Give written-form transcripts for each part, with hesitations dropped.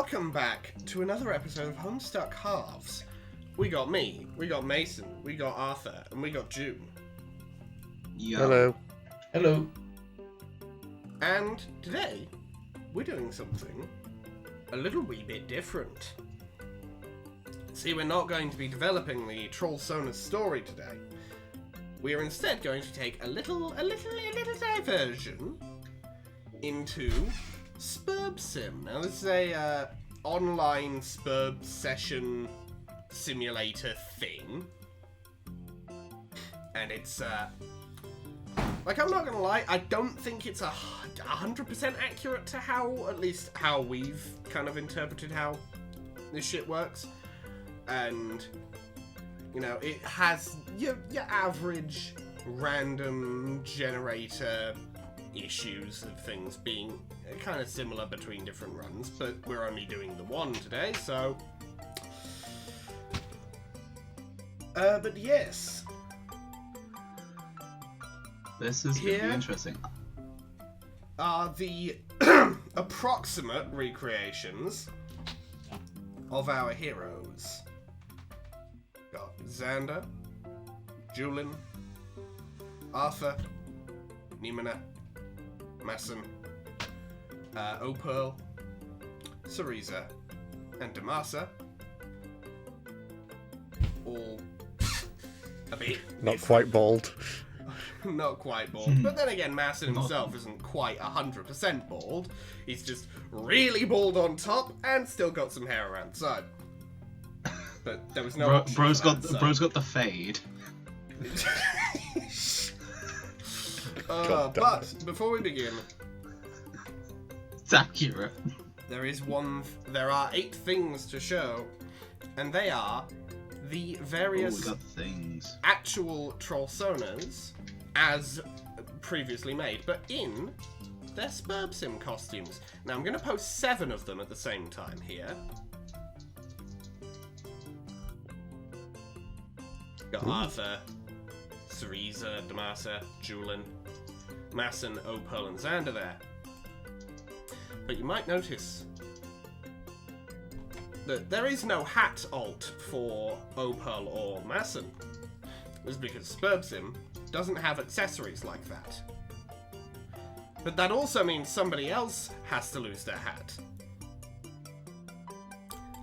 welcome back to another episode of Homestuck Halves. We got me, we got Mason, we got Arthur, and we got June. Yo. Hello. Hello. And today, we're doing something a little wee bit different. See, we're not going to be developing the Trollsona's story today. We are instead going to take a little diversion into SBURBsim. Now, this is a online SBURB session simulator thing. And it's, like, I'm not gonna lie, I don't think it's 100% accurate to at least how we've kind of interpreted how this shit works. And, you know, it has your average random generator issues of things being kind of similar between different runs, but we're only doing the one today, so... but yes. This is going to be interesting. Are the approximate recreations of our heroes. Got Xander, Julian, Arthur, Nimina, Masson, Opal, Cereza, and Damasa. All a bit Not quite bald. Not quite bald. But then again, Masson himself isn't quite 100% bald. He's just really bald on top and still got some hair around the side. But there was no bro's got the fade. But before we begin, It's accurate. there are 8 things to show, and they are the various we got things. actual Trollsonas as previously made, but in their SBURBsim costumes. Now I'm going to post 7 of them at the same time here. Got Arthur, Cereza, Damasa, Julian, Masson, Opal, and Xander there. But you might notice that there is no hat alt for Opal or Masson. This is because SBURBsim doesn't have accessories like that. But that also means somebody else has to lose their hat.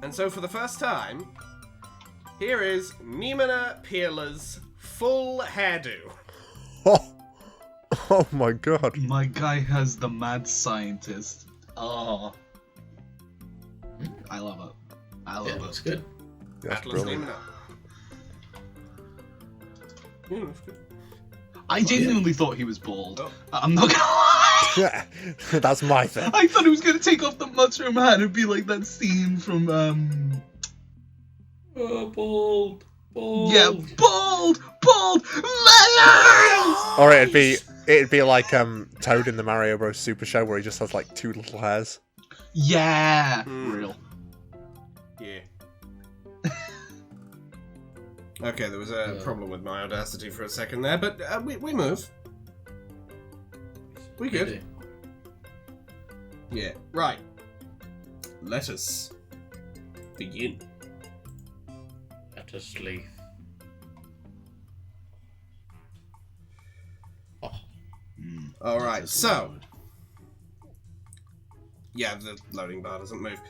And so for the first time, here is Nimina Pirla's full hairdo. Oh my god. My guy has the mad scientist. Oh. I love it. I love it. Looks good. That's Atlas brilliant. Nimina. Yeah, that's good. I genuinely thought he was bald. Oh. I'm not gonna lie. Yeah, that's my thing. I thought he was gonna take off the mushroom hat and be like that scene from Oh, bald. yeah, bald layers. Or it'd be like Toad in the Mario Bros. Super Show where he just has like 2 little hairs. Yeah, Mm. real. Yeah. Okay, there was a problem with my Audacity for a second there, but we move. We good. Yeah, right. Let us begin. Let us leave. Alright, so... Yeah, the loading bar doesn't move.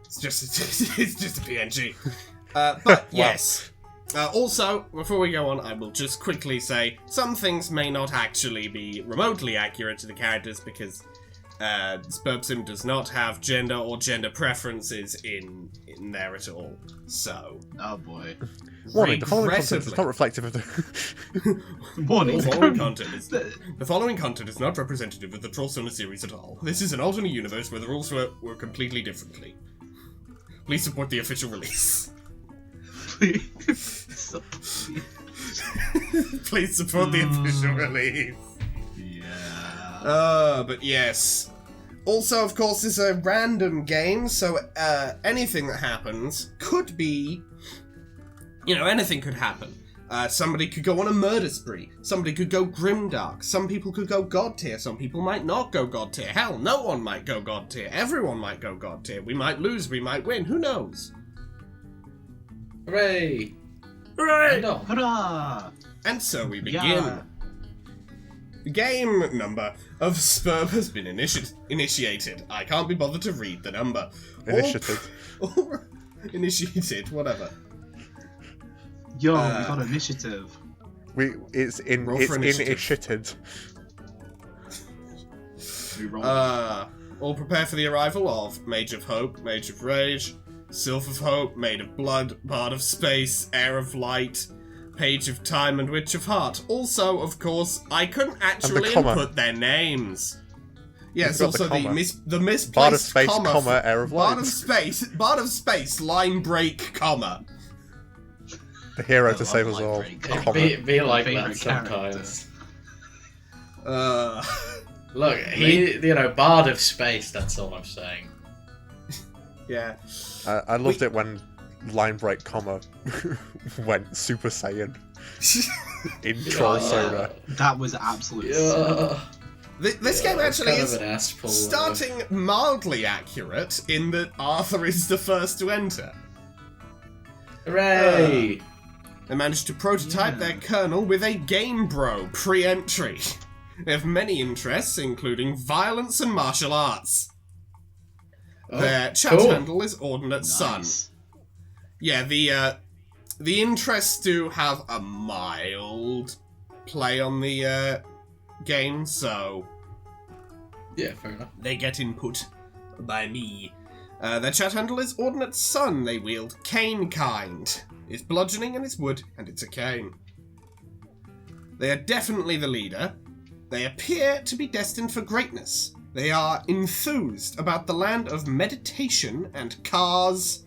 It's just a PNG. But yes. Also, before we go on, I will just quickly say some things may not actually be remotely accurate to the characters because SBURBsim does not have gender or gender preferences in there at all. So, Oh boy. Warning, the following content is not reflective of the... Warning. the following content is not representative of the Trollsona series at all. This is an alternate universe where the rules were completely differently. Please support the official release. Please. Please support the official release. Yeah. But yes. Also, of course, it's a random game, so anything that happens could be... You know, anything could happen. Somebody could go on a murder spree. Somebody could go grimdark. Some people could go god tier. Some people might not go god tier. Hell, no one might go god tier. Everyone might go god tier. We might lose. We might win. Who knows? Hooray! Hooray! No. Hurrah! And so we begin. Yeah. The game number of SBURB has been initiated. I can't be bothered to read the number. Initiative. Initiated, whatever. Yo, we got initiative. It's Roll for initiative. initiated. We roll. All prepare for the arrival of Mage of Hope, Mage of Rage, Sylph of Hope, Maid of Blood, Bard of Space, Heir of Light, Page of Time, and Witch of Heart. Also, of course, I couldn't actually comma. input their names. Yes, You've got also the comma. the misplaced Bard of Space, comma, Heir of Bard Light. Bard of Space, line break, comma. The hero I to love save us Line all. Break. Comma. Be like that Favourite sometimes. Look, Look, Bard of Space, that's all I'm saying. yeah. I loved it when line break comma went Super Saiyan in Troll Soda. That was absolute. Yeah. This game it's actually kind is of an ass pull, starting mildly accurate in that Arthur is the first to enter. Hooray! They managed to prototype their kernel with a Game Bro pre-entry. They have many interests, including violence and martial arts. Their chat handle is Ordinate Sun. Nice. Yeah, the interests do have a mild play on the game, so Yeah, fair enough. they get input by me. Their chat handle is Ordinate Sun. They wield cane kind. It's bludgeoning and it's wood and it's a cane. They are definitely the leader. They appear to be destined for greatness. They are enthused about the land of meditation and cars.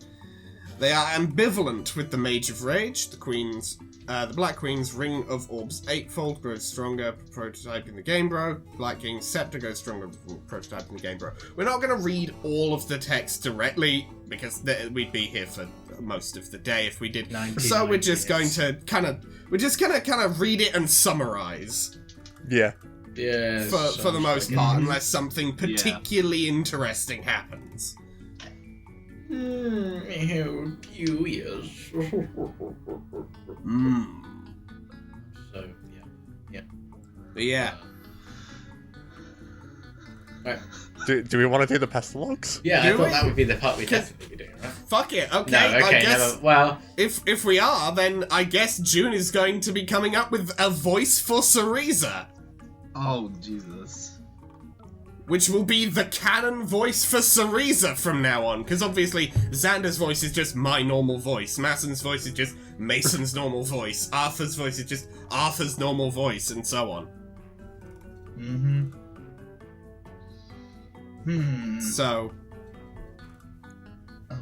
They are ambivalent with the Mage of Rage. The Black Queen's Ring of Orbs eightfold grows stronger, prototyping the Game Bro. Black King's Scepter goes stronger, prototyping the Game Bro. We're not going to read all of the text directly because we'd be here for most of the day if we did. So we're just going to kind of read it and summarize. Yeah. Yeah. For the most part, unless something particularly interesting happens. You yes. So yeah. But yeah. Right. Do we want to do the pestalogs? Yeah, Do I thought we? that would be the part we'd definitely be doing, right? Fuck it. Okay. No, okay, I guess never. Well, if we are, then I guess June is going to be coming up with a voice for Cereza, Oh Jesus. which will be the canon voice for Cereza from now on. Because obviously, Xander's voice is just my normal voice. Mason's voice is just Mason's normal voice. Arthur's voice is just Arthur's normal voice, and so on. So,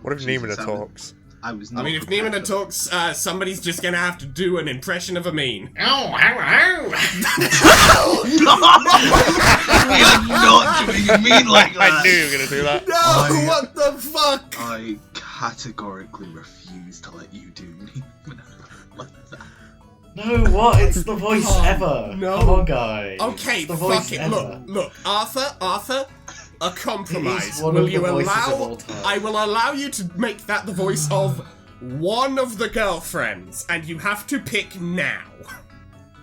What if Jesus, Nimina talks? I was. I Not mean, if prepared Nimina for talks, somebody's just gonna have to do an impression of a mean. oh, hello. We are not doing a mean like that. I knew you were going to do that. No, what the fuck? I categorically refuse to let you do me like that. No, what? It's the voice ever. no. Come on, guys. Okay, It's the voice fuck it. ever. Look, Arthur, a compromise. It is one Will of the you voices of allow? all time. I will allow you to make that the voice of one of the girlfriends, and you have to pick now.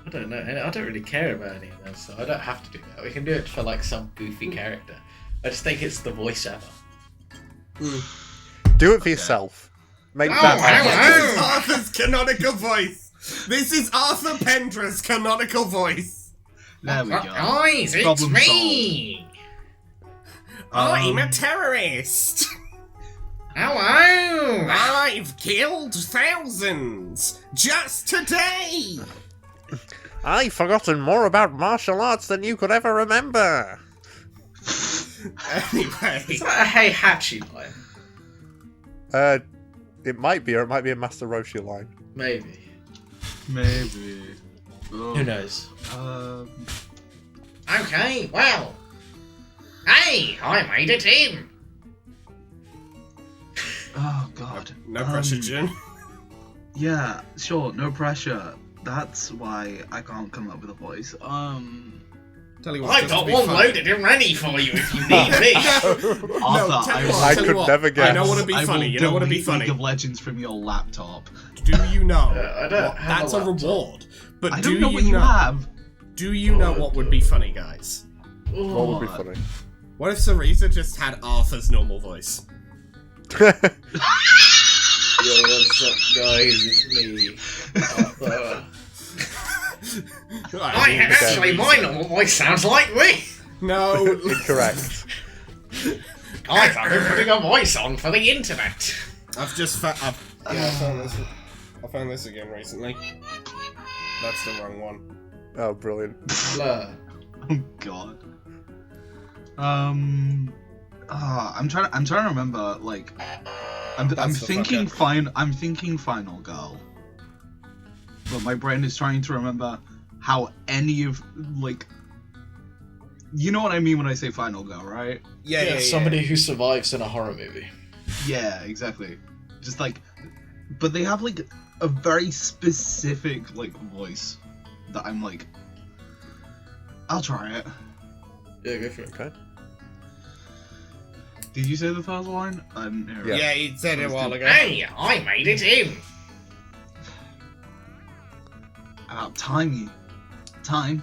I don't know. I don't really care about any of those, so I don't have to do that. We can do it for like some goofy character. I just think it's the voice ever. Do it for yourself. Make Oh, that. This is Arthur's canonical voice. This is Arthur Pendra's canonical voice. There we go. Guys, it's Problem me. I'm a terrorist. Hello. I've killed thousands just today. I've forgotten more about martial arts than you could ever remember. Anyway, Is that a Hey Hachi line? It might be, or it might be a Master Roshi line. Maybe. Maybe. Who knows? Okay, well. Hey, I made it in. Oh God. no pressure, Jin. Yeah, sure, no pressure. That's why I can't come up with a voice. Tell you what, I've just got to be one funny. loaded and ready for you if you need me. Arthur, tell you what, I tell you could what, never guess. I know what to be I funny. will You know what to be delete funny. League of Legends from your laptop. Do you know? I don't have That's a a laptop. reward. But I do don't know you what you know? have. Do you know what would be funny, guys? What would be funny? What if Cereza just had Arthur's normal voice? Yo, what's up, guys? It's me, Arthur. Actually, my normal voice sounds like me. No. Incorrect. I thought we were putting a voice on for the internet. I've just I found this again recently. That's the wrong one. Oh, brilliant. Blur. Oh god. I'm trying to remember. Like, I'm That's the thinking fucker. I'm thinking Final Girl, but my brain is trying to remember how any of like. You know what I mean when I say Final Girl, right? Yeah, Somebody who survives in a horror movie. Yeah, exactly. Just like, but they have like a very specific like voice that I'm like, I'll try it. Yeah, go for it. Okay. Did you say the first line? I didn't hear it. Yeah, he said it a while ago. Hey, I made it in. About time,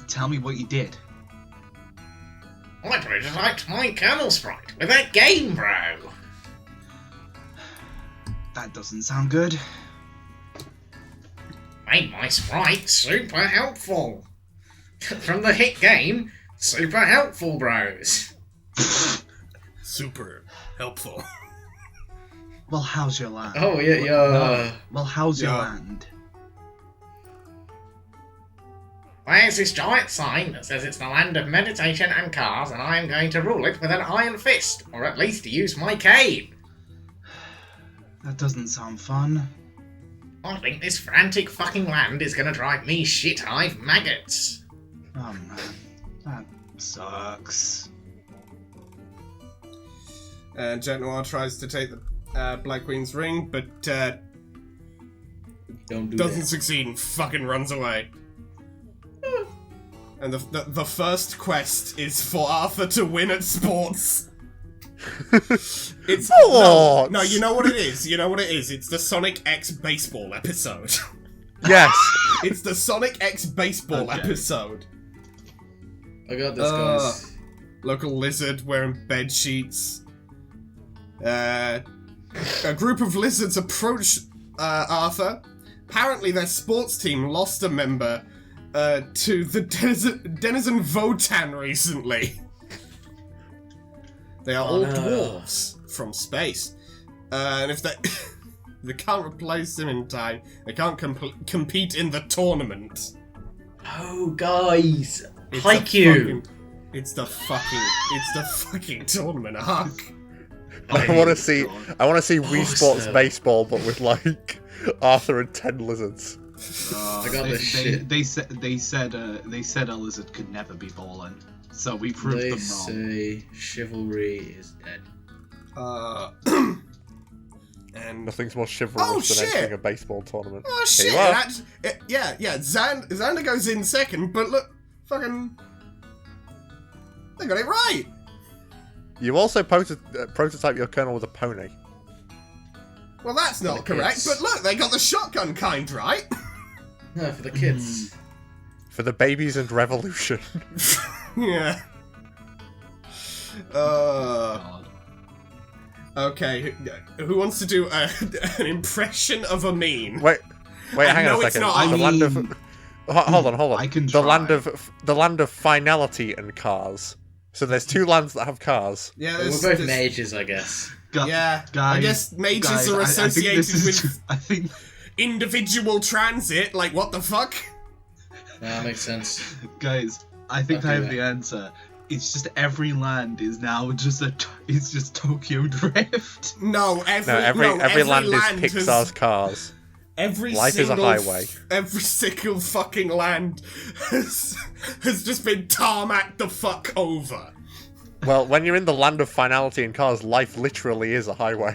tell me what you did. I prototyped my kernel sprite with that game, bro. That doesn't sound good. Made my sprite super helpful. From the hit game, Super Helpful Bros. Super helpful. Well, how's your land? Oh, yeah. Well, how's your Yeah. land? There's this giant sign that says it's the land of meditation and cars, and I am going to rule it with an iron fist, or at least use my cane. That doesn't sound fun. I think this frantic fucking land is gonna drive me shit-hive maggots. Oh man, that sucks. Jet Noir tries to take the Black Queen's ring, but Don't do doesn't that. succeed and fucking runs away. And the first quest is for Arthur to win at sports. It's Sports! no, you know what it is. You know what it is. It's the Sonic X baseball episode. Yes. It's the Sonic X baseball Okay. episode. I got this, guys. Local lizard wearing bed sheets. A group of lizards approach Arthur. Apparently, their sports team lost a member to the Denizen Votan recently. They are all no. dwarves from space. And if they can't replace them in time, they can't compete in the tournament. Oh, guys. It's Like the you. It's the fucking tournament arc. I want to see Wii Awesome. Sports baseball, but with like Arthur and 10 lizards. I got this shit. They said a lizard could never be ballin', so we proved They them wrong. say chivalry is dead. And Nothing's more chivalrous Oh, than shit! entering a baseball tournament. oh Here shit! you are. Xander goes in second, but look, fucking, they got it right. You also prototype your kernel with a pony. Well, that's not the correct, kids. but look, they got the shotgun kind right. No, for the kids. For the babies and revolution. Yeah. God. Okay, who wants to do an impression of a meme? Wait, I hang on know a it's second. not- The land of hold on. I can the land try. of finality and cars. So there's two lands that have cars. Yeah, We're there's, both there's- mages, I guess. Yeah, guys, I guess mages guys, are I think associated this is with tr- I think individual transit. Like, what the fuck? That makes sense. guys, I think I'll I do have the answer. It's just every land is now just it's just Tokyo Drift. No, Every land is has- Pixar's cars. Every Life is a single highway. Every single fucking land has just been tarmacked the fuck over. Well, when you're in the land of finality and cars, life literally is a highway.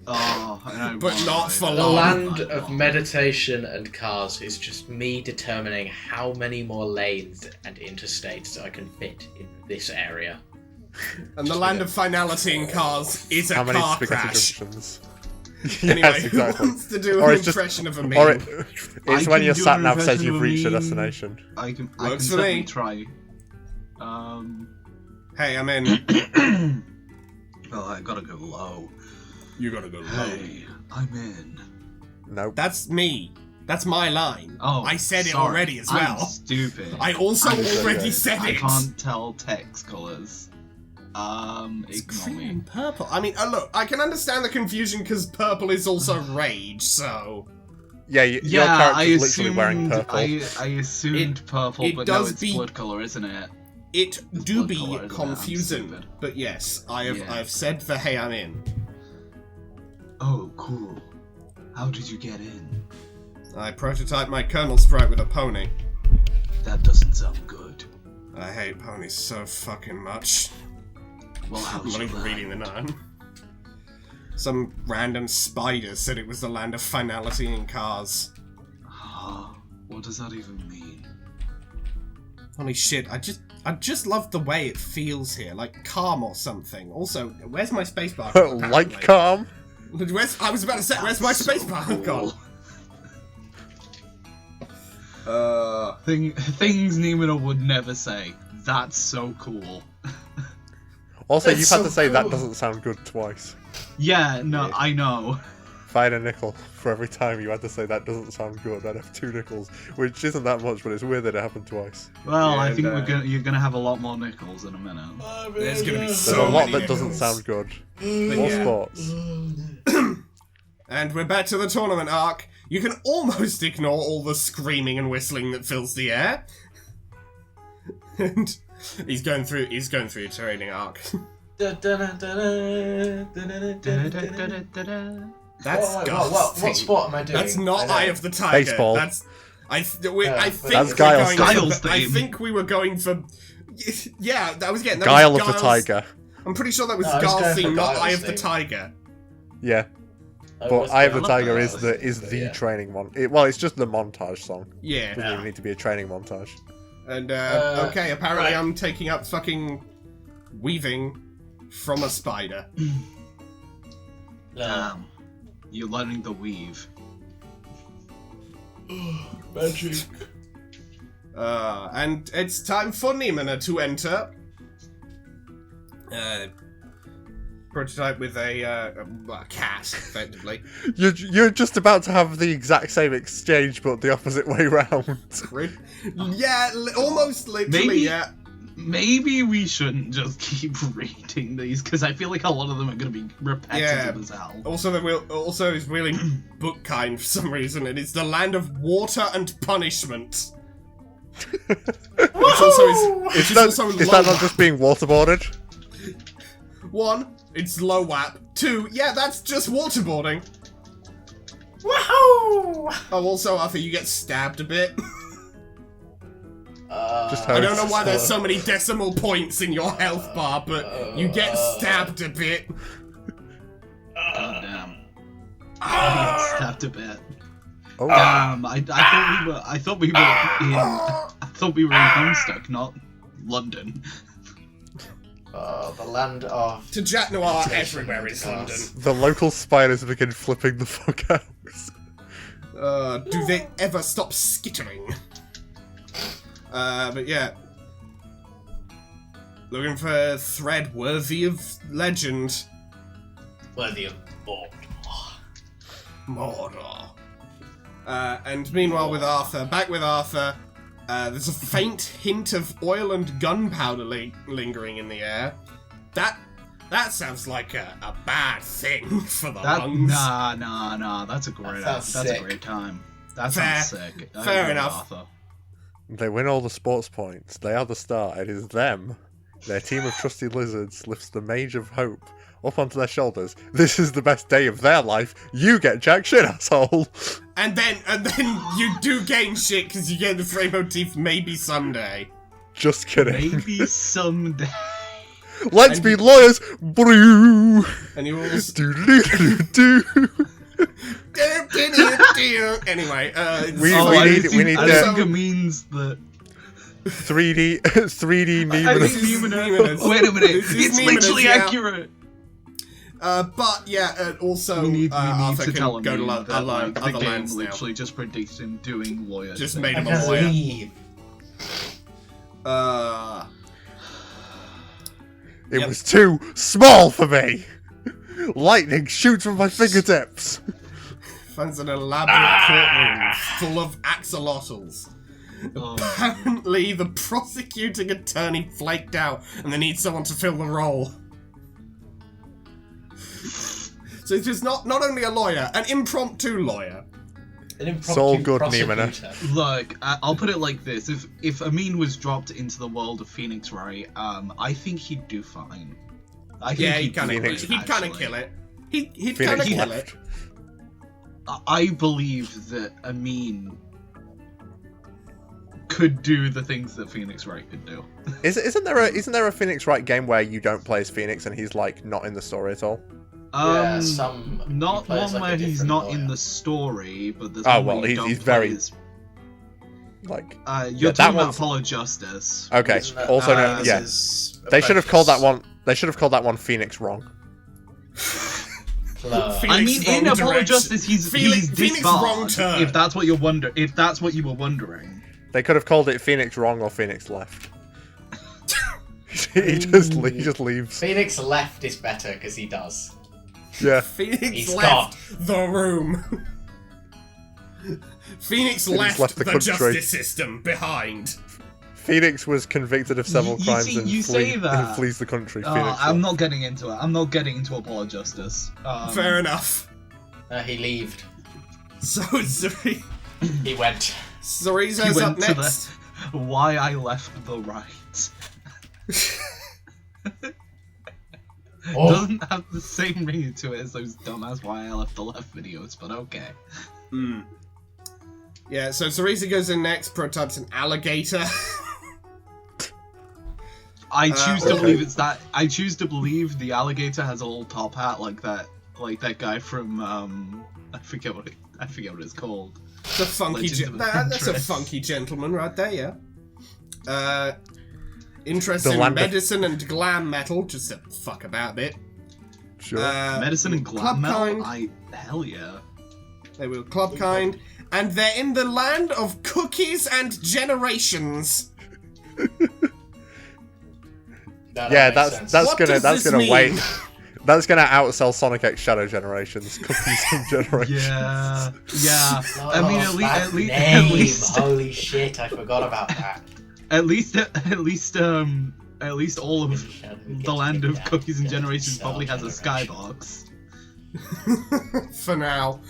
Oh, I know. But not for The long. land of meditation and cars is just me determining how many more lanes and interstates I can fit in this area. And the land of finality in cars is a How many car spaghetti crash. junctions? Anyway, Yes, who exactly. wants to do Or an it's just- impression of a meme? Or it's I when can your do sat an nav says impression you've of a reached your meme. destination. I can Works for certainly me. try. Hey, I'm in. Well, I gotta go low. You gotta go low. Hey, I'm in. Nope. That's me. That's my line. Oh, I said it sorry. already as I'm well. stupid. I also I'm already stupid. said I it. can't tell text colors. It's Ignore green me. and purple. I mean, look, I can understand the confusion because purple is also rage, so... Yeah, your Yeah, I character's literally assumed. wearing purple. I assumed purple, it but does no, it's be- blood color, isn't it? It It's do blood be colour, isn't it? I'm confusing, stupid. but yes, I Yeah. have said the hey, I'm in. Oh, cool. How did you get in? I prototyped my Colonel sprite with a pony. That doesn't sound good. I hate ponies so fucking much. Well, I'm how's not your even reading the land? name. Some random spider said it was the land of finality in cars. Ah, what does that even mean? Holy shit, I just love the way it feels here, like calm or something. Also, where's my spacebar? Like calm. I was about to say, where's my spacebar gone? Things Nimina would never say. That's so cool. Also, That's you've had so to say that cool. doesn't sound good twice. Yeah, no, I know. If I had a nickel for every time you had to say that doesn't sound good, I'd have 2 nickels, which isn't that much, but it's weird that it happened twice. Well, I And, think you're gonna have a lot more nickels in a minute. There's gonna be There's so a lot many that doesn't nickels. sound good. But More yeah. sports. And we're back to the tournament arc. You can almost ignore all the screaming and whistling that fills the air. And he's going through a training arc. That's What sport am I doing? That's not I know. Eye of the Tiger. Baseball. That's I think That's we're Guile's going Guile's for, I theme. think we were going for. Yeah, that was getting that Guile was of the Guile's- Tiger. I'm pretty sure that was No, I was Guile's going for theme, not Guile's Eye of the theme. Tiger. Yeah, I but was Eye of the going- Tiger that. is the Yeah. training one. Well, it's just the montage song. Yeah. Doesn't even need to be a training montage. And okay, apparently right. I'm taking up fucking weaving from a spider. No. Damn. You're learning the weave. Magic. And it's time for Nimina to enter. Prototype with a cat, effectively. You're just about to have the exact same exchange, but the opposite way round. Yeah, almost literally, Maybe- yeah. Maybe we shouldn't just keep reading these because I feel like a lot of them are going to be repetitive Yeah. as hell. Also is really book kind for some reason, and it's the land of water and punishment. Which also is Is that not just being waterboarded? 1, it's low WAP. 2, yeah, that's just waterboarding. Woohoo! Oh, also, Arthur, you get stabbed a bit. Just I don't know why there's so many decimal points in your health bar, but you get stabbed a bit. God damn. I get stabbed a bit. Oh, I thought we were in Homestuck, not London. The land of. To Jack Noir, everywhere is London. the local spiders begin flipping the fuck out. Do they ever stop skittering? But yeah. Looking for a thread worthy of legend. Worthy of Mordor. And meanwhile with Arthur, back with Arthur, there's a faint hint of oil and gunpowder lingering in the air. That sounds like a bad thing for the lungs. Nah. That's a great. sounds That's sick. a great time. That Fair. sounds sick. I Fair agree, enough. Arthur. They win all the sports points. They are the star. It is them. Their team of trusty lizards lifts the Mage of Hope up onto their shoulders. This is the best day of their life. You get jack shit, asshole. And then you do gain shit because you get the frame motif maybe someday. Just kidding. Maybe someday. Let's And be you- lawyers. Brew. And you all... Do. Anyway, We I need- think- we need I to- think it means that. 3D meme. I This think is Numenor- Numenor. Wait a minute, This is it's Numenor, literally yeah. accurate. But yeah, also We need Arthur to can tell him go to that other like, the other game lands now. literally just predicts him doing lawyer. Just things. made I him a can't lawyer. leave. It Yep. was too small for me. Lightning shoots from my fingertips. Finds an elaborate courtroom full of axolotls. Oh. Apparently, the prosecuting attorney flaked out, and they need someone to fill the role. So it's just not only a lawyer, an impromptu lawyer. An impromptu It's all good, prosecutor. Numenor. Look, I'll put it like this: if Amin was dropped into the world of Phoenix Wright, I think he'd do fine. I think Yeah, he'd he'd Phoenix- kind of kill it. He'd kind of Phoenix kill left. it. I believe that Amin could do the things that Phoenix Wright could do. Isn't there a Phoenix Wright game where you don't play as Phoenix and he's like not in the story at all? Yeah, some Not he plays one like a where he's different not lawyer. in the story, but there's Oh, one where well, you he's- don't he's play very- as- Like, You're that talking about one's- Apollo Justice. okay. Isn't that- Also, this yeah, is they should have called that apprentice. one. They should have called that one Phoenix wrong. Clever. Phoenix I mean, in wrong Apollo direction. Justice, he's Phoenix disbarred. wrong turn. If that's what you were wondering. They could have called it Phoenix wrong or Phoenix left. he just leaves. Phoenix left is better because he does. Yeah. Phoenix He's left the room. Phoenix left left the the country. justice system behind. Phoenix was convicted of several You crimes see- and you say that. flees the country. Oh, Phoenix I'm left. not getting into it. I'm not getting into Apollo Justice. Fair enough. He left. So He went. Zorizo's He up went to next. Why I left the right. Oh, Doesn't have the same ring to it as those dumbass Why I Left the Left videos, but okay. Yeah, so Zorizo goes in next, prototypes an alligator. I choose to okay. believe it's that. I choose to believe the alligator has a little top hat like that guy from I forget what it's called. It's a funky Legends of that's a Adventurous. funky gentleman right there, yeah. Interest The in land of- medicine and glam metal, just a fuck about bit. Sure. Medicine and club glam metal. kind. Hell yeah. They were club kind, and they're in the land of cookies and generations. Yeah, that's What gonna does this gonna mean? wait. That's gonna outsell Sonic X Shadow Generations, Cookies and Generations. Yeah. Yeah. Oh, I mean, that at name. least Holy shit! I forgot about that. at least all of the land of Cookies and Generations probably has a skybox. For now.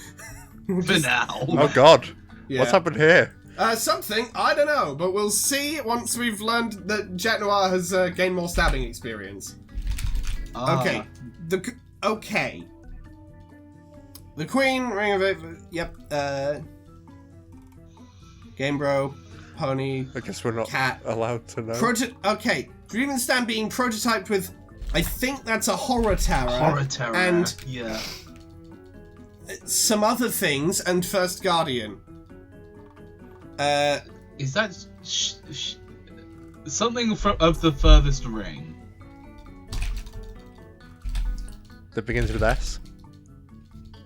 For now. Oh God, Yeah. what's happened here? Something, I don't know, but we'll see once we've learned that Jet Noir has gained more stabbing experience. Okay. Okay. The Queen, Ring of It, yep, Game Bro, Pony, I guess we're not Cat. allowed to know. Okay, Dream Stand being prototyped with, I think that's a Horror Tower. Horror Terror. And yeah. some other things, and First Guardian. Is that something of the furthest ring? That begins with S.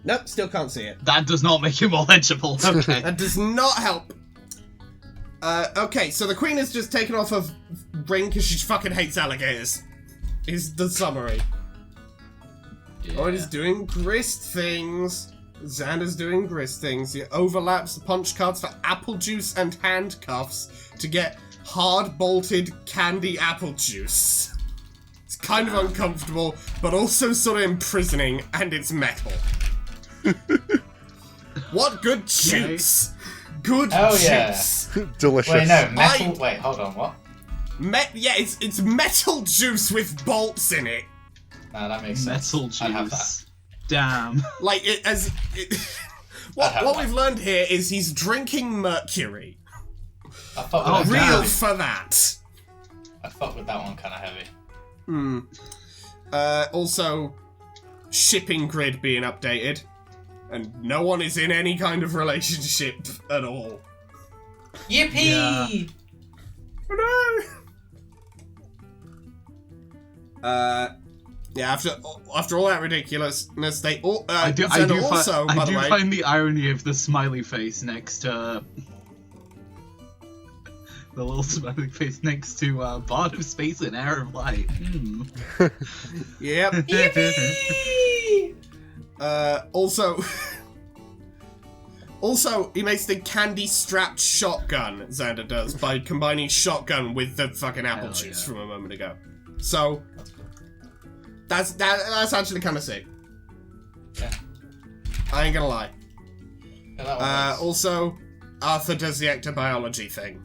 Nope, still can't see it. That does not make it more legible. Okay. That does not help. Okay, so the Queen has just taken off of ring because she fucking hates alligators. Is the summary. Yeah. Oh, it is doing grist things. Xander's doing grist things. He overlaps the punch cards for apple juice and handcuffs to get hard-bolted candy apple juice. It's kind of uncomfortable, but also sort of imprisoning, and it's metal. What good juice! Good Oh, yeah. juice! Delicious. Wait, no, metal. I- Wait, hold on. What? Yeah, it's metal juice with bolts in it. No, that makes sense. Metal I'd have that. juice. Damn. Like it as it, I'd have what that. we've learned here is he's drinking mercury. I fuck with Oh, that. Real damn. for that. I fuck with that one kind of heavy. Also, shipping grid being updated. And no one is in any kind of relationship at all. Yippee! Oh no! Yeah, after all that ridiculousness, they all. I do find the irony of the smiley face next to. The little smiley face next to Bard of Space and Air of Light. Yep. Yippee! Also, he makes the candy-strapped shotgun, Xander does, by combining shotgun with the fucking apple juice from a moment ago. So, that's actually kind of sick. Yeah. I ain't gonna lie. Yeah, that one was- Also, Arthur does the ectobiology thing.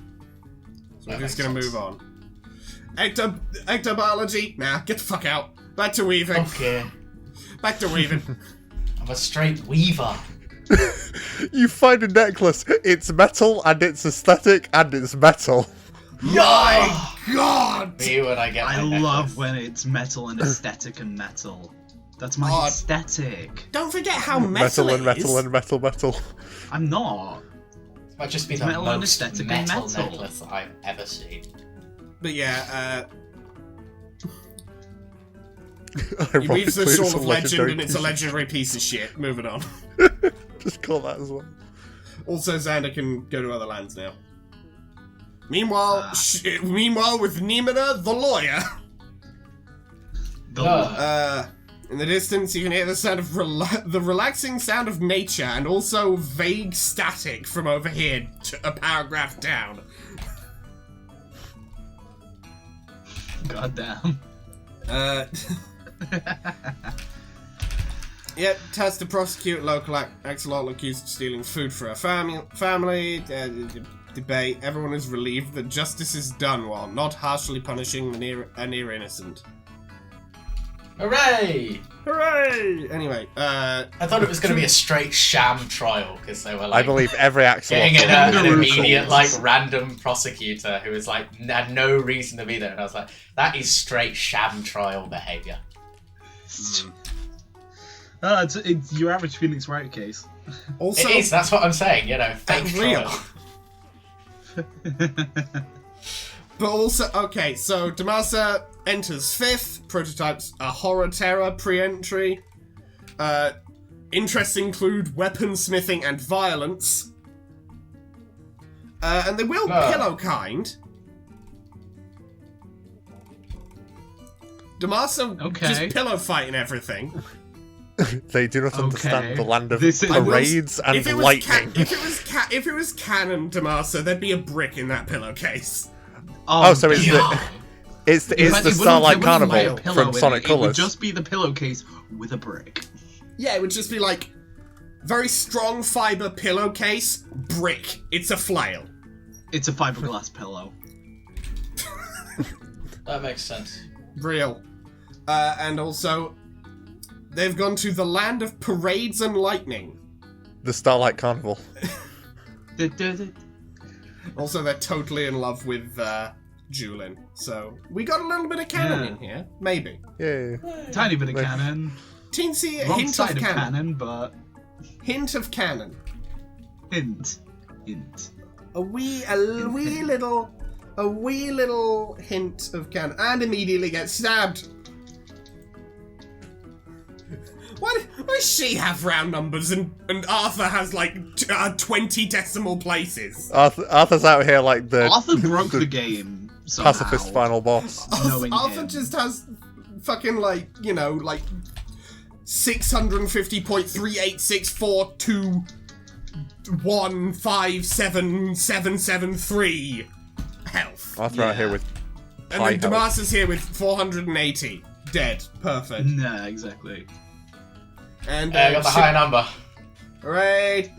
So we're That just makes gonna sense. move on. Ectobiology? Nah, get the fuck out. Back to weaving. Okay. Back to weaving. I'm a straight weaver. You find a necklace, it's metal, and it's aesthetic, and it's metal. My God! Me when I get my I necklace. love when it's metal and aesthetic and metal. That's my Oh. aesthetic. Don't forget how metal and it metal is. and metal. I'm not. It might just be the Metal and most aesthetic metal, and metal. necklace I've ever seen. But yeah, he Ironically, weaves the it's Shawl a of Legend legendary and it's a piece. legendary piece of shit. Moving on. Just call that as well. Also, Xander can go to other lands now. Meanwhile, Ah. meanwhile with Nimina, the lawyer. In the distance, you can hear the sound of the relaxing sound of nature, and also vague static from over here, a paragraph down. Goddamn. Yep, tasked to prosecute local axolotl accused of stealing food for her family. Debate. Everyone is relieved that justice is done while not harshly punishing the near innocent. Hooray! Hooray! Anyway, I thought it was going to be a straight sham trial because they were like I believe every axolotl. getting an Kangaroo immediate trolls. like random prosecutor who was like had no reason to be there, and I was like, that is straight sham trial behaviour. It's your average Phoenix Wright case. also, It is. That's what I'm saying. You know, fake real. trial. But also, okay, so Damasa enters 5th, prototypes a horror terror pre-entry. Interests include weaponsmithing and violence. And they will pillow kind. Damasa Okay. just pillow fighting everything. They do not understand Okay. the land of This is- parades and If it was lightning. if it was canon Damasa, there'd be a brick in that pillowcase. Oh, so it's God. it's In fact, the it wouldn't- Starlight it wouldn't be a Carnival pillow from in Sonic it. It would Colors. just be the pillowcase with a brick. Yeah, it would just be like very strong fiber pillowcase, brick. It's a flail. It's a fiberglass pillow. That makes sense. Real. And also, they've gone to the land of parades and lightning. The Starlight Carnival. Also, they're totally in love with Julin. So, we got a little bit of canon in here. Maybe. Yay. Tiny bit of Like- canon. Teensy Wrong hint of side of canon. canon, but Hint of canon. hint. A wee little hint of canon. And immediately gets stabbed. Why does she have round numbers and Arthur has like 20 decimal places? Arthur's out here like the Arthur broke the game somehow. pacifist final boss. Knowing Arthur him. just has fucking like, you know, like 650.38642157773 health. Arthur out here Yeah. with And pie then health. Damasa's here with 480. Dead. Perfect. Nah, exactly. And I got the high number. Right.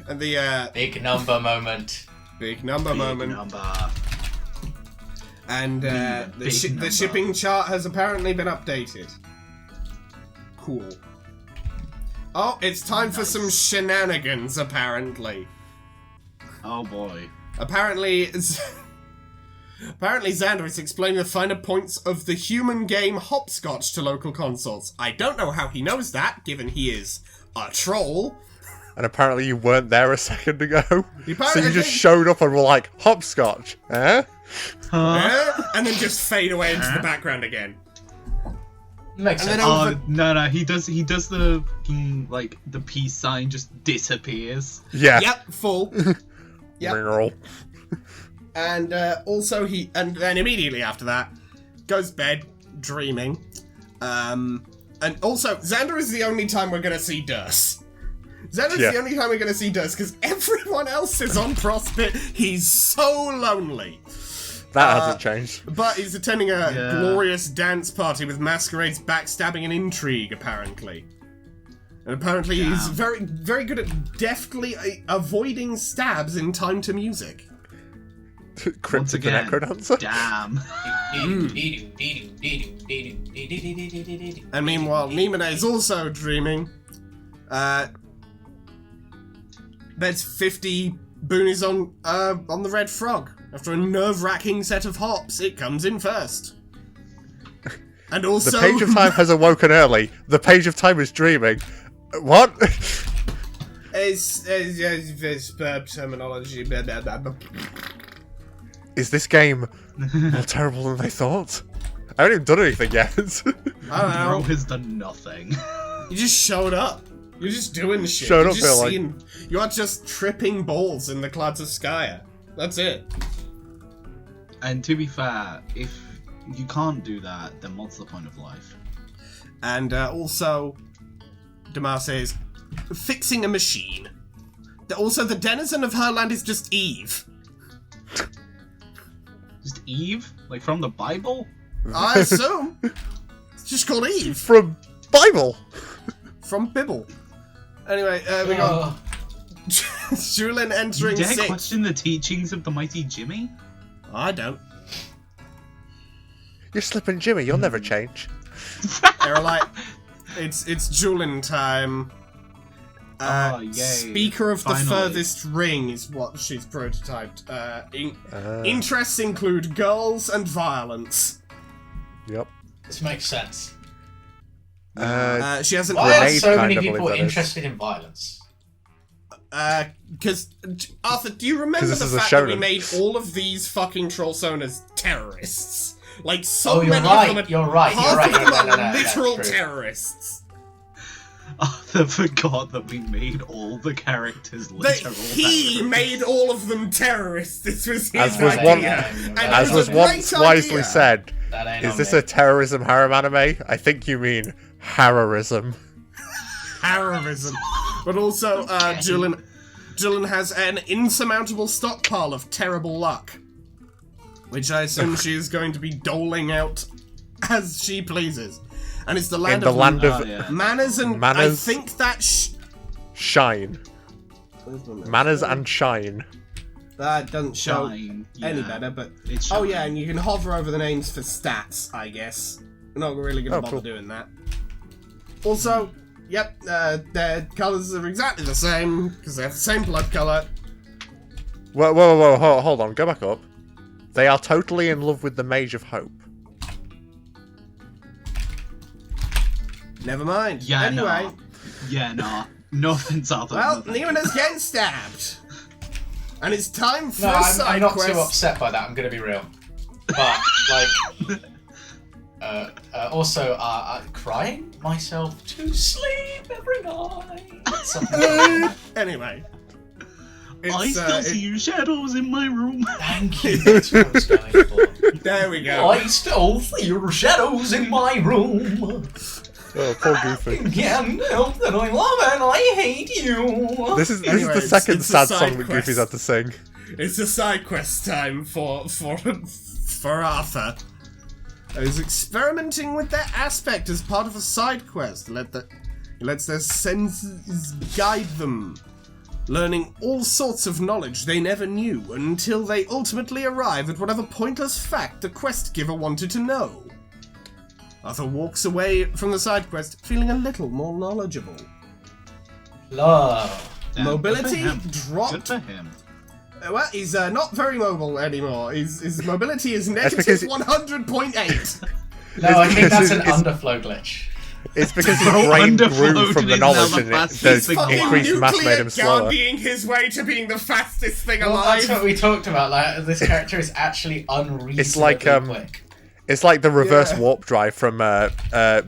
And the Big number moment. big number Big moment. number. And the Big number. shipping chart has apparently been updated. Cool. Oh, it's time for Nice. some shenanigans, apparently. Oh boy. Apparently, Apparently Xander is explaining the finer points of the human game Hopscotch to local consoles. I don't know how he knows that, given he is a troll. And apparently you weren't there a second ago. So Apparently- you just showed up and were like, hopscotch, eh? And then just fade away into the background again. Makes And sense. then Oh no, he does the like the peace sign just disappears. Yeah. Yep, full. Yep. Meow. And also and then immediately after that, goes to bed, dreaming. And also, Xander is the only time we're gonna see Durst. Xander's Yeah. the only time we're gonna see Durst, because everyone else is on CrossFit. He's so lonely. That hasn't changed. But he's attending a Yeah. glorious dance party with masquerades, backstabbing, and intrigue, apparently. And apparently he's very, very good at deftly avoiding stabs in time to music. Once Cryptic the again, Necrodancer. damn. And meanwhile, Nimona is also dreaming. There's 50 boonies on the Red Frog. After a nerve-wracking set of hops, it comes in first. And also... The Page of Time has awoken early. The Page of Time is dreaming. What? It's verb terminology. Blah, blah, blah, blah. Is this game more terrible than they thought? I haven't even done anything yet. I don't Bro know. has done nothing. You just showed up. You're just doing shit. Showed You're up, just Bill, like- seeing, you are just tripping balls in the clouds of Skya. That's it. And to be fair, if you can't do that, then what's the point of life? And also, Damar says, fixing a machine. Also, the denizen of her land is just Eve. Just Eve? Like from the Bible? I assume. It's just called Eve. From Bible. From Bibble. Anyway, we got Julian You entering dare 6. question the teachings of the mighty Jimmy? I don't. You're slipping, Jimmy. You'll never change. They're like, it's Julian time. Oh, yay. Speaker of the Finally. furthest ring is what she's prototyped. Interests include girls and violence. Yep. This makes sense. She hasn't. Why are Grenade so kind, many I believe people that is. interested in violence? Because Arthur, do you remember 'Cause the this is a fact that we shonen. made all of these fucking Trollsonas terrorists? Like so Oh, you're many right, of them. you're right, Half you're right, of them no, no, are no, that's literal true. terrorists. Arthur forgot that we made all the characters That literal. he terrorists. made all of them terrorists. This was his As was idea. one- And it As a was great once wisely idea. said, That ain't is on this me. a terrorism harem anime? I think you mean harrorism. Terrorism. But also, Julian has an insurmountable stockpile of terrible luck, which I assume she is going to be doling out as she pleases. And it's the land In the of land of Oh, yeah. manners and Manners. I think that shine. Manners and shine. that doesn't show Shine, any yeah. better, but It's oh shine. yeah, and you can hover over the names for stats, I guess. We're not really gonna Oh, bother cool. doing that. Also, yep, their colours are exactly the same because they have the same blood colour. Whoa, hold on, go back up. They are totally in love with the Mage of Hope. Never mind. Yeah, anyway, no. Yeah, no. No offense, Arthur. well, no Nemona's getting stabbed, and it's time for No, a I'm side not quest. too upset by that, I'm gonna be real. But, like... also, crying myself to sleep every night. Something like that. Anyway, I still see you shadows in my room. Thank you, that's what I was going for. there we go. I still see your shadows in my room. Oh, poor Goofy. Can't help that I love and I hate you. This is Anyway, the second it's a sad side song that quest. Goofy's had to sing. It's a side quest time for Arthur. He's experimenting with that aspect as part of a side quest. He lets their senses guide them, learning all sorts of knowledge they never knew until they ultimately arrive at whatever pointless fact the quest giver wanted to know. Arthur walks away from the side quest feeling a little more knowledgeable. Love. Damn, Mobility good for him. dropped. Good for him. Well, he's not very mobile anymore. His mobility is negative because- 100.8. No, I think that's an it's- underflow glitch. It's because his Bro, brain grew underflowed from the is knowledge now and the fastest the thing increased mass made nuclear him slower. guardian his way to being the fastest thing Well, alive. that's what we talked about. Like, this character is actually unreasonably It's like, quick. It's like the reverse Yeah. warp drive from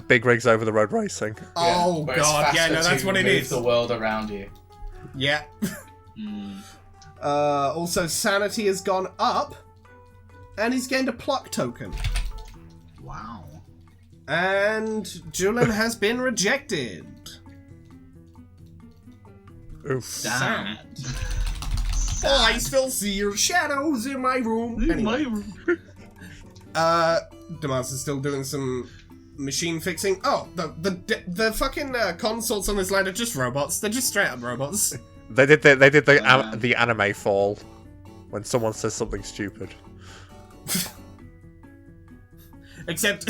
Big Rigs Over the Road Racing. Oh where it's god, yeah, faster no, that's to what it move is. the world around you. Yeah. Mm. Also, sanity has gone up, and he's gained a pluck token. Wow. And Julian has been rejected. Oof. Sad. Oh, I still see your shadows in my room. In Anyway. my room. Damas is still doing some machine fixing. Oh, the fucking consoles on this line are just robots. They're just straight up robots. They did the Yeah. the anime fall when someone says something stupid. Except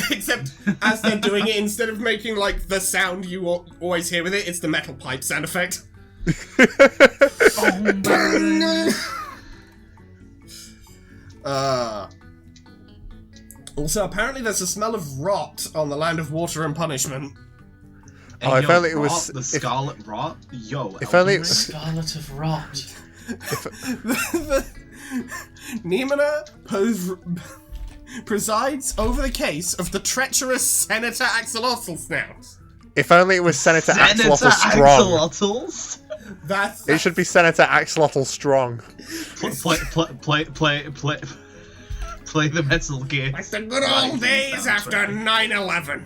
as they're doing it, instead of making like the sound you always hear with it, it's the metal pipe sound effect. Also, apparently there's a smell of rot on the land of water and punishment. Oh, if yo, only it was- rot, the if- Scarlet Rot. Yo, If only Elden it- Ring? Scarlet of Rot. Nemina presides over the case of the treacherous Senator Axolotl Snout. If only it was Senator Senator Axolotl Strong. Axolotls? That's It should be Senator Axolotl Strong. Play the Metal Gear. like the good old days after 9/11.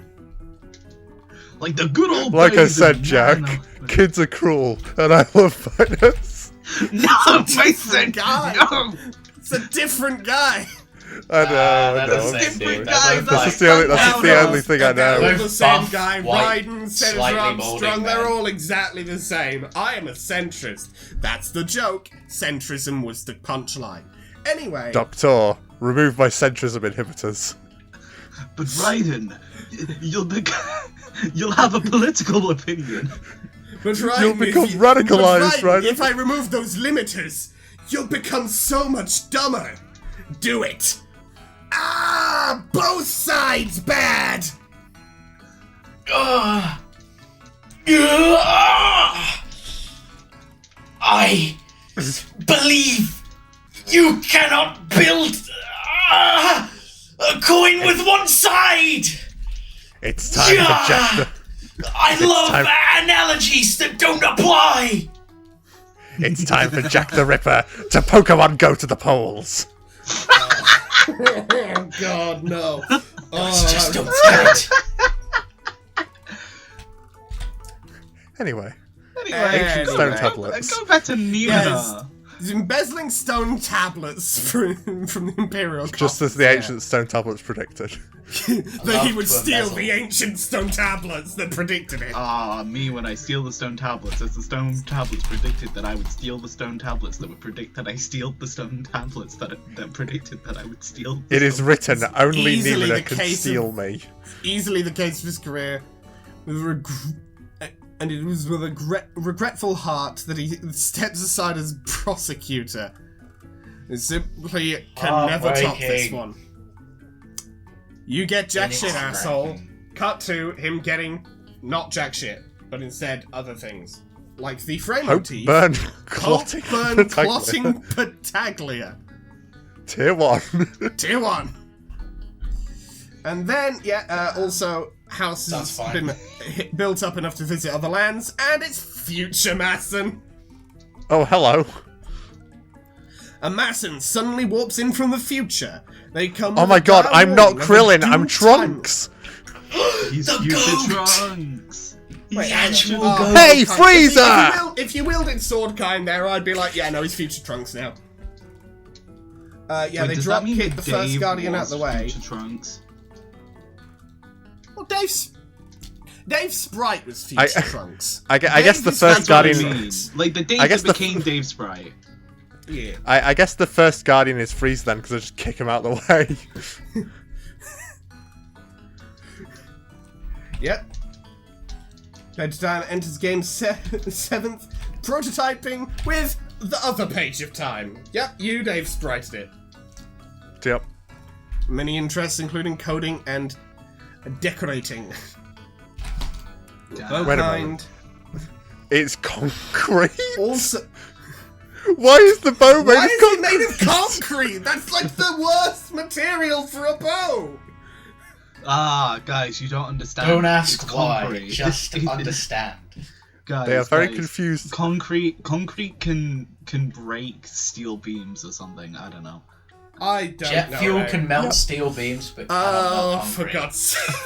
Like the good old Like I days said, of Jack, 9/11. kids are cruel, and I love violence. No, Mason, guy. no. It's a different guy. I know, I That's know. the same Different dude. guys, This like, is the only, no, that's the no. only thing I They're all know. the same Buff, guy. white, Raiden, Senator slightly Armstrong, balding they're man. all exactly the same. I am a centrist. That's the joke. Centrism was the punchline. Anyway. Doctor, remove my centrism inhibitors. But Raiden, you'll have a political opinion. But You'll Raiden, become if radicalized, but Raiden. If I remove those limiters, you'll become so much dumber. Do it. Ah, both sides bad. I believe you cannot build a coin with one side. It's time for Jack the... I love time- analogies that don't apply. It's time for Jack the Ripper to Pokemon Go to the polls. Oh God, no. It's just don't get it. Anyway, Anyway. stone tablets. Go back to Nina. Yes. He's embezzling stone tablets from the Imperial Just as the ancient stone tablets predicted. that he love would to steal embezzle. the ancient stone tablets that predicted it. Me when I steal the stone tablets, as the stone tablets predicted that I would steal the stone tablets that would predict that I steal the stone tablets that predicted that I would steal. The It is stone- written, only Easily Nina the can case steal of- me. Easily the case of his career. And it was with a regretful heart that he steps aside as prosecutor. He simply can never top this Heartbreaking. one. You get jack shit, Heartbreaking. asshole. Cut to him getting not jack shit, but instead other things. Like the frame Hope motif. burn Hope clotting. burn Battaglia. clotting Battaglia. Tier 1. Tier 1. And then, also, house has That's fine. been built up enough to visit other lands, and it's Future Masson. Oh, hello. A Masson suddenly warps in from the future. They come. Oh with my a god, dire I'm not warning of a Krillin, I'm doomed Trunks. He's The future goat! Trunks. Wait, The actual oh, goat. Hey, If Frieza! if you wielded sword kind there, I'd be like, yeah, no, he's Future Trunks now. Wait, They does drop that mean kick that the first Dave Guardian out was the way. Future Trunks? Well, Dave's sprite was Future Trunks. I guess the Dave is first like Guardian... Trunks. Like the Dave I guess that the- became Dave Sprite. Yeah. I guess the first Guardian is Frieza then, because I just kick him out the way. Yep. Bedtime enters game 7th, prototyping with the other page of time. Yep, you, Dave, sprited it. Yep. Many interests, including coding and decorating. Damn. Wait a Kind. moment. It's concrete. Also, Why is the bow made why of is concrete? it made of concrete? That's like the worst material for a bow. Ah, guys, you don't understand. Don't ask It's why, concrete. just understand. Guys, They are very guys, confused. Concrete can break steel beams or something. I don't know. I don't Jet know. fuel eh? can melt steel beams, but cannot Oh, melt for concrete. God's sake.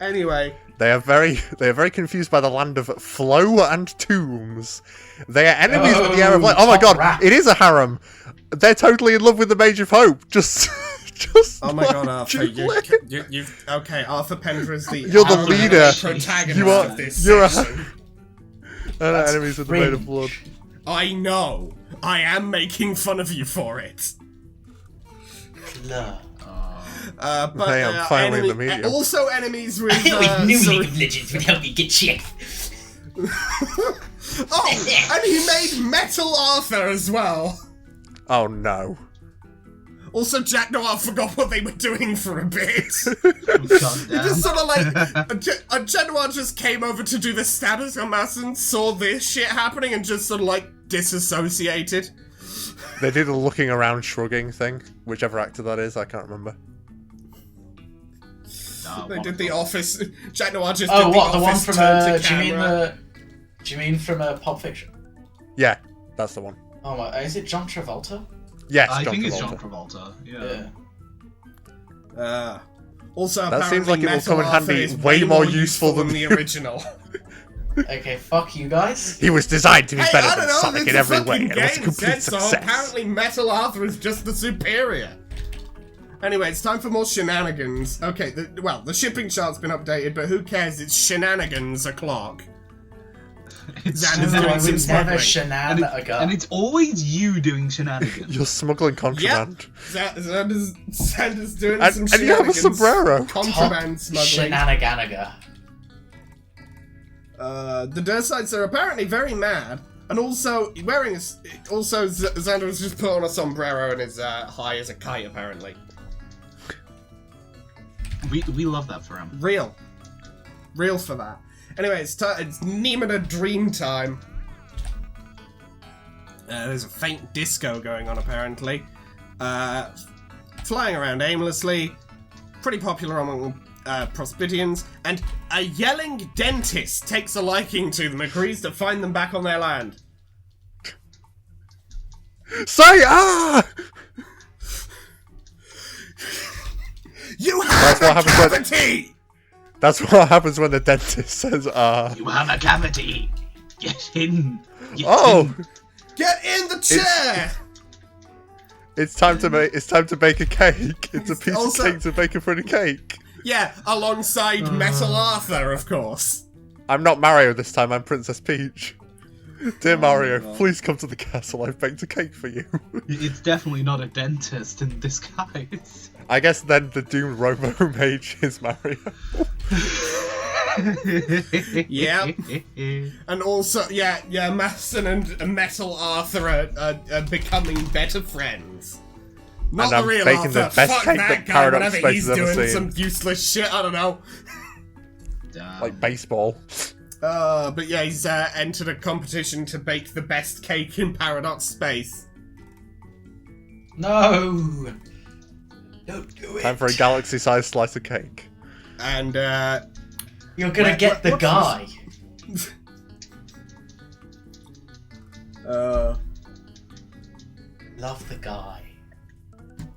Anyway, They are very confused by the land of flow and tombs. They are enemies of the air of light. Oh my top god, rat. it is a harem. They're totally in love with the Mage of Hope. Just oh my God, Arthur, Juliet. you okay? Arthur Pendra is the You're the arrogant leader. protagonist You are- of this you're a- section. That's enemies of the Made of cringe. Blood. I know. I am making fun of you for it. Blur. But Hey, I'm finally in the medium. also enemies with. I knew sorry- League of Legends would help me get checked. Oh, and he made Metal Arthur as well. Oh no. Also, Jack Noir forgot what they were doing for a bit. God Just damn. sort of like, Jack Noir just came over to do the status on Mass and saw this shit happening and just sort of like disassociated. They did a looking around shrugging thing. Whichever actor that is, I can't remember. They did the Office. Jack Noir just Oh, did what? the The one Office from turn to do you mean camera. do you mean from Pulp Fiction? Yeah, that's the one. Oh my, is it John Travolta? Yes, I John think it's Travolta. John Travolta. Yeah. Yeah. Also, That apparently seems like it will Metal come in Arthur handy is way more useful than the original. Okay, fuck you guys. He was designed to be Hey, better I than don't know, Sonic it's in a every way, fucking and it was a game, complete said so. success. Apparently Metal Arthur is just the superior. Anyway, it's time for more shenanigans. Okay, the shipping chart's been updated, but who cares? It's shenanigans o'clock. It's Xander's No, doing I some would smuggling. never shenan a gun. and it's always you doing shenanigans. You're smuggling contraband. Xander's doing And- some and you have a shenanigans. sombrero. Contraband smuggling. Shenaniganaga. The Dursites are apparently very mad, and also wearing a. Also, Xander has just put on a sombrero and is high as a kite. Apparently, We love that for him. real for that. Anyway, it's Nemina Dream time. There's a faint disco going on apparently. Flying around aimlessly, pretty popular among Prospidians, and a yelling dentist takes a liking to them, agrees to find them back on their land. Say ah! You have That's what a happens when- cavity! That's what happens when the dentist says ah. You have a cavity. Get in. Get Oh! in. Get in the chair! It's time to bake a cake. It's a piece Also- of cake to bake a pretty cake. Yeah, alongside Metal Arthur, of course. I'm not Mario this time, I'm Princess Peach. Dear Mario, please come to the castle, I've baked a cake for you. It's definitely not a dentist in disguise. I guess then the doomed Robo Mage is Mario. Yep. And also, Maston and Metal Arthur are becoming better friends. Not And the I'm real baking Arthur. the best Fuck cake that that guy Paradox whenever Space he's has ever doing seen. some useless shit, I don't know. Damn. Like baseball. But yeah, he's entered a competition to bake the best cake in Paradox Space. No! Don't do it. Time for a galaxy-sized slice of cake. And, You're gonna get the what's guy. Love the guy.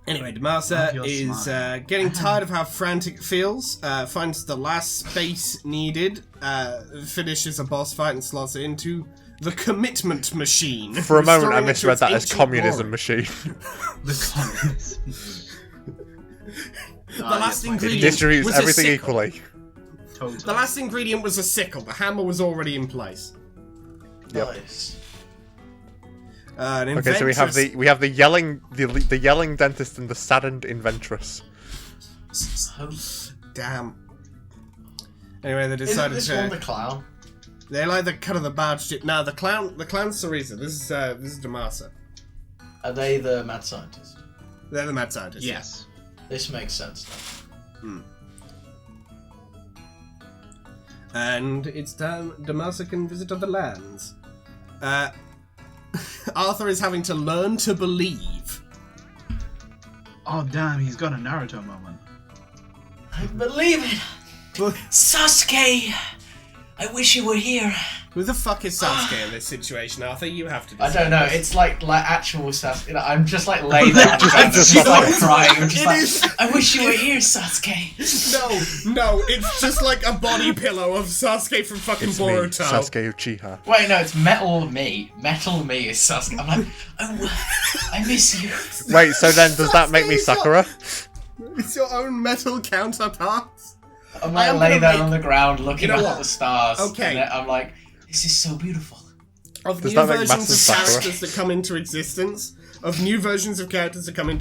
Anyway, Oh, Demasa you're is smart. getting tired of how frantic it feels, finds the last space needed, finishes a boss fight and slots it into the commitment machine. For a moment, I restoring it to misread its that as ancient communism glory. machine. The comments. The last It ingredient distributes was a everything sickle. equally. Totally. The last ingredient was a sickle. The hammer was already in place. Yep. Nice. An Okay, so we have the yelling dentist and the saddened inventress. Damn. Anyway, they Isn't decided this to. one the clown? They like the cut of the badge. No, the clown's Sarisa. This is Damasa. Are they the mad scientist? They're the mad scientists. Yes. This makes sense now. And it's time Damasa can visit other lands. Arthur is having to learn to believe. Oh damn, he's got a Naruto moment. I believe it! Sasuke! I wish you were here. Who the fuck is Sasuke in this situation, Arthur? You have to I decide. don't know, it's like actual Sasuke. You know, I'm just like laying there on the ground, just like crying. I'm just like, I wish you were here, Sasuke. No, it's just like a body pillow of Sasuke from fucking It's me, Boruto. Sasuke Uchiha. Wait, no, it's Metal Me. Metal Me is Sasuke. I'm like, oh, I miss you. Wait, so then does that make me Sakura? It's your own metal counterpart. I'm I like am laying gonna there make- on the ground looking You know up what? at the stars. Okay. And I'm like, this is so beautiful. Of Does new that make versions Master of Sakura? characters that come into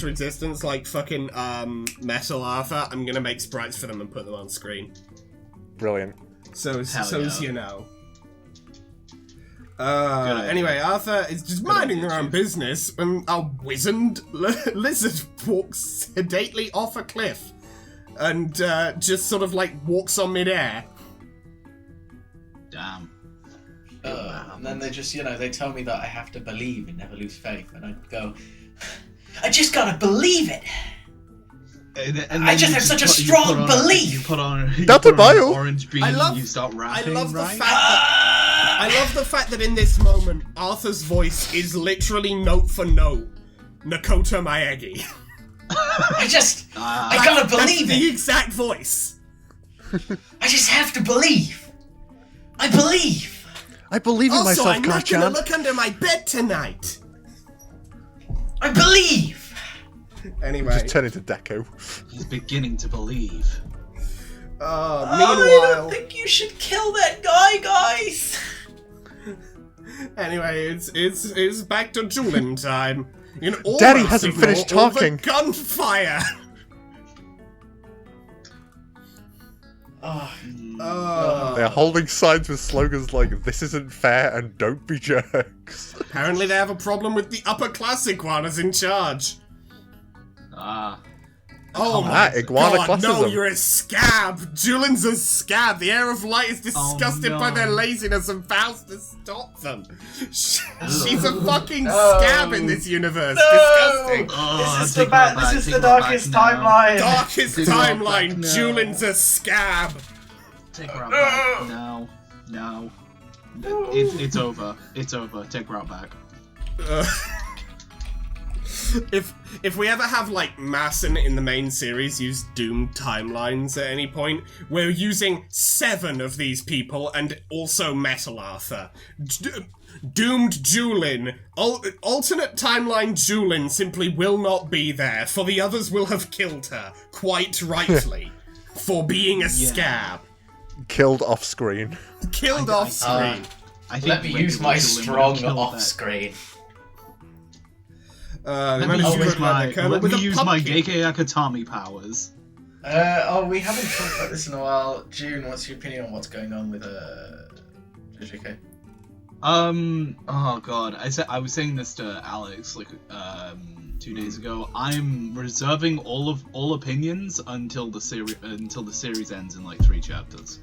existence, like fucking Metal Arthur, I'm gonna make sprites for them and put them on screen. Brilliant. So Hell as yeah. you know. idea. Anyway, Arthur is just minding their own business when a wizened lizard walks sedately off a cliff and just sort of like walks on midair. Damn. And then they just, they tell me that I have to believe and never lose faith. And I go, I just gotta believe it. And I just have such a strong belief. You put on That's a bio. orange bean. I love- You start I rapping, love the right? fact that I love the fact that in this moment Arthur's voice is literally note for note Nakoto Maegi. I Ah. gotta That's believe the it. exact voice. I just have to believe. I believe. I believe in Also, myself, I'm not gonna Kachan. look under my bed tonight. I believe. Anyway, Just turn into Deku. He's beginning to believe. I meanwhile, don't think you should kill that guy, guys. anyway, it's back to Julin time. You can Daddy almost hasn't ignore finished all the talking. gunfire. They're holding signs with slogans like, this isn't fair and don't be jerks. Apparently they have a problem with the upper class iguanas in charge. Ah. Oh my that iguana god, no, classism. you're a scab! Julin's a scab! The Air of Light is disgusted Oh, no. by their laziness and vows to stop them. She's a fucking No. scab in this universe. No. Disgusting. Oh, This is take the that back, this is take the that darkest back now. timeline. Darkest Take her back timeline, now. Julin's a scab. Take her out back. No. No. It's over. It's over. Take her out back. If we ever have like Masson in the main series use doomed timelines at any point, we're using 7 of these people and also Metal Arthur. Doomed Julin. Alternate timeline Julin simply will not be there, for the others will have killed her, quite rightly, for being a scab. Killed off screen. Killed off screen. I think Let me use my strong off-screen. They Let me managed to use put out the colonel with a my pumpkin. Geikei Akatami powers. We haven't talked about this in a while. June, what's your opinion on what's going on with JJK? Oh god, I was saying this to Alex like 2 days ago. I'm reserving all opinions until the series ends in like 3 chapters.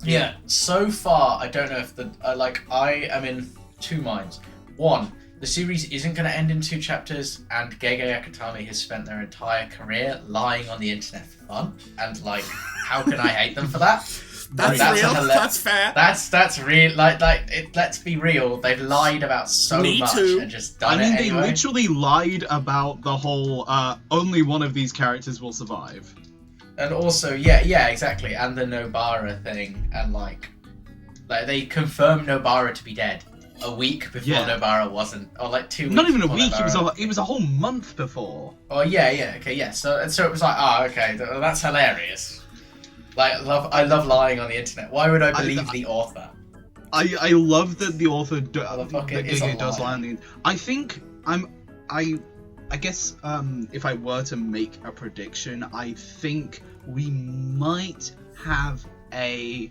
Yeah, so far I don't know if I am in 2 minds. 1, the series isn't going to end in 2 chapters, and Gege Akutami has spent their entire career lying on the internet for fun, and like, how can I hate them for that? That's real. That's fair. That's real. Let's be real. They've lied about so Me much too. and just done I mean, it they anyway. literally lied about the whole only one of these characters will survive. And also, yeah, exactly. And the Nobara thing, and like they confirmed Nobara to be dead a week before Yeah. Nobara wasn't, or like 2 weeks. Not even a before week. Nobara. It was a whole month before. Oh yeah, okay, yeah. So it was like, okay, that's hilarious. Like, I love lying on the internet. Why would I believe the author? I love that the author Motherfucker is a Gege does lie. lie on the. I think I guess if I were to make a prediction, I think we might have a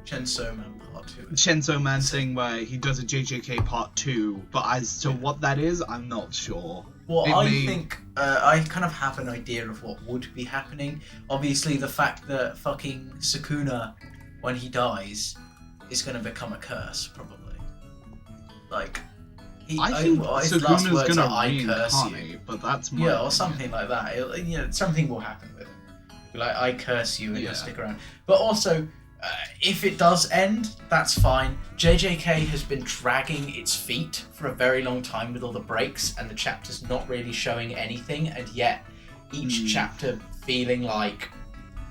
Chainsaw Man Part 2. Chainsaw Man thing where he does a JJK Part 2, but as to what that is, I'm not sure. Well, It I may- think I kind of have an idea of what would be happening. Obviously, the fact that fucking Sukuna, when he dies, is going to become a curse, probably. Like, I think his last Sukuna's words gonna are, "I curse you." reincarnate, but that's my Yeah, or opinion. something like that. Something will happen with him. Like, I curse you, and Yeah. he'll stick around. But also, if it does end, that's fine. JJK has been dragging its feet for a very long time with all the breaks and the chapters not really showing anything, and yet each chapter feeling like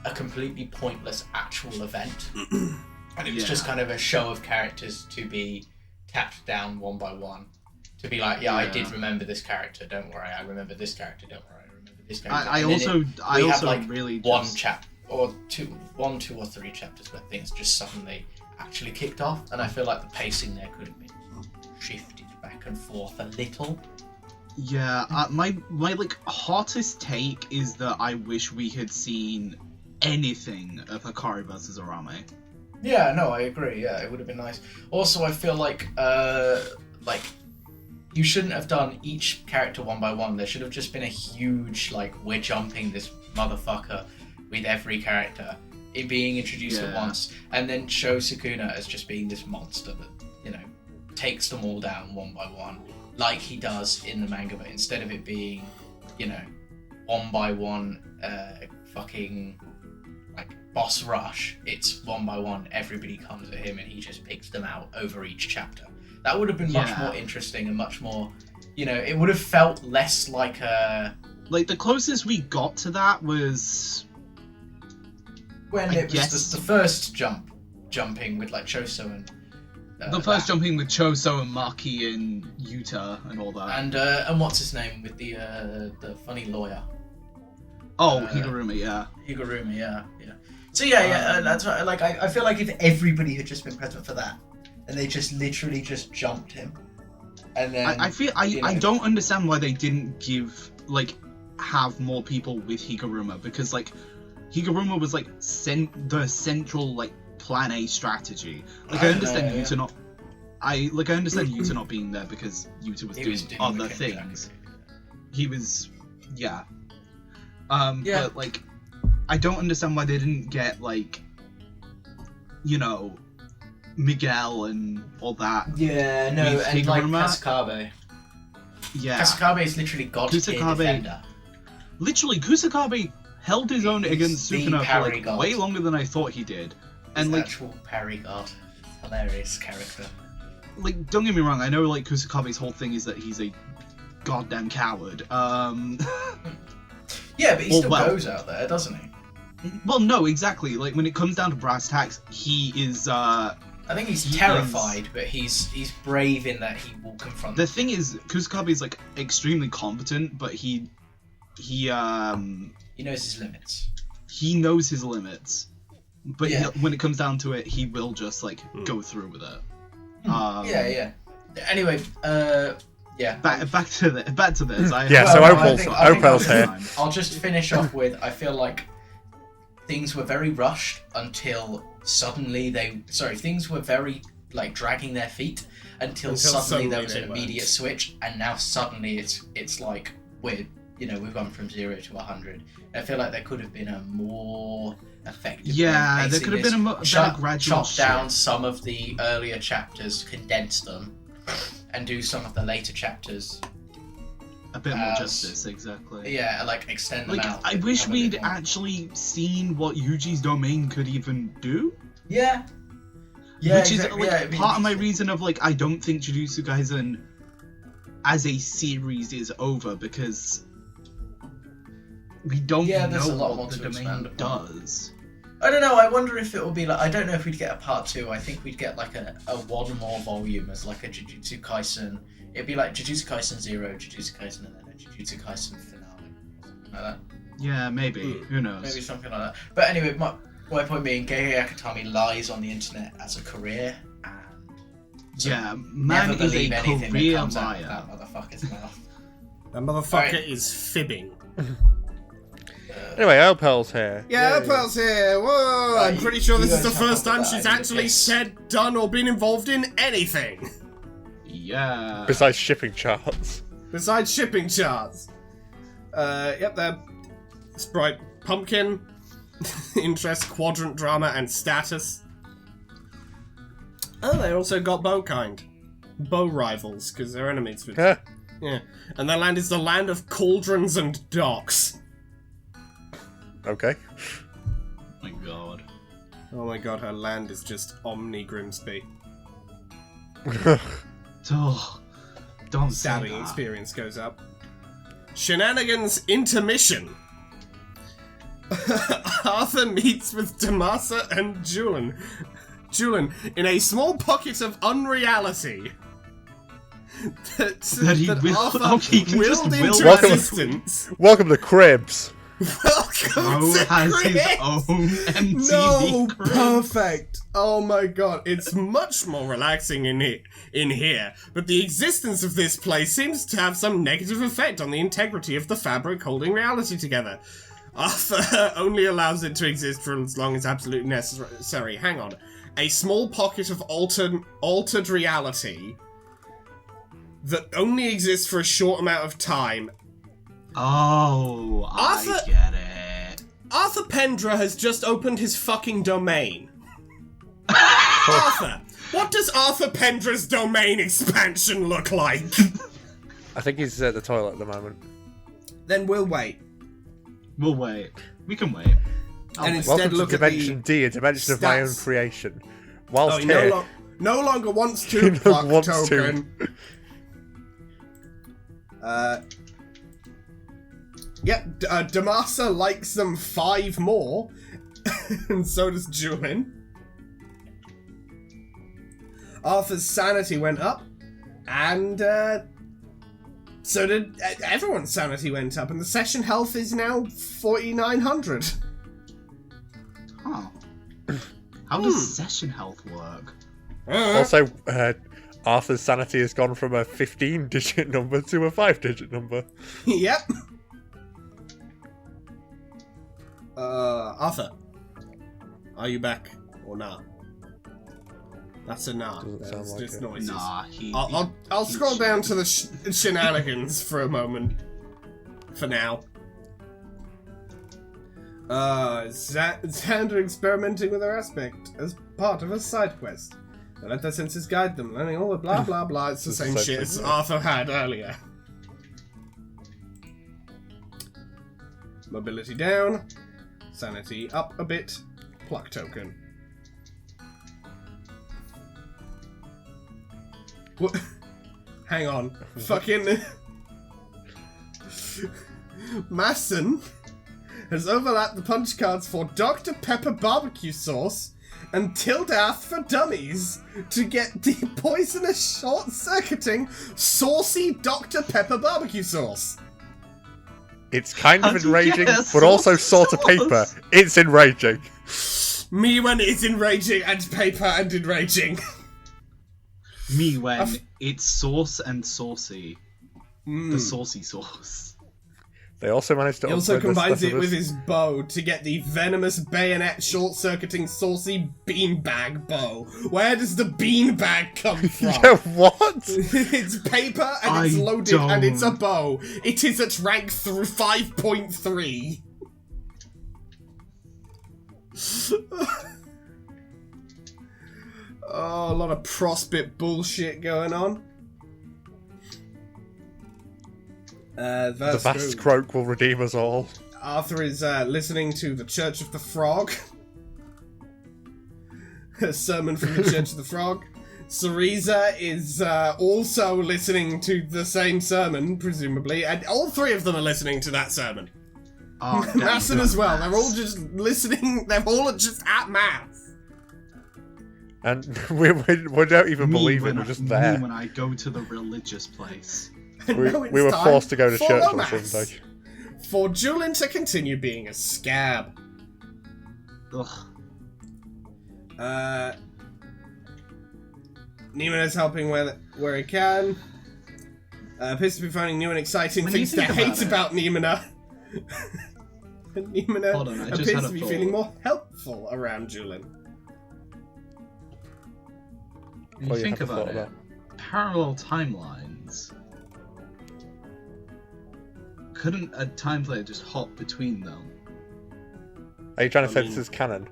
a completely pointless actual event. And it was just kind of a show of characters to be tapped down one by one. To be like, I did remember this character, don't worry, I remember this character, don't worry, I remember this character. I And then also have, like, really one just... chapter or two or three chapters where things just suddenly actually kicked off, and I feel like the pacing there could have been shifted back and forth a little. Yeah, my like hottest take is that I wish we had seen anything of Hikari versus Arame. Yeah, no, I agree. Yeah, it would have been nice. Also, I feel like you shouldn't have done each character one by one. There should have just been a huge, like, we're jumping this motherfucker with every character, it being introduced at once, and then show Sukuna as just being this monster that, you know, takes them all down one by one, like he does in the manga, but instead of it being, you know, one by one, fucking, like, boss rush, it's one by one, everybody comes at him and he just picks them out over each chapter. That would have been much more interesting and much more, you know, it would have felt less like a... Like, the closest we got to that was... When I it was guess- the first jumping with, like, Choso and... the first jumping with Choso and Maki and Yuta and all that. And what's his name with the funny lawyer? Higuruma, yeah. Higuruma, yeah. So that's right. Like, I feel like if everybody had just been present for that, and they just literally just jumped him, and then I don't understand why they didn't have more people with Higuruma, because like Higuruma was like the central like plan A strategy. Like I understand Yuta not. I understand Yuta not being there because Yuta was doing other things. He was, but like, I don't understand why they didn't get like, you know, Miguel and all that. Yeah, no, with and like Higuruma. Kasakabe. Yeah. Kasakabe is literally God tier Kusakabe- defender. Literally, Kusakabe held his own He's against the Sukuna for parry like god. way longer than I thought he did. And He's like, actual parry god. Hilarious character. like, don't get me wrong, I know like Kusakabe's whole thing is that he's a goddamn coward. Yeah, but he Well, still well. goes out there, doesn't he? Well, no, exactly. Like when it comes down to brass tacks, he is. I think he's He terrified, but he's brave in that he will confront. The thing is, Kusakabe is like extremely competent, but he He knows his limits. he knows his limits. But Yeah. when it comes down to it, he will just like go through with it. Yeah. Anyway, Back to this. So I think Opal's here. I'll just finish off with, I feel like things were very rushed until suddenly things were very, like, dragging their feet until suddenly there was an immediate switch, and now suddenly it's like we've gone from 0 to 100. I feel like there could have been a more effective way of there pacing could have this. been a better gradual Chop down shift. some of the earlier chapters, condense them, and do some of the later chapters. A bit more justice, exactly. Yeah, like extend them Like, out. I wish have a bit we'd more. actually seen what Yuji's domain could even do. Yeah. Which exactly. is like it'd be part of my interesting. reason of like I don't think Jujutsu Kaisen as a series is over, because we don't there's a know lot more what the to expand domain upon. does. I don't know. I wonder if it will be like. I don't know if we'd get a part 2. I think we'd get like a one more volume as like a Jujutsu Kaisen. It'd be like Jujutsu Kaisen 0, Jujutsu Kaisen, and then a Jujutsu Kaisen finale, or something like that. Yeah, maybe. Who knows? Maybe something like that. But anyway, my point being, Gege Akutami lies on the internet as a career, and so Yeah, man never is a believe anything that career comes out liar. of that motherfucker's mouth. That motherfucker is fibbing. Anyway, Opal's here. Yeah, Yay. Opal's here. Whoa! I'm pretty sure this is the first time she's that in actually case. said, done, or been involved in anything Yeah. Besides shipping charts. besides shipping charts. Yep, they're Sprite Pumpkin, interest, quadrant drama, and status. Oh, they also got Bowkind. Bow rivals, because they're enemies with. Yeah. Yeah. And their land is the land of cauldrons and docks. Okay. Oh my god. Oh my god, her land is just Omni Grimsby. Oh, don't say Stabbing that. experience goes up. Shenanigans Intermission. Arthur meets with Damasa and Julian in a small pocket of unreality That he will- Arthur oh, he can just willed will into that. existence. Welcome to Cribs. Welcome Bro to has his Cribs! own MTV No, crib. perfect. Oh my god, it's much more relaxing in here, but the existence of this place seems to have some negative effect on the integrity of the fabric holding reality together. Arthur only allows it to exist for as long as absolutely necessary. Hang on. A small pocket of altered reality that only exists for a short amount of time. Oh, Arthur- I get it. Arthur Pendra has just opened his fucking domain. Arthur, what does Arthur Pendra's domain expansion look like? I think he's at the toilet at the moment. Then we'll wait. We'll wait. We can wait. And wait. instead Welcome to look at Dimension D, a dimension of my own stats. creation. Oh, Whilst he here, no longer wants He to no pluck wants to. token. Yep, Damasa likes them 5 more, and so does Julian. Arthur's sanity went up, and so did everyone's sanity went up, and the session health is now 4,900. Huh. How does session health work? also, Arthur's sanity has gone from a 15-digit number to a 5-digit number. Yep. Arthur, are you back or not? That's a nah. Doesn't sound That's like just it. noises. Nah, I'll scroll down to the shenanigans for a moment. For now. Xander experimenting with her aspect as part of a side quest. They let their senses guide them, learning all the blah blah blah. It's the It's the same same shit thing, as yeah. Arthur had earlier. Mobility down. Sanity up a bit. Pluck token. What? Hang on. Fucking... Masson has overlapped the punch cards for Dr. Pepper barbecue sauce and Tildath for dummies to get the poisonous short-circuiting saucy Dr. Pepper barbecue sauce. It's kind How of do you get enraging, a but also sauce? sort of paper. It's enraging. Me when it's enraging and paper and enraging. Me when it's sauce and saucy. The saucy sauce. They also managed to He also upgrade their combines it specialist- with his bow to get the venomous bayonet short-circuiting saucy beanbag bow. Where does the beanbag come from? Yeah, what? It's paper and it's I loaded and it's a don't. bow. It is at rank 5.3. Oh, a lot of prospect bullshit going on. The vast croak will redeem us all. Arthur is listening to the Church of the Frog. A sermon from the Church of the Frog. Cereza is also listening to the same sermon, presumably, and all 3 of them are listening to that sermon. Oh, Masson as well. They're all just listening. They're all just at mass. And we don't even believe it, when we're I- just me there. when I go to the religious place. And We, now it's we were time forced to go to for church the on mass. Sunday. For Julian to continue being a scab. Ugh. Neiman is helping where he can. Appears to be finding new and exciting When you things to think hate about about Nimona. Nimina Hold on, I just appears had to a be thought. feeling more helpful around Julian. When Well, you you think have a about thought it, parallel timelines. Couldn't a time player just hop between them? Are you trying to I say mean- this is canon?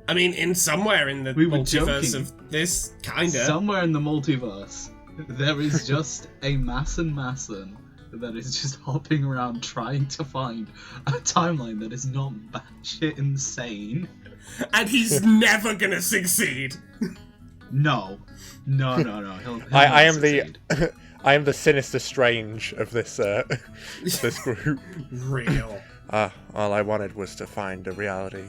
I mean, in somewhere in the We were multiverse joking. of this, kinda. Somewhere in the multiverse, there is just a Masson that is just hopping around trying to find a timeline that is not batshit insane. And he's never gonna succeed. No. He'll I not am the succeed. I am the sinister strange of this this group. Real. All I wanted was to find a reality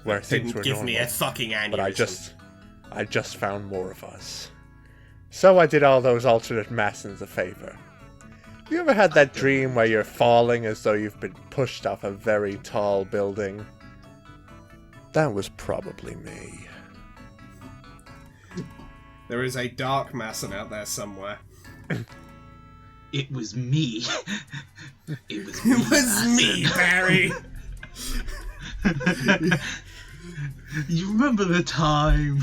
where things Didn't were give normal. me a fucking aneurysm. But I just found more of us. So I did all those alternate Massons a favor. You ever had that dream where you're falling as though you've been pushed off a very tall building? That was probably me. There is a dark Masson out there somewhere. It was me. It was It was me, Barry! You remember the time?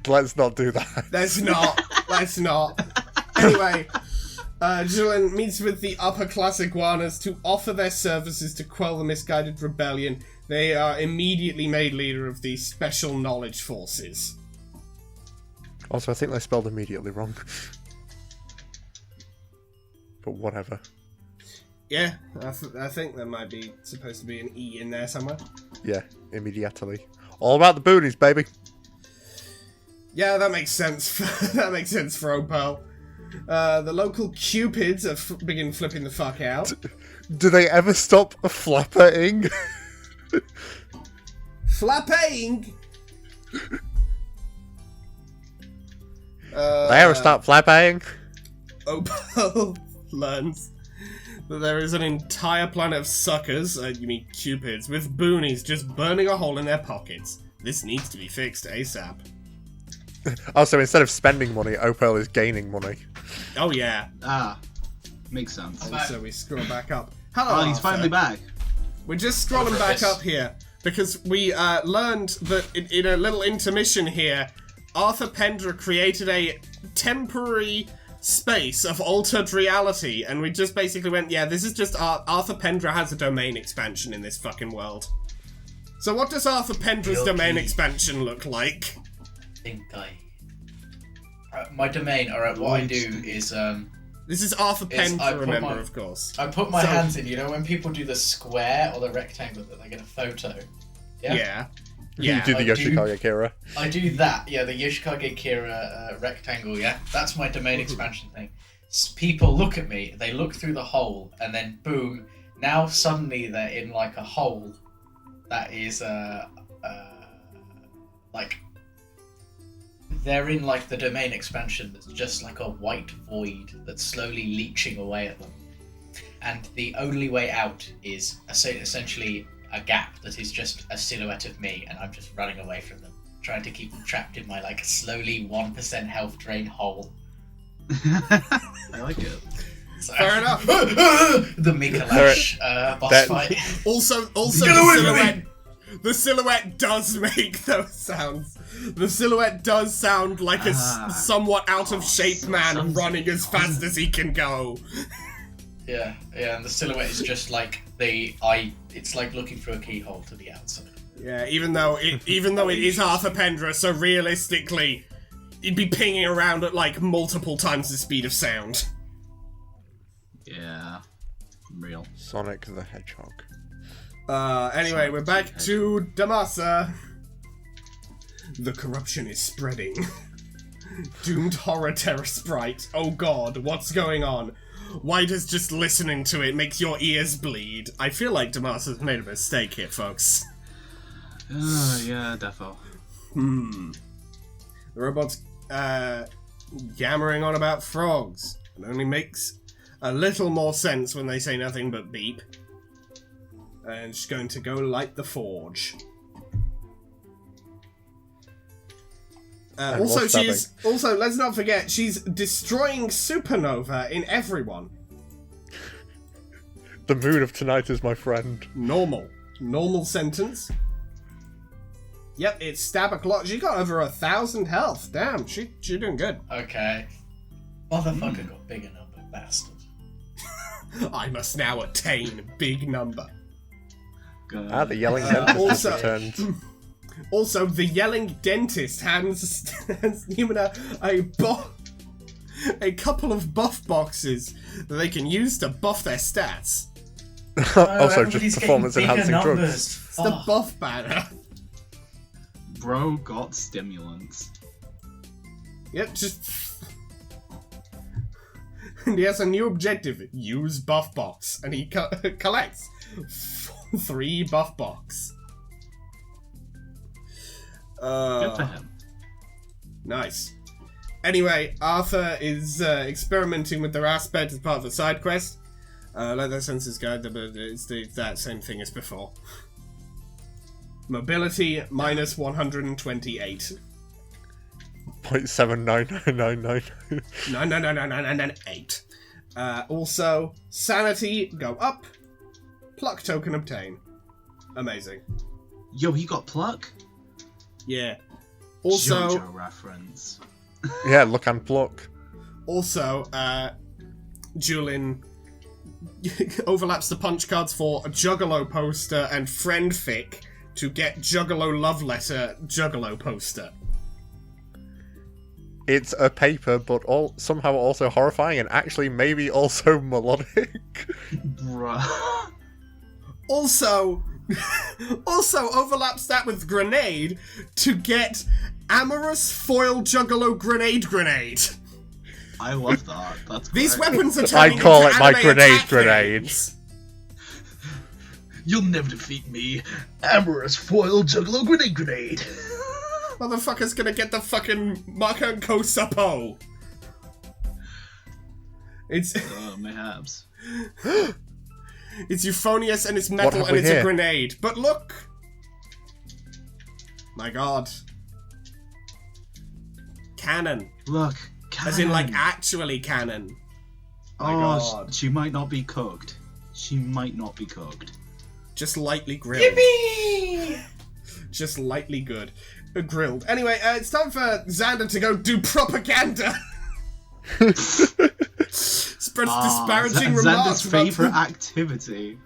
Let's not do that. Let's not. Anyway, Julian meets with the upper class iguanas to offer their services to quell the misguided rebellion. They are immediately made leader of the Special Knowledge Forces. Also, I think they spelled immediately wrong. But whatever. Yeah, I think there might be supposed to be an E in there somewhere. Yeah, immediately. All about the boonies, baby. Yeah, that makes sense. That makes sense for Opal. The local cupids begin flipping the fuck out. Do they ever stop flapping? Flapping! They ever stop flapping? Opal learns that there is an entire planet of suckers, you mean cupids, with boonies just burning a hole in their pockets. This needs to be fixed ASAP. Also, instead of spending money, Opal is gaining money. Oh yeah. Ah, makes sense. And so we scroll back up. Hello, Oh, he's Arthur. finally back. We're just scrolling back Yes. up here because we learned that in a little intermission here, Arthur Pendra created a temporary space of altered reality, and we just basically went, yeah, this is just Arthur Pendra has a domain expansion in this fucking world. So what does Arthur Pendra's Okay. domain expansion look like? My domain, alright, what I do is, This is Arthur Yes, I Pendra, put remember, my- of course. I put my So- hands in, you know when people do the square or the rectangle that they get a photo? Yeah? Yeah. You do the I do- Yoshikage Kira. I do that, yeah, the Yoshikage Kira rectangle, yeah? That's my domain expansion thing. People look at me, they look through the hole, and then boom, now suddenly they're in like a hole that is, like, they're in like the domain expansion that's just like a white void that's slowly leeching away at them. And the only way out is essentially a gap that is just a silhouette of me, and I'm just running away from them, trying to keep them trapped in my like slowly 1% health drain hole. I like it. So, Fair enough. The Mikalash boss that- fight. Also Get the away from silhouette. The silhouette does make those sounds. The silhouette does sound like a somewhat out of shape man sounds- running as fast as he can go. Yeah, and the silhouette is just like it's like looking through a keyhole to the outside. Yeah, even though it is Arthur Pendra, so realistically, it'd be pinging around at like multiple times the speed of sound. Yeah. Real. Sonic the Hedgehog. Anyway, we're back to Damasa. The corruption is spreading. Doomed horror terror sprite. Oh god, what's going on? Why does just listening to it makes your ears bleed? I feel like Damasa's made a mistake here, folks. Yeah, defo. The robot's yammering on about frogs. It only makes a little more sense when they say nothing but beep. And she's going to go light the forge. And Also, more stabbing. let's not forget, she's destroying supernova in everyone. The mood of tonight is my friend. Normal. Normal sentence. Yep, it's stab o'clock. She got over 1,000 health. Damn, she doing good. Okay. Motherfucker got bigger number, bastard. I must now attain big number. The yelling dentist has returned. Also, the yelling dentist hands Numina a couple of buff boxes that they can use to buff their stats. Also, just performance-enhancing drugs. It's the buff banner. Bro got stimulants. Yep, just... And he has a new objective. Use buff box. And he collects 3 buff box. Good for him. Nice. Anyway, Arthur is experimenting with their aspect as part of the side quest. Let their senses guide them, but it's that same thing as before. Mobility minus 128. 0.799999. 8. Also, sanity go up. Pluck token obtain. Amazing. Yo, he got pluck? Yeah. Also, JoJo reference. Yeah, look and pluck. Also, Julin overlaps the punch cards for a Juggalo poster and friend fic to get Juggalo love letter Juggalo poster. It's a paper, but somehow also horrifying and actually maybe also melodic. Bruh. Also overlaps that with grenade to get amorous foil Juggalo grenade. I love that. That's great. These weapons are I turning call into it my anime grenade attack grenade. games. You'll never defeat me. Amorous foil juggalo grenade. Motherfucker's gonna get the fucking Marco Kosapo. It's Mayhaps. it's euphonious and it's metal have and we it's here? a grenade. But look! My god. Cannon. Look, As in, like, cannon. actually cannon. My Oh, god. she might not be cooked. She might not be cooked. Just lightly grilled. Yippee! Just lightly good. Grilled. Anyway, it's time for Xander to go do propaganda. Spreads disparaging remarks Xander's about favourite activity.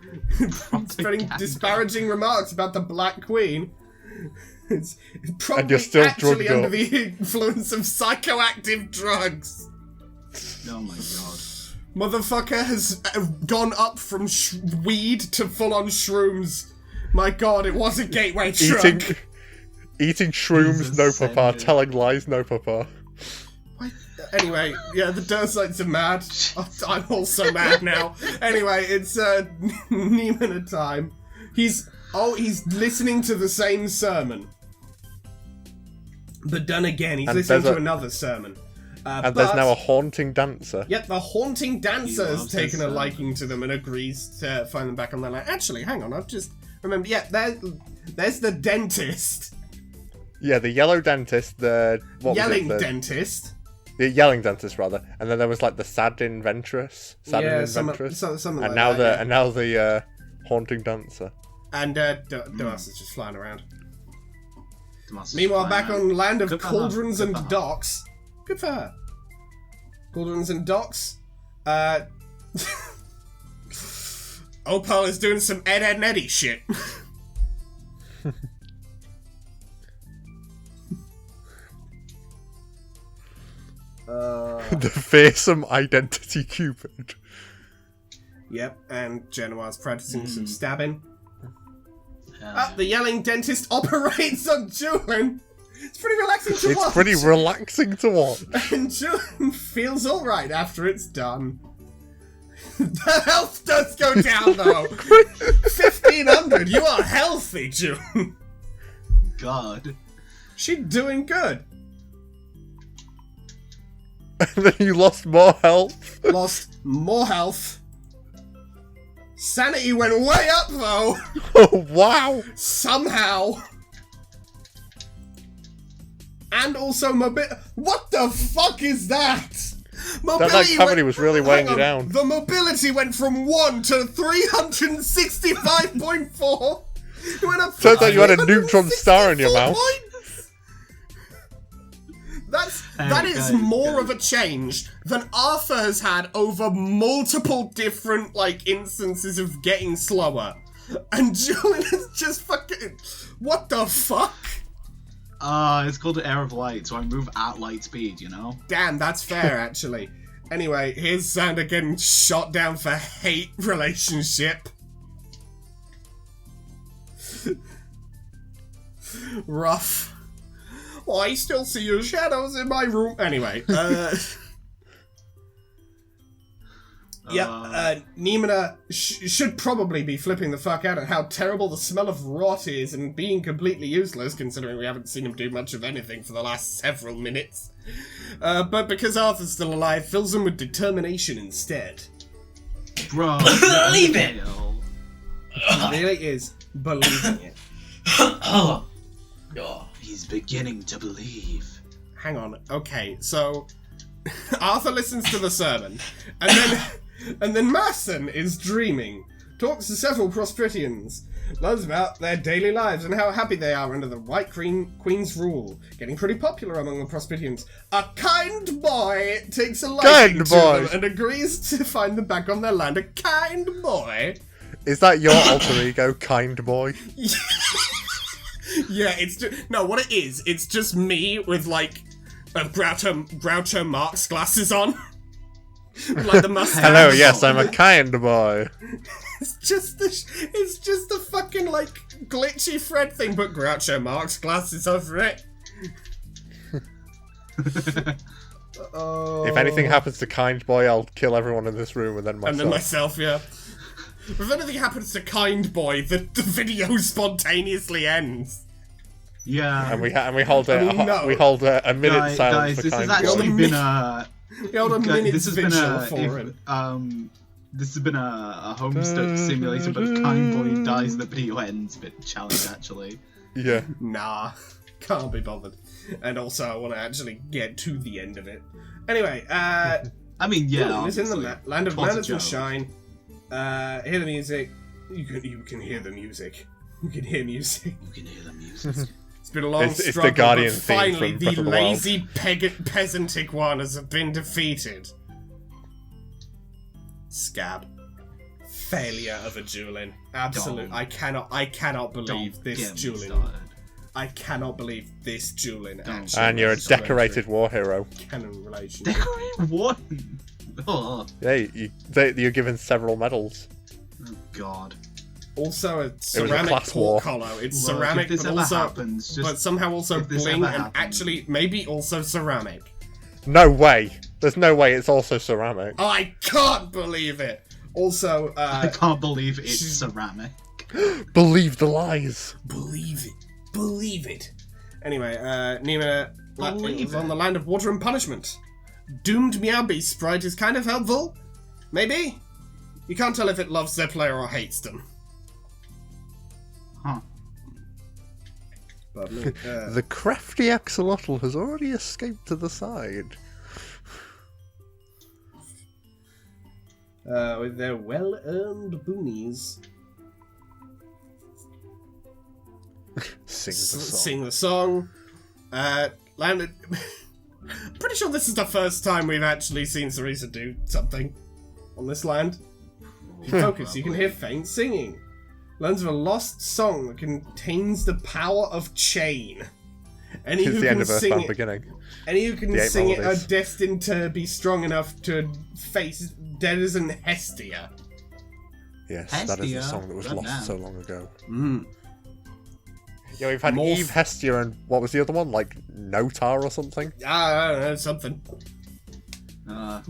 spreading disparaging remarks about the Black Queen. It's probably And you're still actually drugged under up. the influence of psychoactive drugs. Oh my god. Motherfucker has gone up from weed to full-on shrooms. My god, it was a gateway drug. Eating shrooms, Jesus, no papa. Xander. Telling lies, no papa. Anyway, yeah, the Dursites are mad. I'm also mad now. Anyway, it's Neiman time. He's listening to the same sermon. But done again, he's And listening there's to a- another sermon. And there's now a haunting dancer. Yep, the haunting dancer has loves taken his a sermon. liking to them and agrees to find them back on their line. Actually, hang on, I've just remembered. Yeah, there's the dentist. Yeah, the yellow dentist, the... What Yelling was it? dentist. The yelling dentist, rather. And then there was, like, the sad inventress. Something And like now that. the haunting dancer. And Dumas is just flying around. Damas is Meanwhile, flying back out. on land of Good for her. cauldrons Good and for her. docks. Good for her. Cauldrons and docks. Opal is doing some Ed and Eddie shit. The fearsome identity cupid. Yep, and Genoa's practicing some stabbing. Yeah. The yelling dentist operates on Julian. It's pretty relaxing to watch. It's pretty relaxing to watch. And Julian feels alright after it's done. The health does go down though. 1500. You are healthy, June. God. She's doing good. And then you lost more health. Lost more health. Sanity went way up though. Oh, wow. Somehow. And also what the fuck is that? That cavity was really weighing you down. The mobility went from 1 to 365.4. It went up. Turns out you had a neutron star in your mouth. That is more of a change than Arthur has had over multiple different instances of getting slower. And Julian is just fucking... What the fuck? It's called the air of light, so I move at light speed, you know? Damn, that's fair, actually. Anyway, here's Sander getting shot down for hate relationship. Rough. Well, I still see your shadows in my room. Anyway, Nimona should probably be flipping the fuck out at how terrible the smell of rot is and being completely useless, considering we haven't seen him do much of anything for the last several minutes. But because Arthur's still alive, fills him with determination instead. Bro, Believe it! He really is believing it. He's beginning to believe. Hang on. Okay, so Arthur listens to the sermon, and then Mason is dreaming, talks to several Prosperitians, learns about their daily lives and how happy they are under the White Queen's rule, getting pretty popular among the Prosperitians. A kind boy takes a liking to them and agrees to find them back on their land. A kind boy. Is that your alter ego, kind boy? Yeah, it's just... No, what it is, it's just me with, Groucho Marx glasses on. With, the mustache. Hello, yes, I'm a kind boy. It's just the fucking, glitchy Fred thing, but Groucho Marx glasses over it. If anything happens to kind boy, I'll kill everyone in this room and then myself. And then myself, yeah. If anything happens to kind boy, the video spontaneously ends. Yeah. And we hold a minute silence for kind boy. This has actually been this has been a Homestuck simulator, but kind boy dies, the video ends bit challenge actually. Yeah. Nah, can't be bothered. And also, I want to actually get to the end of it. Anyway, I mean, yeah. It's in the land of manners and shine. Hear the music. You can hear the music. You can hear music. You can hear the music. It's been a long struggle, it's the Guardian but theme finally from the Breath of the Wild. lazy peasant iguanas have been defeated. Scab. Failure of a Julian. Absolute. I cannot believe this Julian. I cannot believe this Julian actually. And you're a decorated war hero. Canon relation. Decorated what? Oh. Yeah, you're given several medals. Oh God. Also a ceramic portcollar. It's Look, ceramic, but somehow also bling and actually maybe also ceramic. No way. There's no way it's also ceramic. I can't believe it. Also, I can't believe it's ceramic. Believe the lies. Believe it. Believe it. Anyway, Nima is on the land of water and punishment. Doomed Meow Beast sprite is kind of helpful. Maybe? You can't tell if it loves their player or hates them. Huh. But, the crafty axolotl has already escaped to the side. With their well-earned boonies. Sing the song. Landed... Pretty sure this is the first time we've actually seen Cerisa do something on this land. Focus, you can hear faint singing. Learns of a lost song that contains the power of chain. Any It's who the can end of sing Earthbound it, Beginning. any who can The 8 sing it are melodies. destined to be strong enough to face Denizen Hestia. Yes, that is the Hestia. song that was Good lost now. so long ago. Mm. Yeah, we've had Eve, Hestia, and what was the other one? Notar or something? I don't know, something. How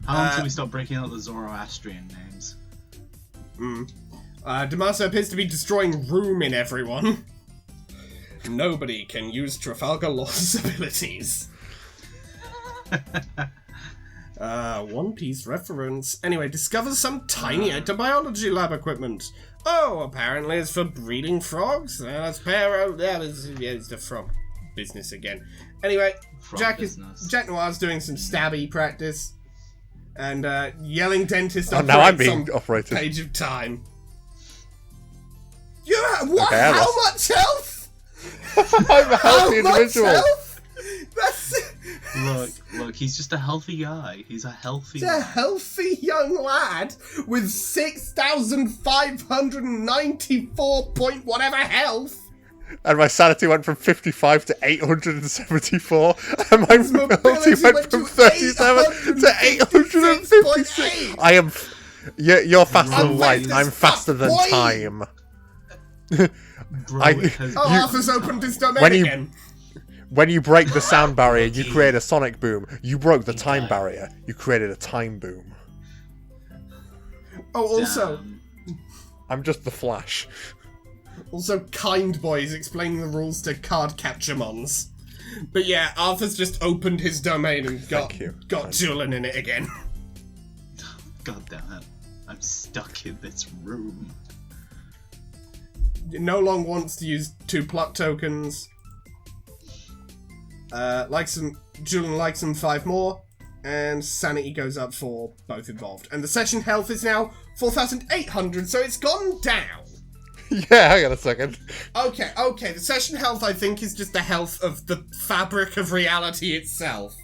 long till we stop breaking out the Zoroastrian names? Damaso appears to be destroying room in everyone. Nobody can use Trafalgar Law's abilities. One Piece reference. Anyway, discovers some tiny ectobiology lab equipment. Oh, apparently it's for breeding frogs. That's it's the frog business again. Anyway, Frog Jack business. Jack Noir's doing some stabby practice, and yelling dentist Oh, now I'm operates being on operated. Page of Time. What? Okay, I How lost. much health? I'm a How healthy much individual. health? That's Look, he's just a healthy guy. He's a healthy a guy. healthy young lad with 6,594 point whatever health. And my sanity went from 55 to 874. And my mobility mobility went went from to 37 to 856. 856.8. I am. You're faster I'm than light. fast as I'm faster fuck, than boy. time. Bro, I- it has- Oh, Arthur's opened his domain When you- again. When you break the sound barrier, you create a sonic boom. You broke the time barrier. You created a time boom. Oh, also, Damn. I'm just the Flash. Kind Boy is explaining the rules to card capture mons. But yeah, Arthur's just opened his domain and got Thank you. Julian in it again. God damn it. I'm stuck in this room. No longer wants to use 2 pluck tokens. Julian likes them 5 more, and sanity goes up for both involved. And the session health is now 4,800, so it's gone down. Yeah, hang on a second. Okay, the session health I think is just the health of the fabric of reality itself.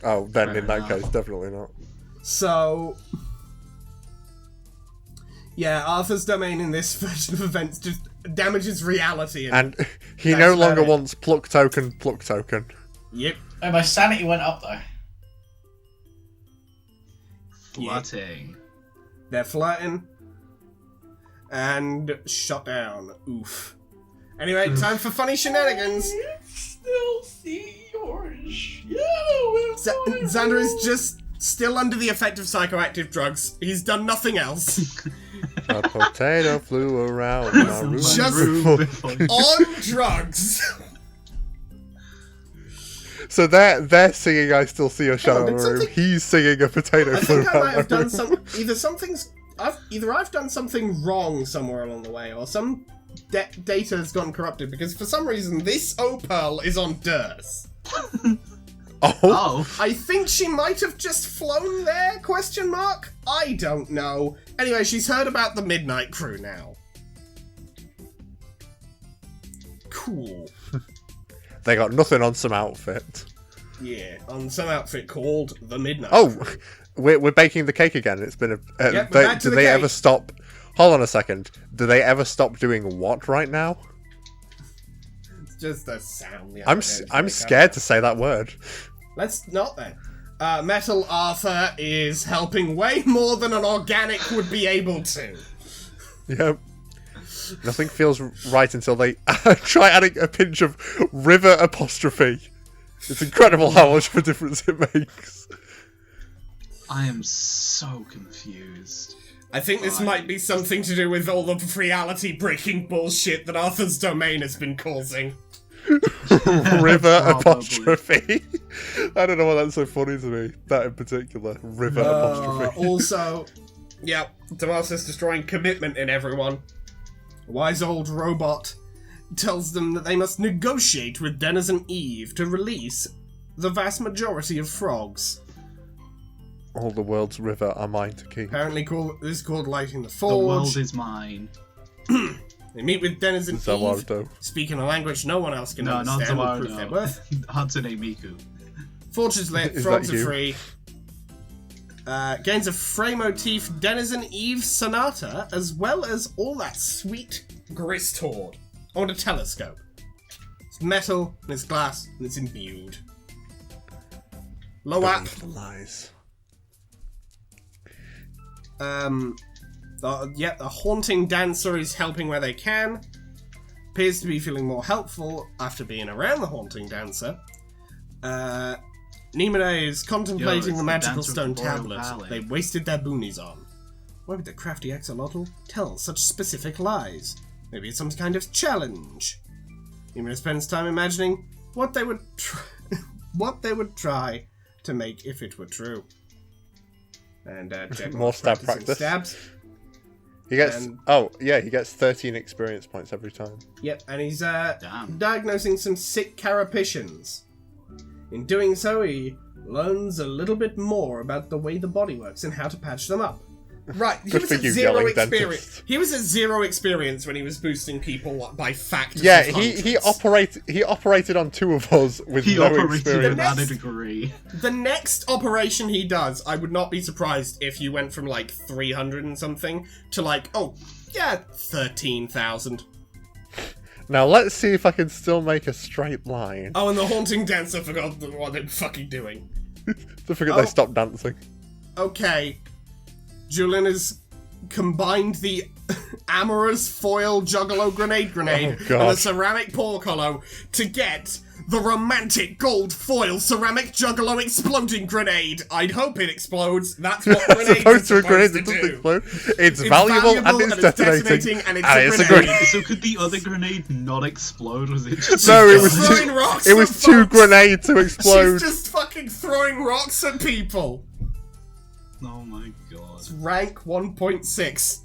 Oh, then in that Fair case, definitely not. So, yeah, Arthur's domain in this version of events just damages reality. And he That's no about longer it. wants pluck token, pluck token. Yep. Oh, my sanity went up though. Flirting. They're flirting. And shut down. Oof. Anyway, time for funny shenanigans. Still see your shadow. Xander is just still under the effect of psychoactive drugs. He's done nothing else. A potato flew around my room. Just- before- On drugs. So they're singing "I Still See Your Shadow in did My Room." something- He's singing "A Potato I Flew think I Around might My have done Room." some. Either I've done something wrong somewhere along the way, or some data has gotten corrupted because for some reason this Opal is on Durs. Oh, Oh, I think she might have just flown there? Question mark? I don't know. Anyway, she's heard about the Midnight Crew now. Cool. they got nothing on some outfit. Yeah, on some outfit called the Midnight Oh, Crew. we're baking the cake again. It's been a. Yep, we're back to do the they cake. ever stop? Hold on a second. Do they ever stop doing what right now? It's just a sound. the I'm other day, I'm like, scared to say that word. Let's not then. Metal Arthur is helping way more than an organic would be able to. Yep. Nothing feels right until they try adding a pinch of river apostrophe. It's incredible how much of a difference it makes. I am so confused. I think this Right. might be something to do with all the reality breaking bullshit that Arthur's domain has been causing. River Probably. apostrophe. I don't know why that's so funny to me. That in particular. River apostrophe. Also, yeah, Damasus destroying commitment in everyone. A wise old robot tells them that they must negotiate with Denizen Eve to release the vast majority of frogs. All the world's river are mine to keep. Apparently, this is called lighting the The forge. world is mine. They meet with Denizen Eve, Zawardo. speaking a language no one else can No, not understand, will prove their Zawardo. worth. Hatsune Miku. Forge is lit, Is frogs that are you? free. Gains a Frey motif, Denizen Eve Sonata, as well as all that sweet grist hoard. I want a telescope. It's metal, and it's glass, and it's imbued. Low app. Believe the lies. The haunting dancer is helping where they can. Appears to be feeling more helpful after being around the haunting dancer. Nimue is contemplating it's the the magical dancer of stone the Royal tablet Valley. they wasted their boonies on. Why would the crafty axolotl tell such specific lies? Maybe it's some kind of challenge. Nimue spends time imagining what they would try to make if it were true. And Jack More stab practicing practice. Stabs. He gets. And- he gets 13 experience points every time. Yep, and he's Damn. diagnosing some sick carapacians. In doing so, he learns a little bit more about the way the body works and how to patch them up. Right, he Good was for at you, zero yelling experience. dentist. He was at zero experience when he was boosting people by factors. Yeah, of he hundreds. operated on 2 of us with He no operated experience. without a degree. The next operation he does, I would not be surprised if you went from like 300 and something to like, 13,000. Now let's see if I can still make a straight line. Oh, and the haunting dance, I forgot what they're fucking doing. Don't forget Oh. they stopped dancing. Okay. Julian has combined the amorous foil juggalo grenade Oh, and God. the ceramic portcullis to get the romantic gold foil ceramic juggalo exploding grenade. I'd hope it explodes. That's what As grenades opposed are to a grenade supposed that to doesn't do. explode. It's valuable and it's detonating. and and it's it's a a grenade. grenade. So could the other grenade not explode? Was it just No, it was throwing two, rocks it was at 2 folks. grenades to explode. She's just fucking throwing rocks at people. Oh my god. It's rank 1.6.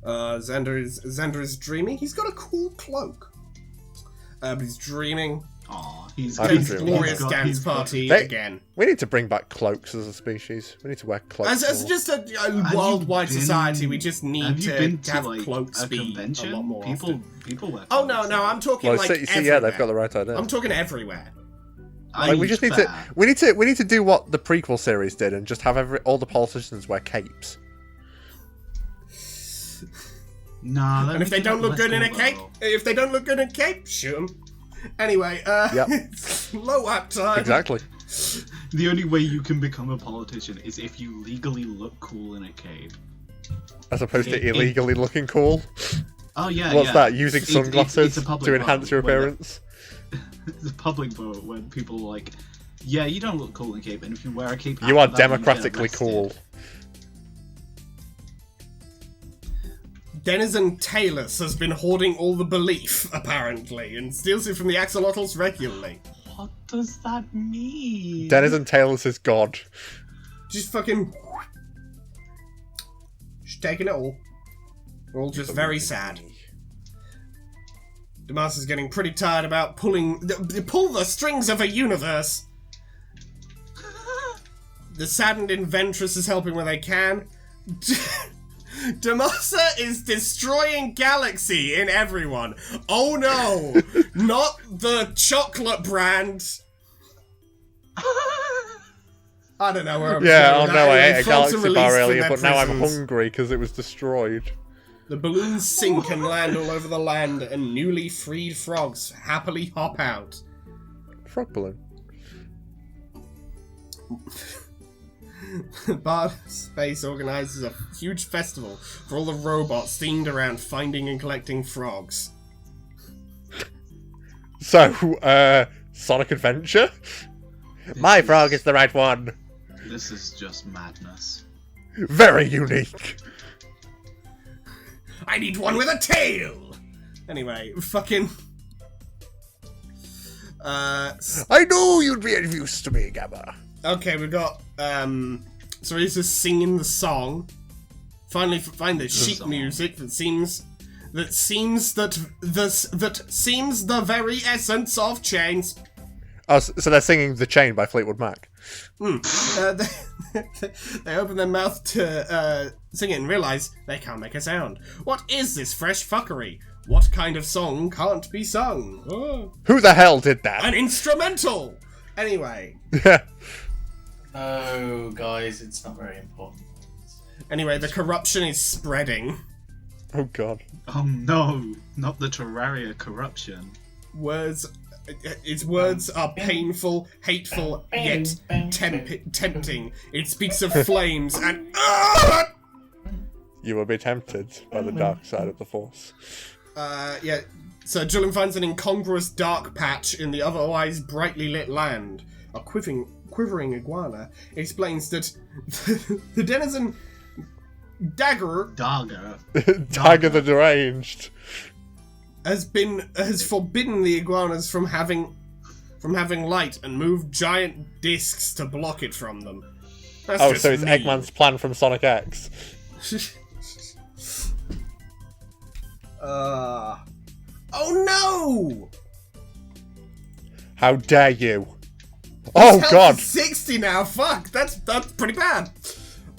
Xander is dreaming. He's got a cool cloak. But he's dreaming. Aw, he's I've His been dreaming. glorious got- dance he's got- party They- again. We need to bring back cloaks as a species. We need to wear cloaks. As more. just a you worldwide been- society, we just need Have you been to have to like cloaks a be convention? a lot more often. People wear Oh no, clothes. no, I'm talking Well, like see, everywhere. yeah, they've got the right idea. I'm talking everywhere. Like, we just need to we need to do what the prequel series did and just have all the politicians wear capes. Nah, And if they don't look good in a cape, shoot them. Anyway, Yep. it's low up time. Exactly. The only way you can become a politician is if you legally look cool in a cape. As opposed to It- illegally looking cool. Oh yeah, What's yeah. that? Using It's- sunglasses it's a public to enhance vote your where- appearance? It's a public vote when people are like, yeah, you don't look cool in a cape, and if you wear a cape, You are after that, you get democratically arrested. cool. Denizen Talus has been hoarding all the belief, apparently, and steals it from the axolotls regularly. What does that mean? Denizen Talus is God. Just fucking... She's taking it all. We're all just very sad. Damas is getting pretty tired about pull the strings of a universe. The saddened inventress is helping where they can. Damasa is destroying galaxy in everyone. Oh no! Not the chocolate brand. I don't know where I'm Yeah, going oh with no, that. I Anyway, ate a France galaxy are bar released earlier, from but their now I'm prisons. hungry because it was destroyed. The balloons sink and land all over the land, and newly freed frogs happily hop out. Frog balloon. Bar Space organizes a huge festival for all the robots themed around finding and collecting frogs. So, Sonic Adventure? My frog is the right one. This is just madness. Very unique. I need one with a tail! Anyway, fucking... I knew you'd be of use to me, Gamma. Okay, we've got, so he's just singing the song. Finally find the sheet song. music that seems the very essence of chains. Oh, so they're singing The Chain by Fleetwood Mac. They open their mouth to sing it and realise they can't make a sound. What is this fresh fuckery? What kind of song can't be sung? Oh, Who the hell did that? an instrumental! Anyway, No, guys, it's not very important. the corruption is spreading. Oh god. Oh no, not the Terraria corruption. Its words are painful, hateful, yet tempting. It speaks of flames and... You will be tempted by the dark side of the Force. So Julian finds an incongruous dark patch in the otherwise brightly lit land. A quivering iguana explains that the denizen Dagger Dagger. Dagger the Deranged. has forbidden the iguanas from having light and moved giant discs to block it from them. That's Oh, just so it's mean. Eggman's plan from Sonic X. Oh no! How dare you? His Oh health god! is 60 now. Fuck, that's pretty bad.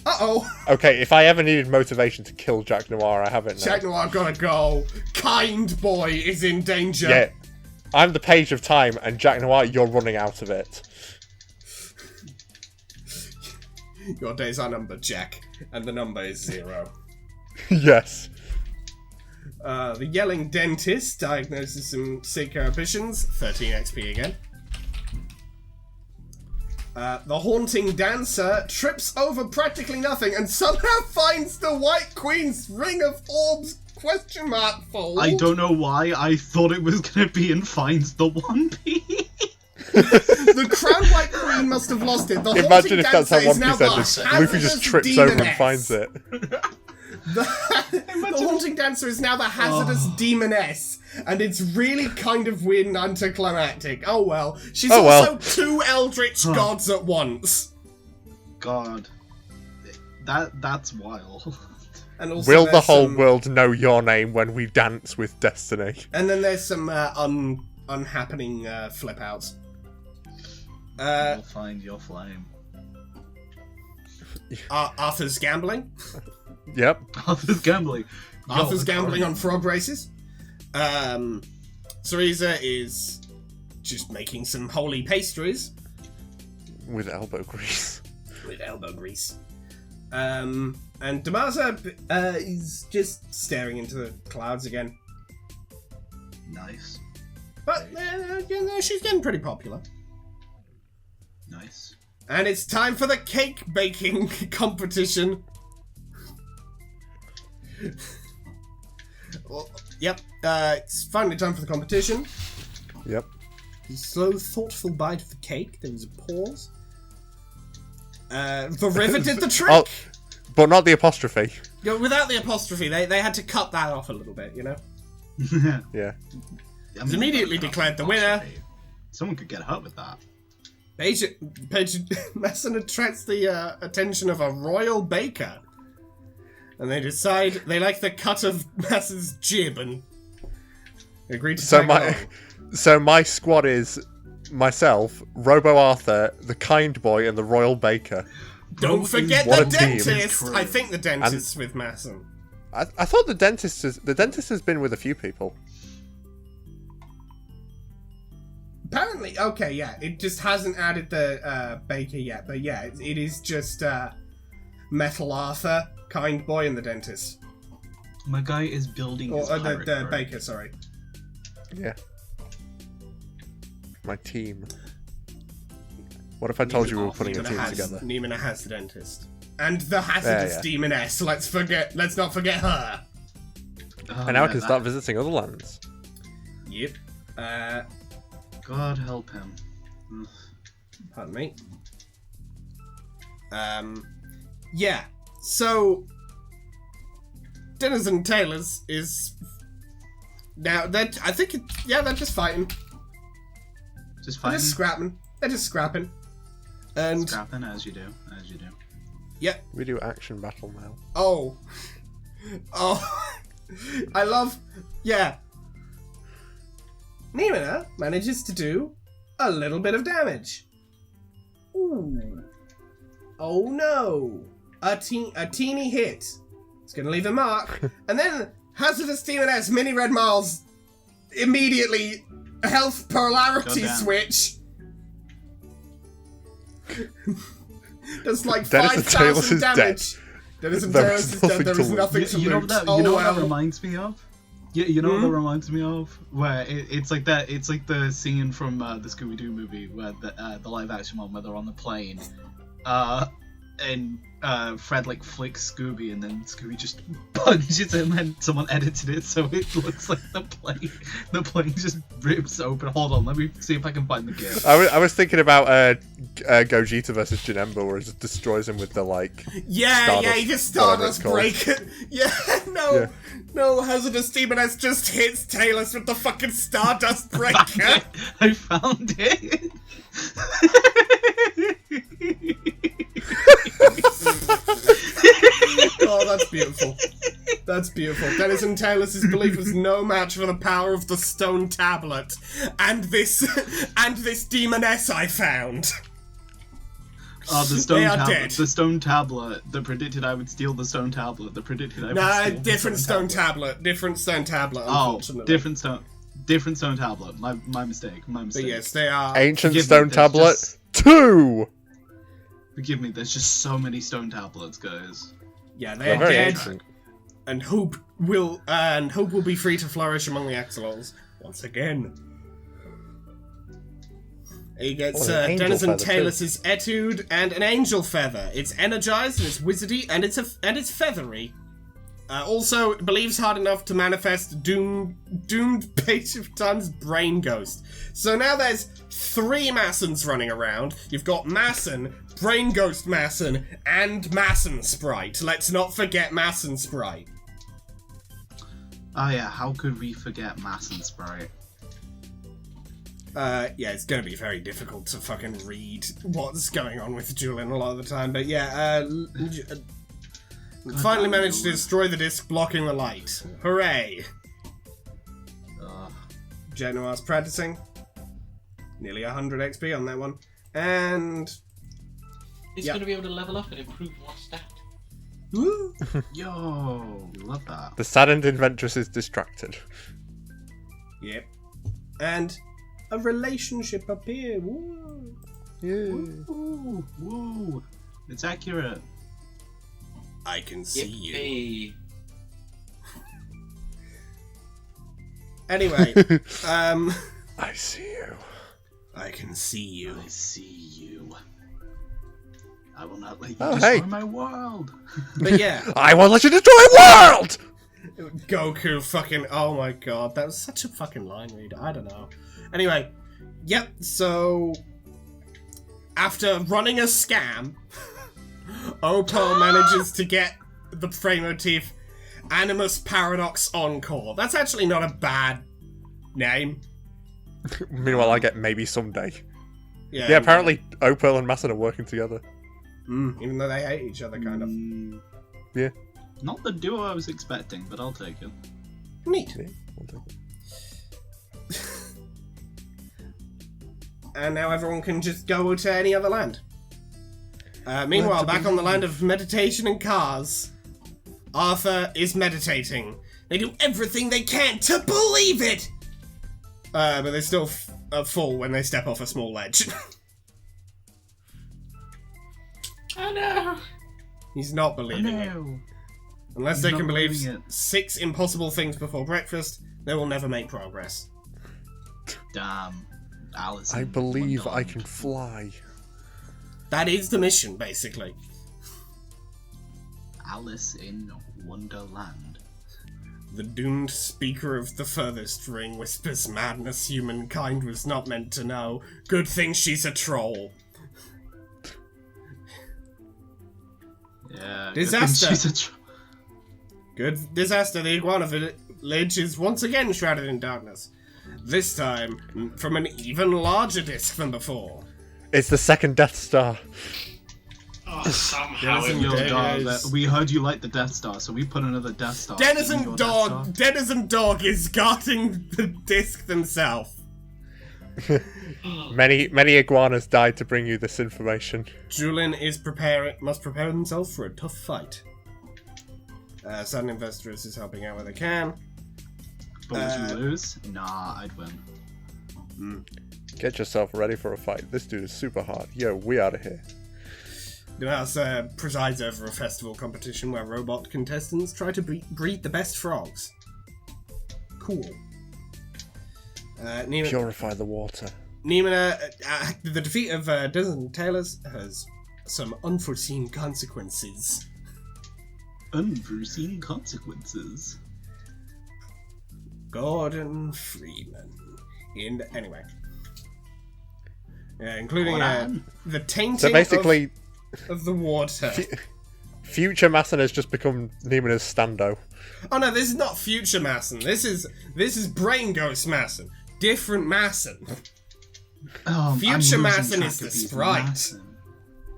Uh-oh. Okay, if I ever needed motivation to kill Jack Noir, I have it now. Jack Noir gotta go. Kind boy is in danger. Yeah. I'm the page of time, and Jack Noir, you're running out of it. Your days are numbered, Jack. And the number is 0. Yes. The yelling dentist diagnoses some sick ambitions. 13 XP again. The haunting dancer trips over practically nothing and somehow finds the White Queen's ring of orbs ? Fold. I don't know why. I thought it was gonna be and finds the One Piece. The Crown White Queen must have lost it. The Imagine if that's how dancer is One now Piece the ended. Luffy just hazardous trips over and demoness. finds it. The haunting dancer is now the hazardous demoness, and it's really kind of weird and anticlimactic. Oh well. She's also 2 eldritch gods at once. God, that's wild. And also Will the there's whole some- world know your name when we dance with destiny? And then there's some unhappening flip outs. You'll find your flame. Arthur's gambling. Yep. Arthur's gambling. Arthur's gambling on frog races. Cereza is just making some holy pastries With elbow grease. with elbow grease. And Damaza is just staring into the clouds again. Nice. But she's getting pretty popular. Nice. And it's time for the cake baking competition. Well, yep, it's finally time for the competition. Yep. A slow, thoughtful bite of the cake. There was a pause. The river did the trick. Oh, but not the apostrophe. You know, without the apostrophe, they had to cut that off a little bit, you know? Yeah. I It's immediately declared the winner. Someone could get hurt with that. Page Messon attracts the attention of a royal baker. And they decide they like the cut of Masson's jib and agree to tag along. So my squad is myself, Robo Arthur, the Kind Boy, and the Royal Baker. Don't forget What the a team. dentist! True. I think the dentist's with Masson. I thought the dentist has been with a few people. Apparently, okay, yeah, it just hasn't added the baker yet, but yeah, it is just Metal Arthur, Kind Boy, and the dentist. My guy is building his Or pirate the crew. baker, sorry. Yeah. My team. What if I told you we were putting a team together? Nemina has the dentist. And the hazardous demoness, let's not forget her. Oh, And now I yeah, can start visiting other lands. Yep. God help him. Pardon me. Yeah. So, Denizen Taylors is now they're just fighting. Just They're fighting. just scrapping. They're just scrapping. And Scrapping as you do. As you do. yeah. We do action battle now. Oh. I love. Yeah. Nemina manages to do a little bit of damage. Ooh. Oh no. A teeny hit. It's gonna leave a mark. And then Hazardous Demoness Mini Red Miles immediately health polarity Goddamn. switch. Does like Denizen Taylors 5,000 is damage. Denizen There Taylors is is dead. nothing There to is lose. nothing to You know loot. that? Oh, You know what well. that reminds me of? You know what that reminds me of? Where it's like that. It's like the scene from the Scooby Doo movie where the live action one where they're on the plane, and Fred like flicks Scooby and then Scooby just punches him and someone edited it so it looks like the plane just rips open. Hold on, let me see if I can find the gif. I was thinking about Gogeta versus Janemba, where it just destroys him with the like. Yeah, Stardust, he just whatever it's Stardust called. break it. Yeah, no, Hazardous Demoness just hits Taylors with the fucking Stardust breaker. I found it. Oh, that's beautiful. That's beautiful. Denison Taylor's belief was no match for the power of the stone tablet and this demoness I found. Oh, the They stone are tablet. dead. The stone tablet that predicted I would steal the stone tablet. That predicted I would steal Different the stone tablet. Different stone tablet, Oh, unfortunately. different stone tablet. My mistake. But yes, they are... Ancient Forgive me, stone there's tablet just- 2. Forgive me. There's just so many stone tablets, guys. Yeah, They're they're very dead. ancient. And hope will be free to flourish among the Axolotls once again. He gets Oh, an angel Denizen feather too. Taylor's etude and an angel feather. It's energized and it's wizardy and it's feathery. Also, believes hard enough to manifest doomed page of time's brain ghost. So now there's 3 Massons running around. You've got Masson, Brain Ghost Masson, and Masson Sprite. Let's not forget Masson Sprite. Oh yeah, how could we forget Mass and Sprite? Yeah, it's gonna be very difficult to fucking read what's going on with Julian a lot of the time, but yeah, finally managed to destroy the disc blocking the light. Hooray! Genoa's practicing. Nearly 100 XP on that one. And... He's Yep. going to be able to level up and improve one stat. Woo! Yo, love that. The saddened inventress is distracted. Yep. And a relationship up here. Woo! Woo, woo. It's accurate. I can see you. Yippee. Anyway, I see you. I can see you. I see you. I will not let you Oh, destroy hey. my world. But yeah, I won't let you destroy the world! Goku fucking... Oh my god, that was such a fucking line read. I don't know. Anyway, yep, so... After running a scam, Opal manages to get the frame motif Animus Paradox Encore. That's actually not a bad name. Meanwhile, I get maybe someday. Yeah, Yeah, apparently Opal and Masson are working together. even though they hate each other, kind of. Yeah. Not the duo I was expecting, but I'll take it. Neat. Yeah, I'll take it. And now everyone can just go to any other land. Meanwhile, back on the land of meditation and cars, Arthur is meditating. They do everything they can to believe it! But they still fall when they step off a small ledge. Oh no! He's not believing it. Unless He's they not can believe believing it. 6 impossible things before breakfast, they will never make progress. Damn. Alice. I in believe I Wonderland. can fly. That is the mission, basically. Alice in Wonderland. The doomed speaker of the furthest ring whispers madness humankind was not meant to know. Good thing she's a troll. Yeah. Disaster. She's a Good disaster, the iguana village is once again shrouded in darkness. This time, from an even larger disk than before. It's the second Death Star. Oh, somehow Denizen it Yo, was dog, Days. we heard you like the Death Star, so we put another Death Star. in your Denizen Death Star. Dog is guarding the disk themselves. Many iguanas died to bring you this information. Julian must prepare himself for a tough fight. Sudden Investors is helping out where they can. But would you lose? Nah, I'd win. Get yourself ready for a fight. This dude is super hard. Yo, we out of here. Mouse presides over a festival competition where robot contestants try to breed the best frogs. Cool. Purify the water. The defeat of Denizen Taylor's has some unforeseen consequences. Unforeseen consequences. Gordon Freeman. Anyway. Including Gordon. the tainting So basically, of the water. future Masson has just become Nemona's stando. Oh no, this is not future Masson. This is Brain Ghost Masson. Different Masson. Future Masson is the sprite.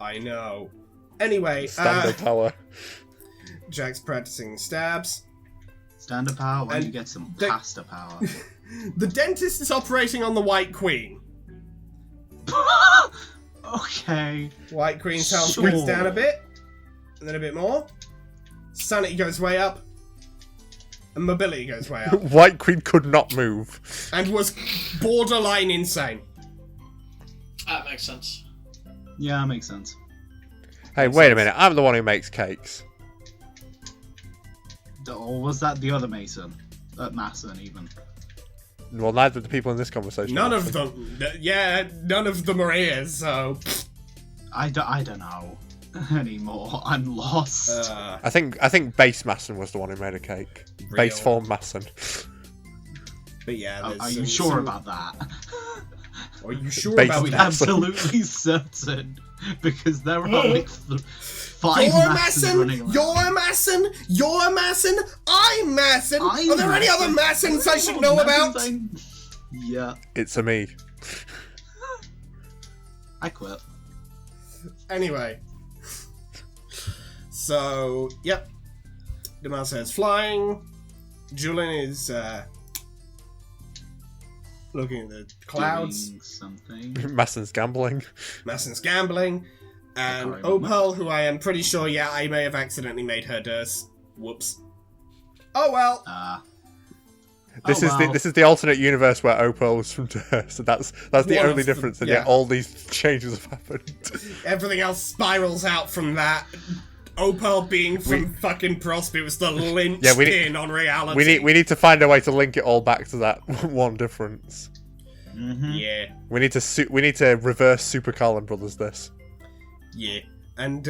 I know. Anyway, Stando power. Jack's practicing stabs. Standard power? Why don't you And get some the- pasta power? The dentist is operating on the White Queen. Okay. White Queen's health Sure. goes down a bit, and then a bit more. Sanity goes way up, and mobility goes way up, White Queen could not move. and was borderline insane. That makes sense. Yeah, that makes sense. Hey, Makes wait a sense. minute. I'm the one who makes cakes. Or was that the other Mason? Mason, even. Well, neither of the people in this conversation. None are. of them. Yeah, none of them are here. So. I don't know anymore. I'm lost. I think Base Masson was the one who made a cake. Base Real. Form Masson. But yeah, Are there's you sure about that? Are you sure Base about Masson. that? Absolutely certain. Because there are like 5 You're a Massons running Masson. around. You're a Masson. You're a Masson. I'm Masson. I'm Are there any other Masson. Massons I should know about? Yeah, It's a me. I quit. Anyway. So, yep. Demacia is flying. Julian is looking at the clouds. Doing something. Masson's gambling. Masson's gambling. And can't remember. Opal, who I am pretty sure, yeah, I may have accidentally made her Durs. Whoops. Oh well. This Oh, well. this is the alternate universe where Opal's from Ter, so that's the One only of them, difference, and yeah. yet all these changes have happened. Everything else spirals out from that. Opal being from fucking Prosper was the linchpin Yeah, we need- on reality. we need to find a way to link it all back to that one difference. Mm-hmm. Yeah, We need to reverse Super Carlin Brothers this. yeah. And,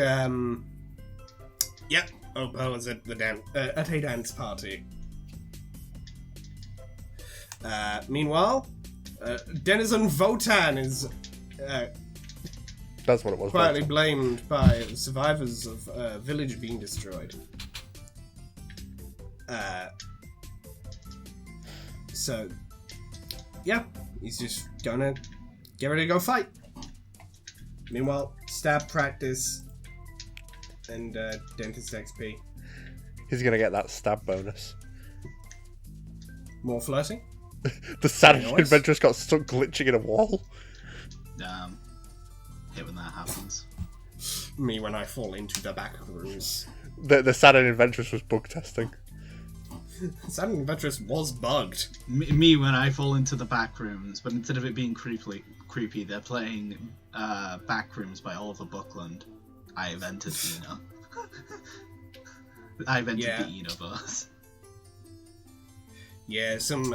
yep, Opal is at at a dance party. Meanwhile, Denizen Votan is That's what it was. quietly Walter. blamed by survivors of village being destroyed. So, yeah, he's just gonna get ready to go fight. Meanwhile, stab practice and dentist XP. He's gonna get that stab bonus. More flirting. The Saturn Nice. Adventurous got stuck glitching in a wall. Hate when that happens. Me when I fall into the back rooms. The Saturn Adventurous was bug testing. Saturn Adventurous was bugged. Me when I fall into the back rooms, but instead of it being creepy, they're playing Back Rooms by Oliver Buckland. I have entered Ena. I've entered Yeah. the Ena-verse. Yeah, some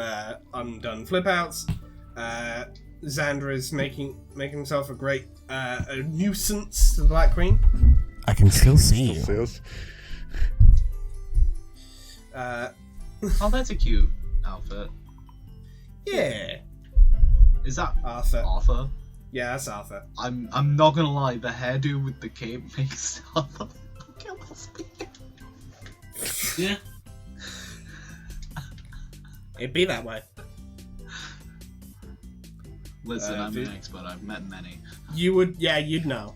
undone flip outs. Xander is making himself a great a nuisance to the Black Queen. I can still see you. See us. Oh, that's a cute outfit. Yeah, Is that Arthur. Arthur? Yeah, that's Arthur. I'm not gonna lie, the hairdo with the cape makes Arthur kill us. Yeah. It'd be that way. Listen, I'm dude. an expert. I've met many. You would, yeah, you'd know.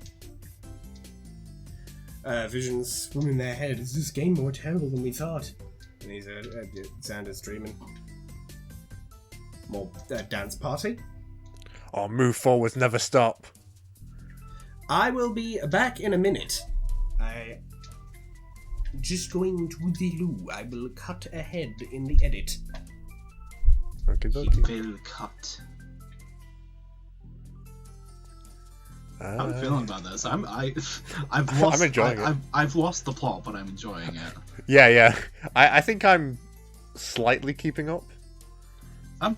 Visions swimming in their head. Is this game more terrible than we thought? And he's Xander's dreaming. More dance party. Oh, move forwards, never stop. I will be back in a minute. I just going to the loo. I will cut ahead in the edit. Okay, He will cut. How are you feeling about this? I've lost. I'm enjoying it. I've lost the plot, but I'm enjoying it. Yeah. I think I'm slightly keeping up. I'm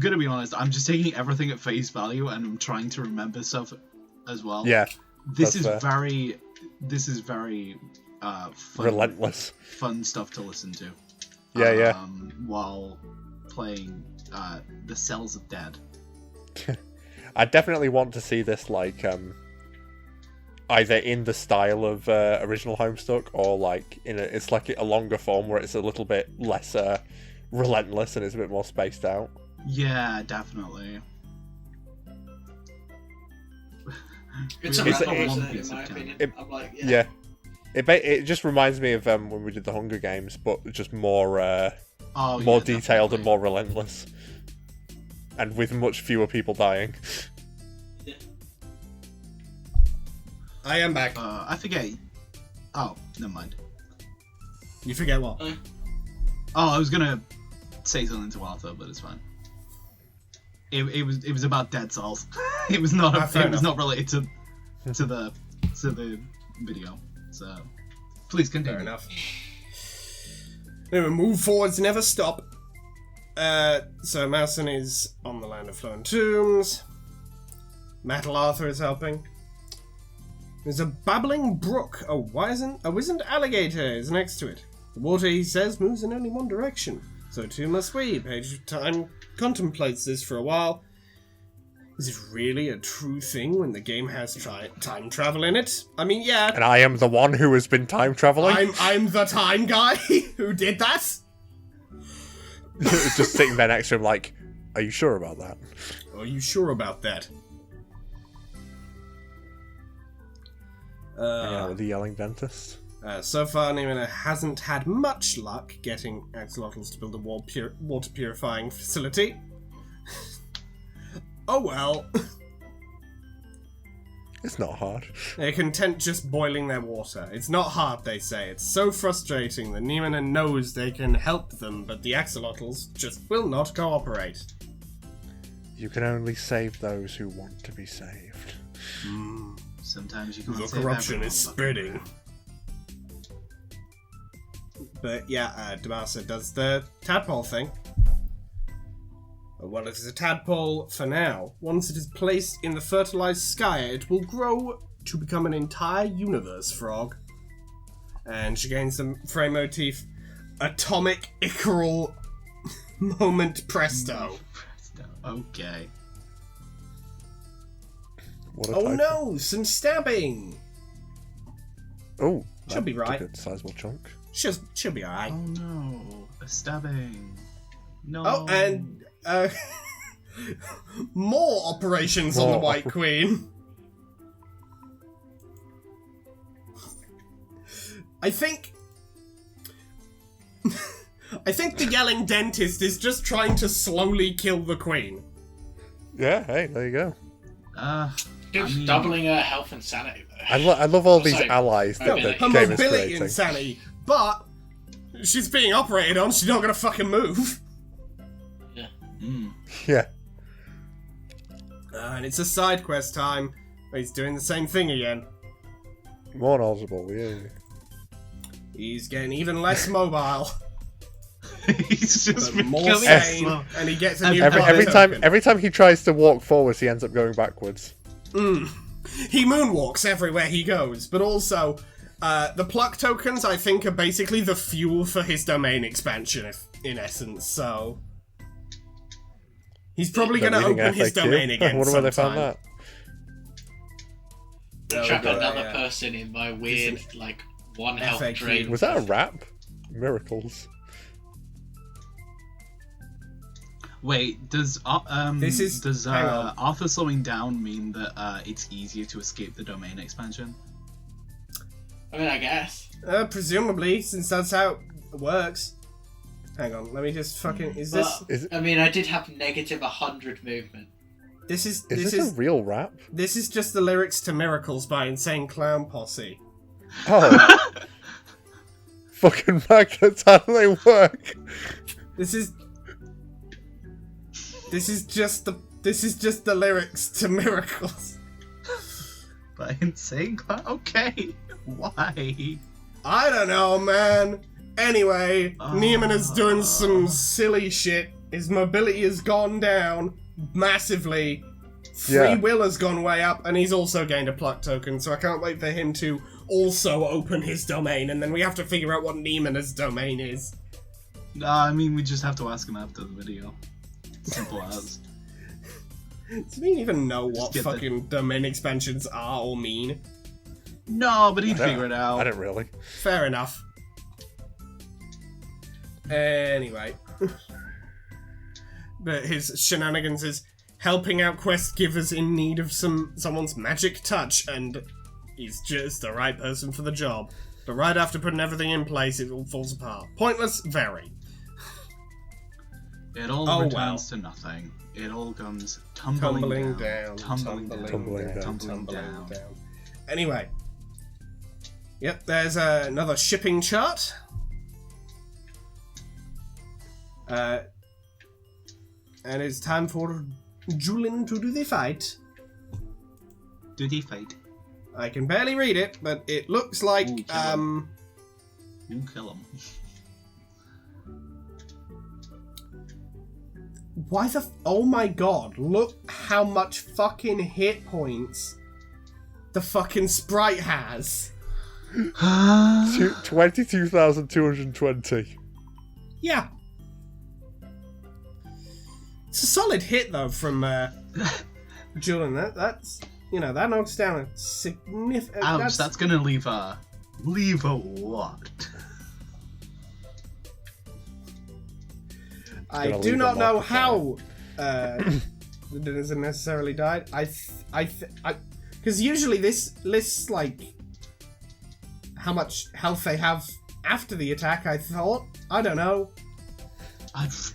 gonna be honest. I'm just taking everything at face value, and I'm trying to remember stuff as well. Yeah, This that's is fair. very fun, Relentless. fun stuff to listen to. Yeah. While playing The Cells of Dead. I definitely want to see this like either in the style of original Homestuck or like it's like a longer form where it's a little bit less relentless and it's a bit more spaced out. Yeah, definitely. It's a We It's- wrap-up, it- isn't it, One in my Piece of opinion. It- I'm like, Yeah. It just reminds me of when we did the Hunger Games, but just more more detailed and more relentless, and with much fewer people dying. I am back. I forget. Oh, never mind. You forget what? Oh, I was gonna say something to Arthur, but it's fine. It was about Dead Souls. It was not not related to the video. So please continue. Fair enough. Anyway, move forwards, never stop. So Mousen is on the land of flowing tombs. Metal Arthur is helping. There's a babbling brook. A wizened alligator is next to it. The water, he says, moves in only one direction. So too must we. Page of Time contemplates this for a while. Is it really a true thing when the game has time travel in it? I mean, yeah. And I am the one who has been time traveling. I'm the time guy who did that. Just sitting there next to him, like, are you sure about that? Are you sure about that? With the yelling dentist. So far, Nimina hasn't had much luck getting axolotls to build a water purifying facility. Oh well. It's not hard. They're content just boiling their water. It's not hard, they say. It's so frustrating that Nimina knows they can help them, but the axolotls just will not cooperate. You can only save those who want to be saved. Sometimes you can't The save corruption everyone, is spreading. But yeah, Damasa does the tadpole thing. Well, it is a tadpole for now. Once it is placed in the fertilized sky, it will grow to become an entire universe frog. And she gains the frame motif Atomic Icaral Moment Presto. Okay. What a Oh title. no, some stabbing! Oh, She'll be that's right. a good sizable chunk. She'll be alright. Oh no, a stabbing. No. Oh, and more operations on the White Queen. I think the yelling dentist is just trying to slowly kill the Queen. Yeah, hey, there you go. Keeps doubling her health and sanity though. I love all these Also, allies that the Her game is mobility creating. and sanity, but she's being operated on. She's not gonna fucking move. Yeah. Yeah. And it's a side quest time. He's doing the same thing again. More knowledgeable, yeah. He's getting even less mobile, He's just but more becoming sane, slow. and he gets a new Every time he tries to walk forwards, he ends up going backwards. He moonwalks everywhere he goes, but also the pluck tokens, I think, are basically the fuel for his domain expansion, in essence. So he's probably going to open his domain again. I wonder where they found sometime. that. Trap another person in my weird, like, one health FAQ. drain. Was that a rap? Miracles. Wait, does hang on. Arthur slowing down mean that it's easier to escape the domain expansion? I mean, I guess. Presumably, since that's how it works. Hang on, let me just fucking. But, I mean, I did have negative 100 movement. This is Is this a real rap? This is just the lyrics to Miracles by Insane Clown Posse. Oh. Fucking magnets, how do they work? This is just the lyrics to Miracles. But insane clown. Okay, why? I don't know, man. Anyway, Neiman is doing some silly shit. His mobility has gone down massively. Free will has gone way up, and he's also gained a pluck token, so I can't wait for him to also open his domain, and then we have to figure out what Neiman's domain is. I mean, we just have to ask him after the video. Simple as. Does he even know what get fucking domain expansions are or mean? No, but he'd figure it out. I don't really. Fair enough. Anyway. But his shenanigans is helping out quest givers in need of someone's magic touch, and he's just the right person for the job. But right after putting everything in place, it all falls apart. Pointless? Very. It all returns to nothing. It all comes tumbling down. Anyway. Yep, there's another shipping chart. And it's time for Julin to do the fight. Do the fight. I can barely read it, but it looks like, Ooh, kill him. Why the... Oh my god, look how much fucking hit points the fucking sprite has. 22,220. Yeah. It's a solid hit, though, from Julian. That's... You know, that knocks down a significant... Ouch, that's gonna leave a... Leave a what? I do not know how the denizen necessarily died. Because usually this lists, like, how much health they have after the attack, I thought. I don't know.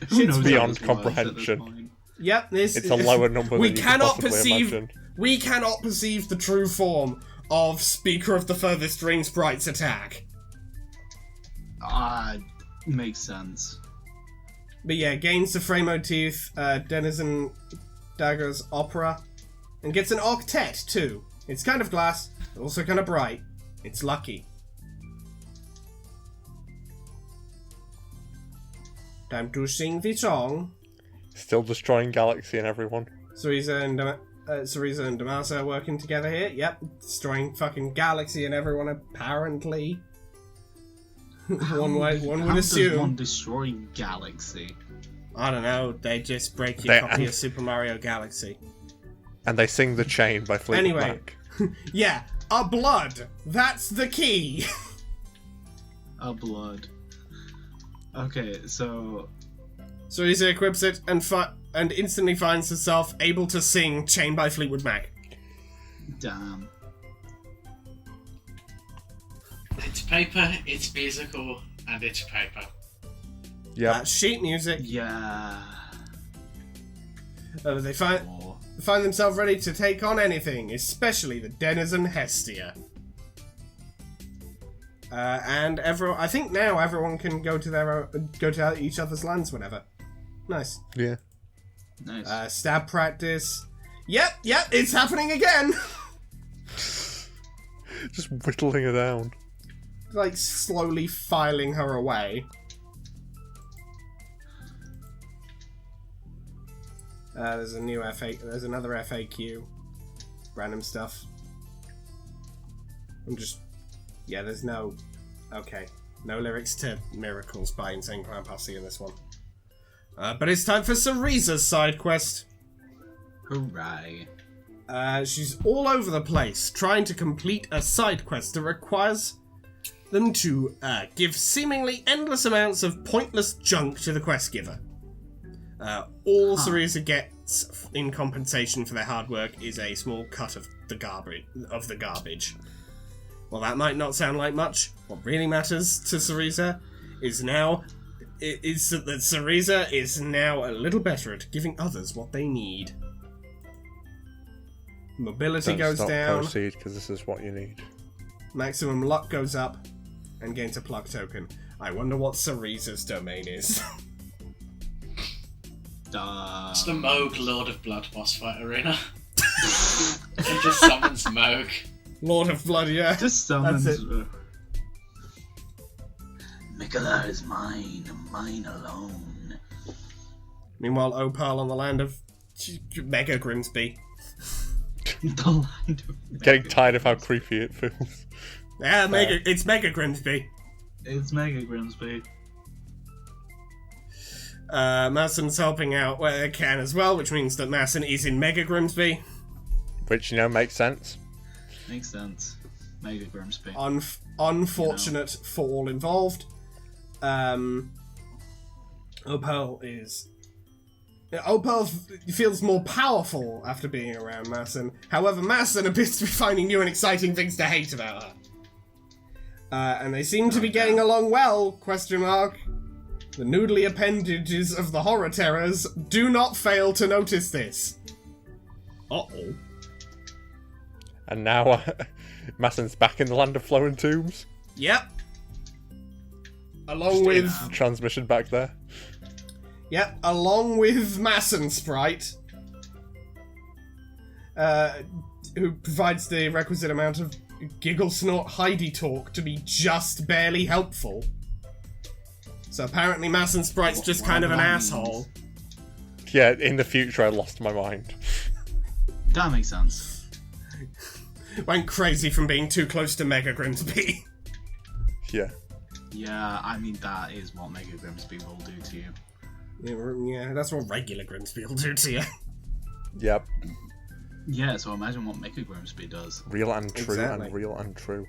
Who knows beyond comprehension. Yep, It's a lower number than you can possibly imagine. We cannot perceive the true form of Speaker of the Furthest Ring Sprite's attack. Makes sense. But yeah, gains the frame motif, Denizen Dagger's Opera, and gets an octet too. It's kind of glass, but also kind of bright. It's lucky. Time to sing the song. Still destroying Galaxy and everyone. Cereza and Damaso are working together here. Yep, destroying fucking Galaxy and everyone apparently. One would assume. Does one destroy Galaxy? I don't know. They just break your copy of Super Mario Galaxy. And they sing The Chain by Fleetwood Mac. Yeah, a blood. That's the key. A blood. Okay, so Cereza equips it and instantly finds herself able to sing Chain by Fleetwood Mac. damn. It's paper, it's musical, and it's paper. Yeah. That's sheet music. Yeah. They find themselves ready to take on anything, especially the Denizen Hestia. And I think now everyone can go to each other's lands whenever. Nice. Yeah. Nice. Stab practice. Yep, it's happening again. Just whittling her down. Like slowly filing her away. There's there's another FAQ. Random stuff. There's no... Okay. No lyrics to Miracles by Insane Clown Posse in this one. But it's time for Cereza's side quest. Hooray. She's all over the place, trying to complete a side quest that requires them to give seemingly endless amounts of pointless junk to the quest giver. All Cereza gets in compensation for their hard work is a small cut of the garbage. Well, that might not sound like much. What really matters to Cereza is that Cereza is now a little better at giving others what they need. Mobility goes down. Proceed, because this is what you need. Maximum luck goes up, and gains a plug token. I wonder what Cereza's domain is. It's the Moog Lord of Blood boss fight arena. It just summons Moog. Lord of Blood, yeah. Just summons. That's it. Mikola is mine alone. Meanwhile, Opal on the land of Mega Grimsby. The land of Getting tired of how creepy it feels. Yeah, it's Mega Grimsby. It's Mega Grimsby. Massen's helping out where they can as well, which means that Massen is in Mega Grimsby. Which, makes sense. Makes sense. Mega Grimsby. Unfortunate for all involved. Opal is Opal feels more powerful after being around Masson. However, Masson appears to be finding new and exciting things to hate about her. And they seem to be getting along well, ? The noodly appendages of the horror terrors do not fail to notice this. Uh-oh. And now, Masson's back in the land of flowing tombs. Yep. Along with... Transmission back there. Yep, along with Masson Sprite. Who provides the requisite amount of giggle snort Heidi talk to be just barely helpful. So apparently Masson Sprite's just kind of an asshole. Yeah, in the future I lost my mind. That makes sense. Went crazy from being too close to Mega Grimsby. Yeah. Yeah, I mean, that is what Mega Grimsby will do to you. Yeah, that's what regular Grimsby will do to you. Yep. Yeah, so imagine what Mega Grimsby does. Real and true Exactly. and real and true.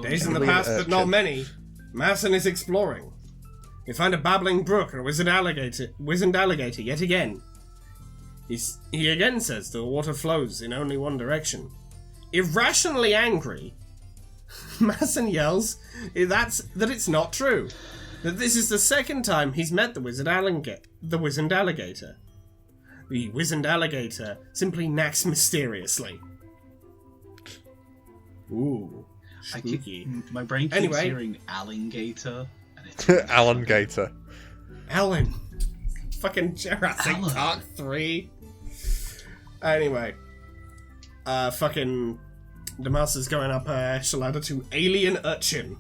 Days in the past, but not many. Masson is exploring. We find a babbling brook and a wizened alligator yet again. He again says the water flows in only one direction. Irrationally angry, Masson yells that it's not true. That this is the second time he's met the wizened alligator. The wizened alligator simply knacks mysteriously. Ooh, spooky. My brain keeps hearing alligator. And it's Alan Gator. Alan. Fucking Jurassic Alan. Park 3. Anyway. Fucking... Damasa's going up a ladder to Alien Urchin.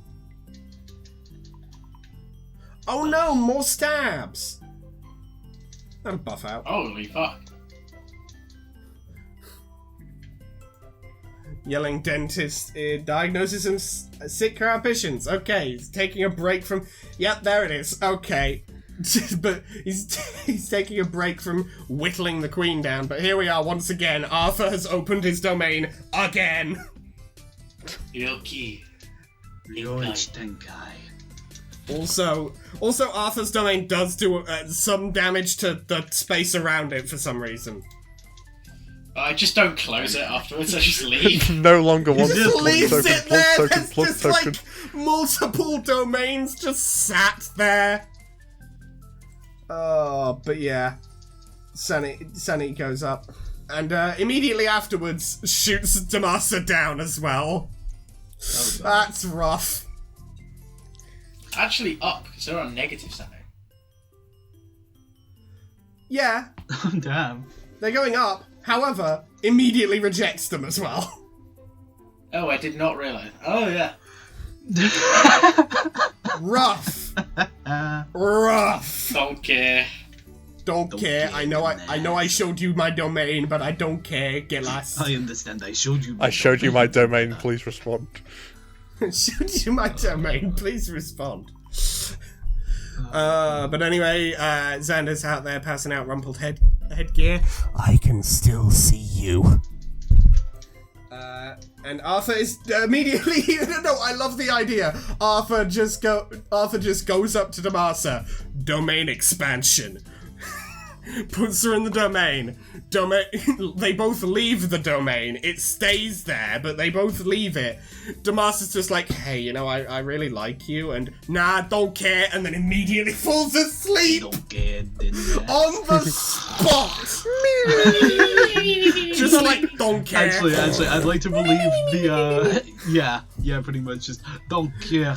Oh no, more stabs! That'll buff out. Holy fuck. Yelling dentist diagnosis and sick ambitions. Okay, he's taking a break from... Yep, there it is. Okay. But he's taking a break from whittling the queen down. But here we are once again. Arthur has opened his domain again. Yoki. Tenkai. Also, Arthur's domain does do some damage to the space around it for some reason. I just don't close it afterwards, I just leave. No longer wants Just blood leaves token, it blood there. token, There's blood just token. like multiple domains just sat there. Oh, but yeah, Sunny goes up and immediately afterwards shoots Damasa down as well. That's rough. Actually up, because they're on negative something. Yeah, Oh, damn. they're going up. However, immediately rejects them as well. Oh, I did not realise. Oh, yeah. Rough. Rough. Don't care. Don't care. care, I know I showed you my domain, but I don't care. Get lost. I understand. I showed you. I showed you my domain, please respond. Showed you my domain. Please respond. But anyway, Xander's out there passing out rumpled headgear. I can still see you. And Arthur is immediately. No, I love the idea. Arthur just goes up to Damasa. Domain expansion. Puts her in the domain. They both leave the domain. It stays there, but they both leave it. Damasa's just like, hey, I really like you, and nah, don't care, and then immediately falls asleep Don't care. Didn't on the spot. Just like, don't care. Actually, I'd like to believe the yeah, pretty much just don't care.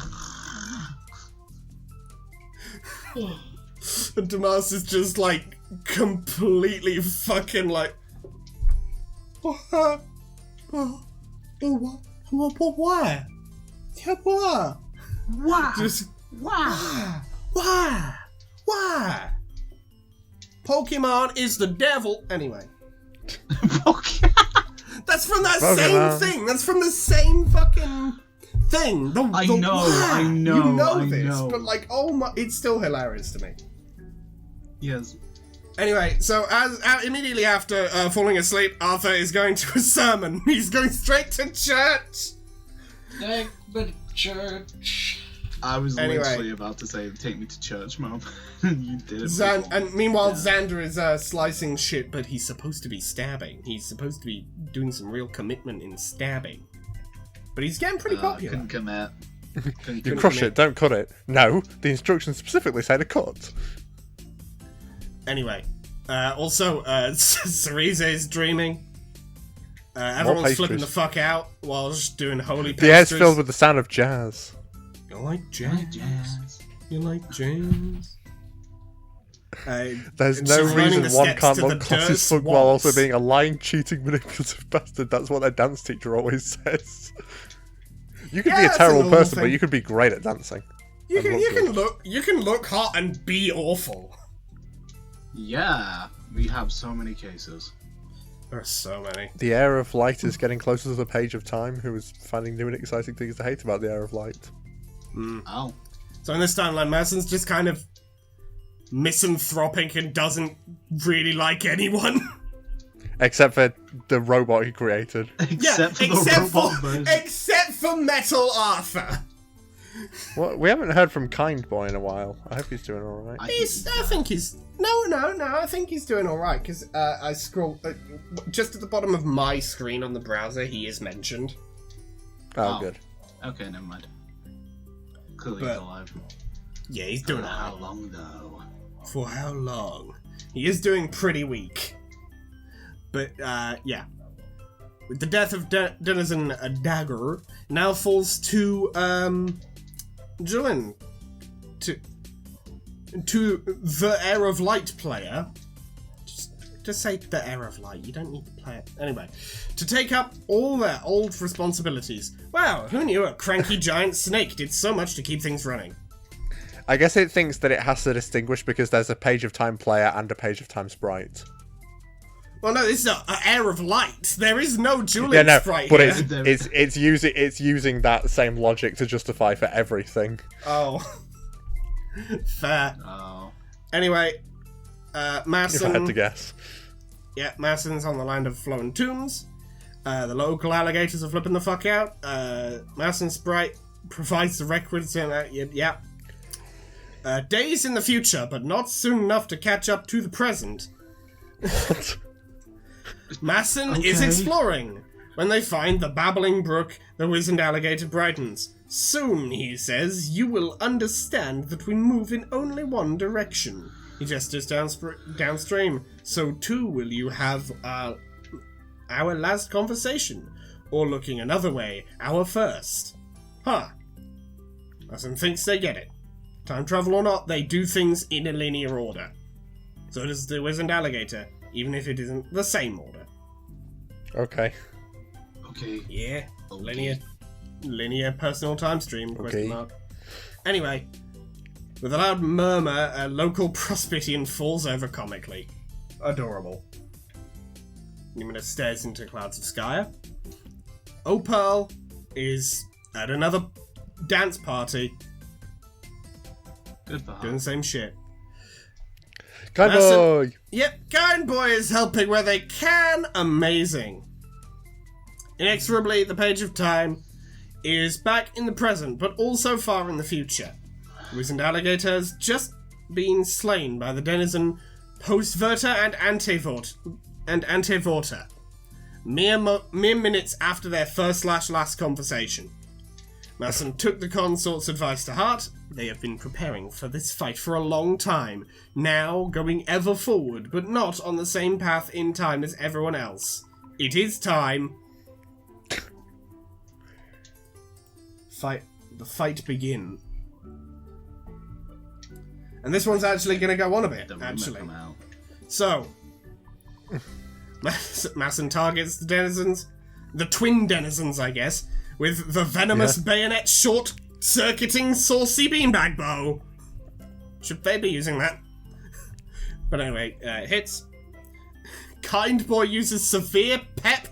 And Damas is just like completely fucking like. What? Why? Yeah, why? Why? Just Why? why? Pokemon is the devil. Anyway, that's from that Pokemon. same thing. That's from the same fucking thing. I know, why. I know, You know I this, know. but like, oh my, it's still hilarious to me. Yes. Anyway, so as immediately after falling asleep, Arthur is going to a sermon. He's going straight to church. But church. I was Anyway. literally about to say, take me to church, Mom. You did it. And meanwhile, Yeah. Xander is slicing shit, but he's supposed to be stabbing. He's supposed to be doing some real commitment in stabbing. But he's getting pretty popular. Couldn't commit. You crush it, don't cut it. No, the instructions specifically say to cut. Anyway, also, Cerise is dreaming. Everyone's pastries. flipping the fuck out while just doing holy The air's pastries. filled with the sound of jazz. You like jazz? Jazz. You like jazz? There's and no she's learning reason the one steps can't to the look dirt classy while also swamps. being a lying, cheating, manipulative bastard. That's what their dance teacher always says. You could Yeah, be a that's a terrible normal person, but thing. you could be great at dancing. You And can look hot and be awful. Yeah, we have so many cases. There are so many. The Air of Light is getting closer to the Page of Time, who is finding new and exciting things to hate about the Air of Light. Oh. So in this timeline, Madison's just kind of misanthropic and doesn't really like anyone. Except for the robot he created. Except for the robot version. except for Metal Arthur. Well, we haven't heard from Kind Boy in a while. I hope he's doing alright. I think he's I think he's doing all right because I scroll just at the bottom of my screen on the browser. He is mentioned. Oh, Oh. good. Okay, never mind. Clearly But- he's alive. Yeah, he's For doing how all right. long, though? For how long? He is doing pretty weak. But yeah. With the death of Denizen Dagger, now falls to Julian, to the Air of Light player. Just say the Air of Light. You don't need to play it anyway. To take up all their old responsibilities. Wow, who knew a cranky giant snake did so much to keep things running? I guess it thinks that it has to distinguish because there's a Page of Time player and a Page of Time sprite. Well, no, this is an Air of Light. There is no Julian Yeah, no, sprite but here. it's using that same logic to justify for everything. Oh. Fair. Oh. Anyway, If I had to Masson. guess. Yeah, Masson's on the land of flowing tombs. The local alligators are flipping the fuck out. Masson Sprite provides the requisite. Yeah. Days in the future, but not soon enough to catch up to the present. Masson is Okay. exploring. When they find the babbling brook, the wizened alligator brightens. Soon, he says, you will understand that we move in only one direction. He gestures downstream. So too will you have our last conversation. Or looking another way, our first. Huh. Masson thinks they get it. Time travel or not, they do things in a linear order. So does the wizened alligator, even if it isn't the same order. Okay. Okay. Yeah, Okay. linear personal time stream, question Okay. mark. Anyway, with a loud murmur, a local prospitian falls over comically. Adorable. Numina stares into clouds of sky. Opal is at another dance party, Good for her. doing the same shit. Kind That's Boy! Yep, Kind Boy is helping where they can. Amazing. Inexorably, the Page of Time is back in the present, but also far in the future. The wizened alligator has just been slain by the denizen Postverter and Antevorter. Mere minutes after their first/last conversation. Masson took the consort's advice to heart. They have been preparing for this fight for a long time, now going ever forward, but not on the same path in time as everyone else. It is time. The fight begin. And this one's actually going to go on a bit, The rumor actually. come out. So, Masson targets the denizens, the twin denizens, I guess, with the venomous bayonet short-circuiting saucy beanbag bow. Should they be using that? But anyway, hits. Kind Boy uses sincere pep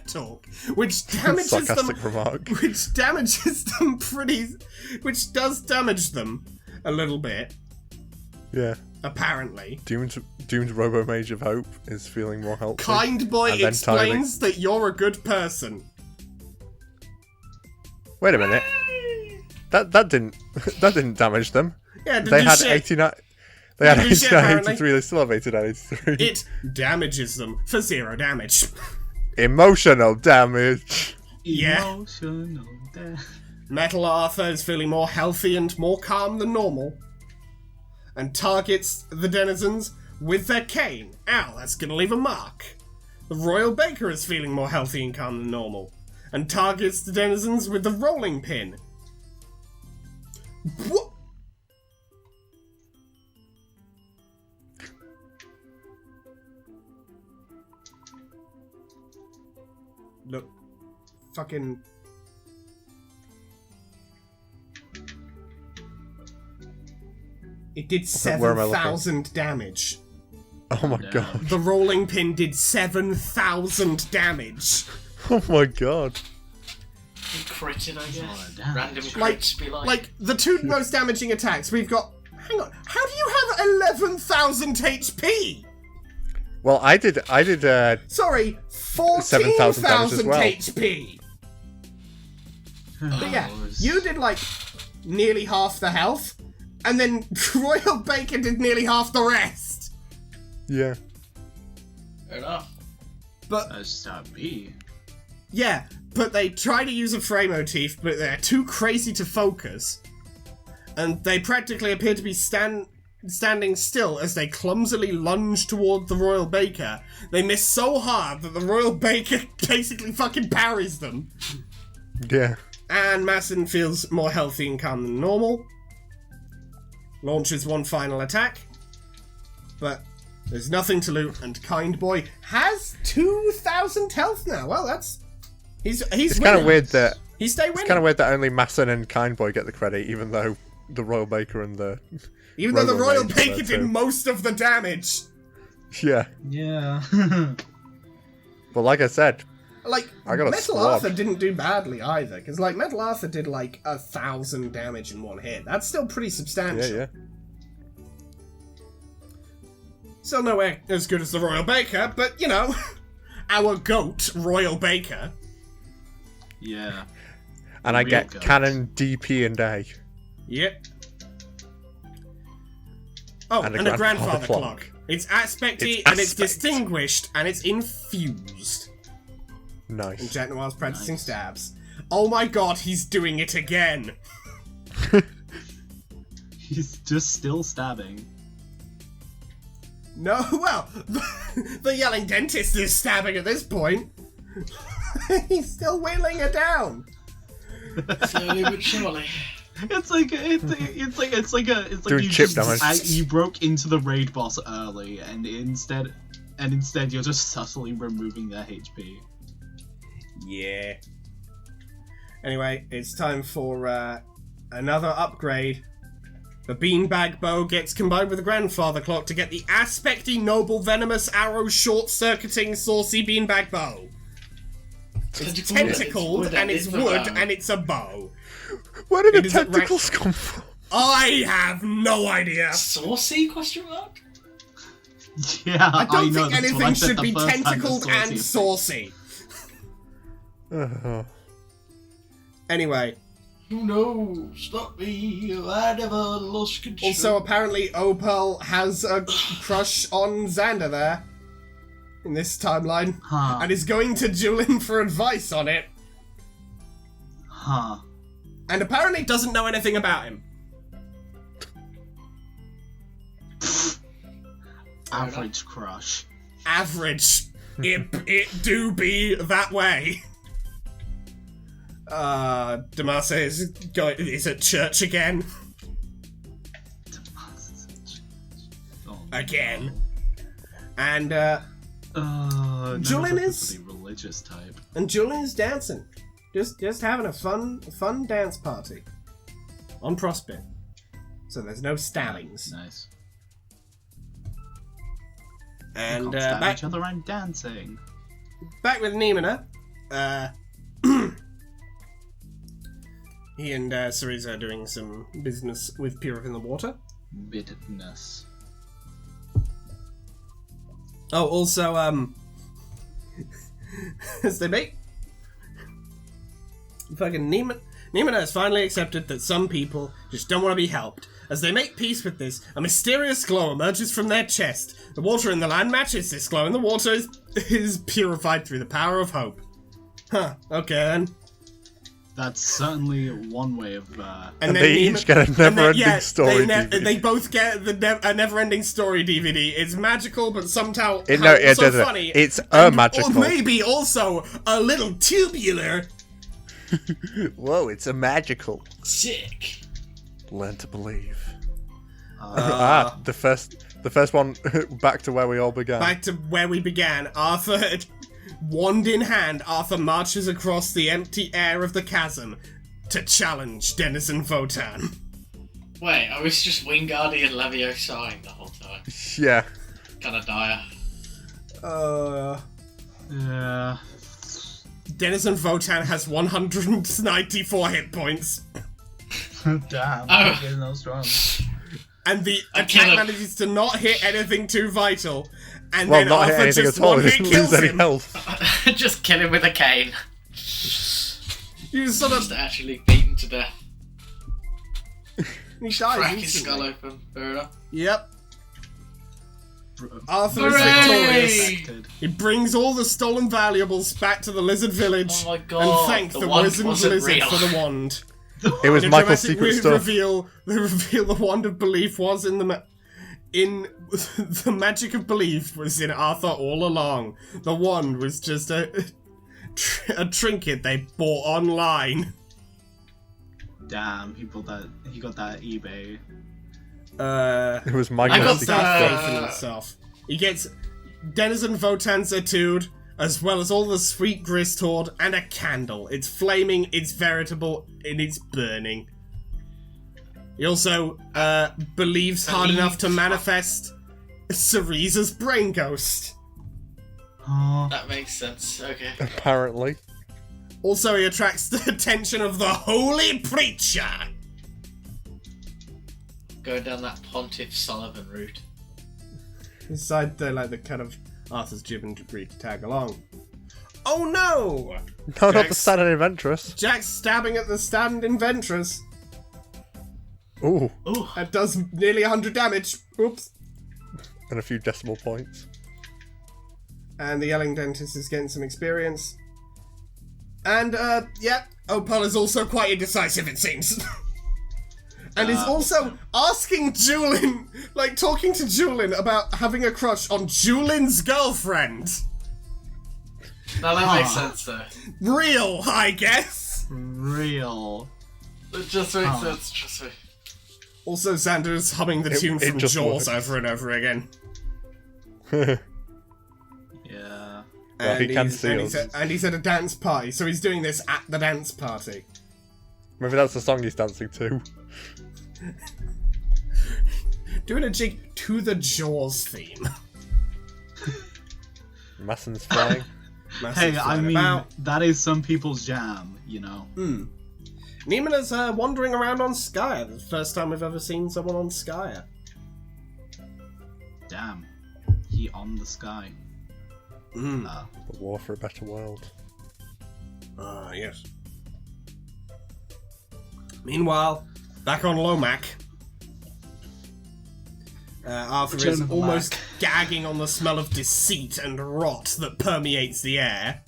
talk, which damages them. Sarcastic remark. Which damages them which does damage them a little bit, Yeah. apparently. Doomed Robo Mage of Hope is feeling more helpful. Kind Boy And then explains that you're a good person. Wait a minute. That didn't damage them. Yeah, They had 89. They had Didn't do shit, 89, apparently. 83. They still have 89, 83. It damages them for 0 damage. Emotional damage. Yeah. Emotional death. Metal Arthur is feeling more healthy and more calm than normal, and targets the denizens with their cane. Ow, that's gonna leave a mark. The Royal Baker is feeling more healthy and calm than normal, and targets the denizens with the rolling pin. What? Look, fucking... It did Where am I looking? 7,000 damage. Oh my Damn. god. The rolling pin did 7,000 damage. Oh my god. He critted, I guess. damn. Random Like, crits be like the two most damaging attacks we've got. Hang on, how do you have 11,000 HP? Well, I did. Sorry, 7,000 damage as 14,000 well. HP. But yeah, you did like nearly half the health, and then Royal Baker did nearly half the rest. Yeah. Fair enough. But That's just how it be. yeah, but they try to use a frame motif, but they're too crazy to focus. And they practically appear to be standing still as they clumsily lunge toward the Royal Baker. They miss so hard that the Royal Baker basically fucking parries them. Yeah. And Masson feels more healthy and calm than normal. Launches one final attack. But there's nothing to loot, and Kind Boy has 2,000 health now. Well, that's... He's It's winning. kind of weird that He stay winning. it's kind of weird that only Masson and Kindboy get the credit, even though the Royal Baker and the Even though the Robo Royal Mage Baker there did too. most of the damage. Yeah. Yeah. But like I said, Like, I got a Metal squad. Arthur didn't do badly either, because, like, Metal Arthur did, like, 1,000 damage in one hit. That's still pretty substantial. yeah. Still nowhere as good as the Royal Baker, but, you know, our GOAT, Royal Baker. Yeah. And I Real get goat. Cannon, DP, and A. Yep. Oh, and a grandfather clock. It's aspecty, It's and it's aspect. distinguished, and it's infused. And Nice. Jack Noir's practicing Nice. stabs. Oh my god, he's doing it again. He's just still stabbing. No, well, the yelling dentist is stabbing at this point. He's still whittling her down. Slowly but surely. It's like Doing you chip just, damage. you broke into the raid boss early, and instead you're just subtly removing their HP. Yeah. Anyway, it's time for another upgrade. The beanbag bow gets combined with the grandfather clock to get the aspecty noble venomous arrow short-circuiting saucy beanbag bow. It's tentacled and it's wood and it's a bow. Where did It the is at tentacles come from? I have no idea. Saucy? Question mark? Yeah, I don't know, think that's what I anything said should the be first time the tentacled and saucy- saucy. Oh. Anyway, Who knows? Stop me. I never lost control. also apparently Opal has a crush on Xander there. In this timeline. Huh. And is going to Julin for advice on it. Huh. And apparently doesn't know anything about him. Average crush. Average. It do be that way. Damasa is at church again. Oh, Again. And Julian Julian is- the religious type. and Julin is dancing. Just having a fun dance party. On Prospect. So there's no stabbings. Nice. And Can't stab back each other and dancing. back with Nimina. He and Cereza are doing some business with Pure in the Water. Bitterness. Oh, also, as they make fucking Nimona has finally accepted that some people just don't want to be helped. As they make peace with this, a mysterious glow emerges from their chest. The water in the land matches this glow, and the water is purified through the power of hope. Huh, okay then. That's certainly one way of. And they each get a never-ending story DVD. They both get a never-ending story DVD. It's magical, but somehow funny. It's magical. Or maybe also a little tubular. Whoa, it's a magical. Sick. Learn to believe. The first one. Back to where we all began. Back to where we began. Arthur, wand in hand, Arthur marches across the empty air of the chasm to challenge Denizen Votan. Wait, I was just Wingardium Leviosa the whole time. Yeah. Kinda dire. Yeah. Denizen Votan has 194 hit points. Damn. Oh. Getting those strong. And the I attack kill him. manages to not hit anything too vital. And Well, then not hit Arthur anything just at all. one He hit doesn't kills lose any him. health. Just kill him with a cane. You just sort Just of actually beat him to death. he dies Crack his instantly. skull open. Fair enough. Yep. Arthur is Hooray! victorious. He brings all the stolen valuables back to the lizard village Oh my god. and thank the wand wizard wasn't lizard real. for the wand. It was In a Michael's dramatic secret stuff. reveal the wand of belief was in the the magic of belief was in Arthur all along. The wand was just a trinket they bought online. Damn, he got that eBay. It was I Michael's got secret That stuff. faith in himself. He gets Denizen Votan's etude, as well as all the sweet grist hoard, and a candle. It's flaming, it's veritable, and it's burning. He also believes hard enough to manifest Cereza's brain ghost. Oh, That makes sense. Okay. Apparently. Also, he attracts the attention of the holy preacher. Going down that Pontiff Sullivan route. Inside the kind of Arthur's jibbing to agree to tag along. Oh no! No, not the Jack's- standard adventurous. Jack's stabbing at the stand inventress. Ooh, Ooh. That does nearly 100 damage. Oops. and a few decimal points. And the yelling dentist is getting some experience. And, yeah, Opal is also quite indecisive, it seems. And is also asking Julin, talking to Julin about having a crush on Julin's girlfriend. Now that makes sense though. Real, I guess. real. It just makes sense, trust me. Also, Xander's humming the tune it from just Jaws works. over and over again. Yeah. Well, he can see us. And he's at a dance party, so he's doing this at the dance party. Maybe that's the song he's dancing to. Doing a jig to the Jaws theme. Massen's flying. Massive Hey, I flying mean, about. that is some people's jam, you know. Nimina's wandering around on Skya. The first time we've ever seen someone on Skya. Damn. He on the sky. The war for a better world. Ah, yes. Meanwhile, back on Lomac, Arthur Return is of the almost Mac. gagging on the smell of deceit and rot that permeates the air.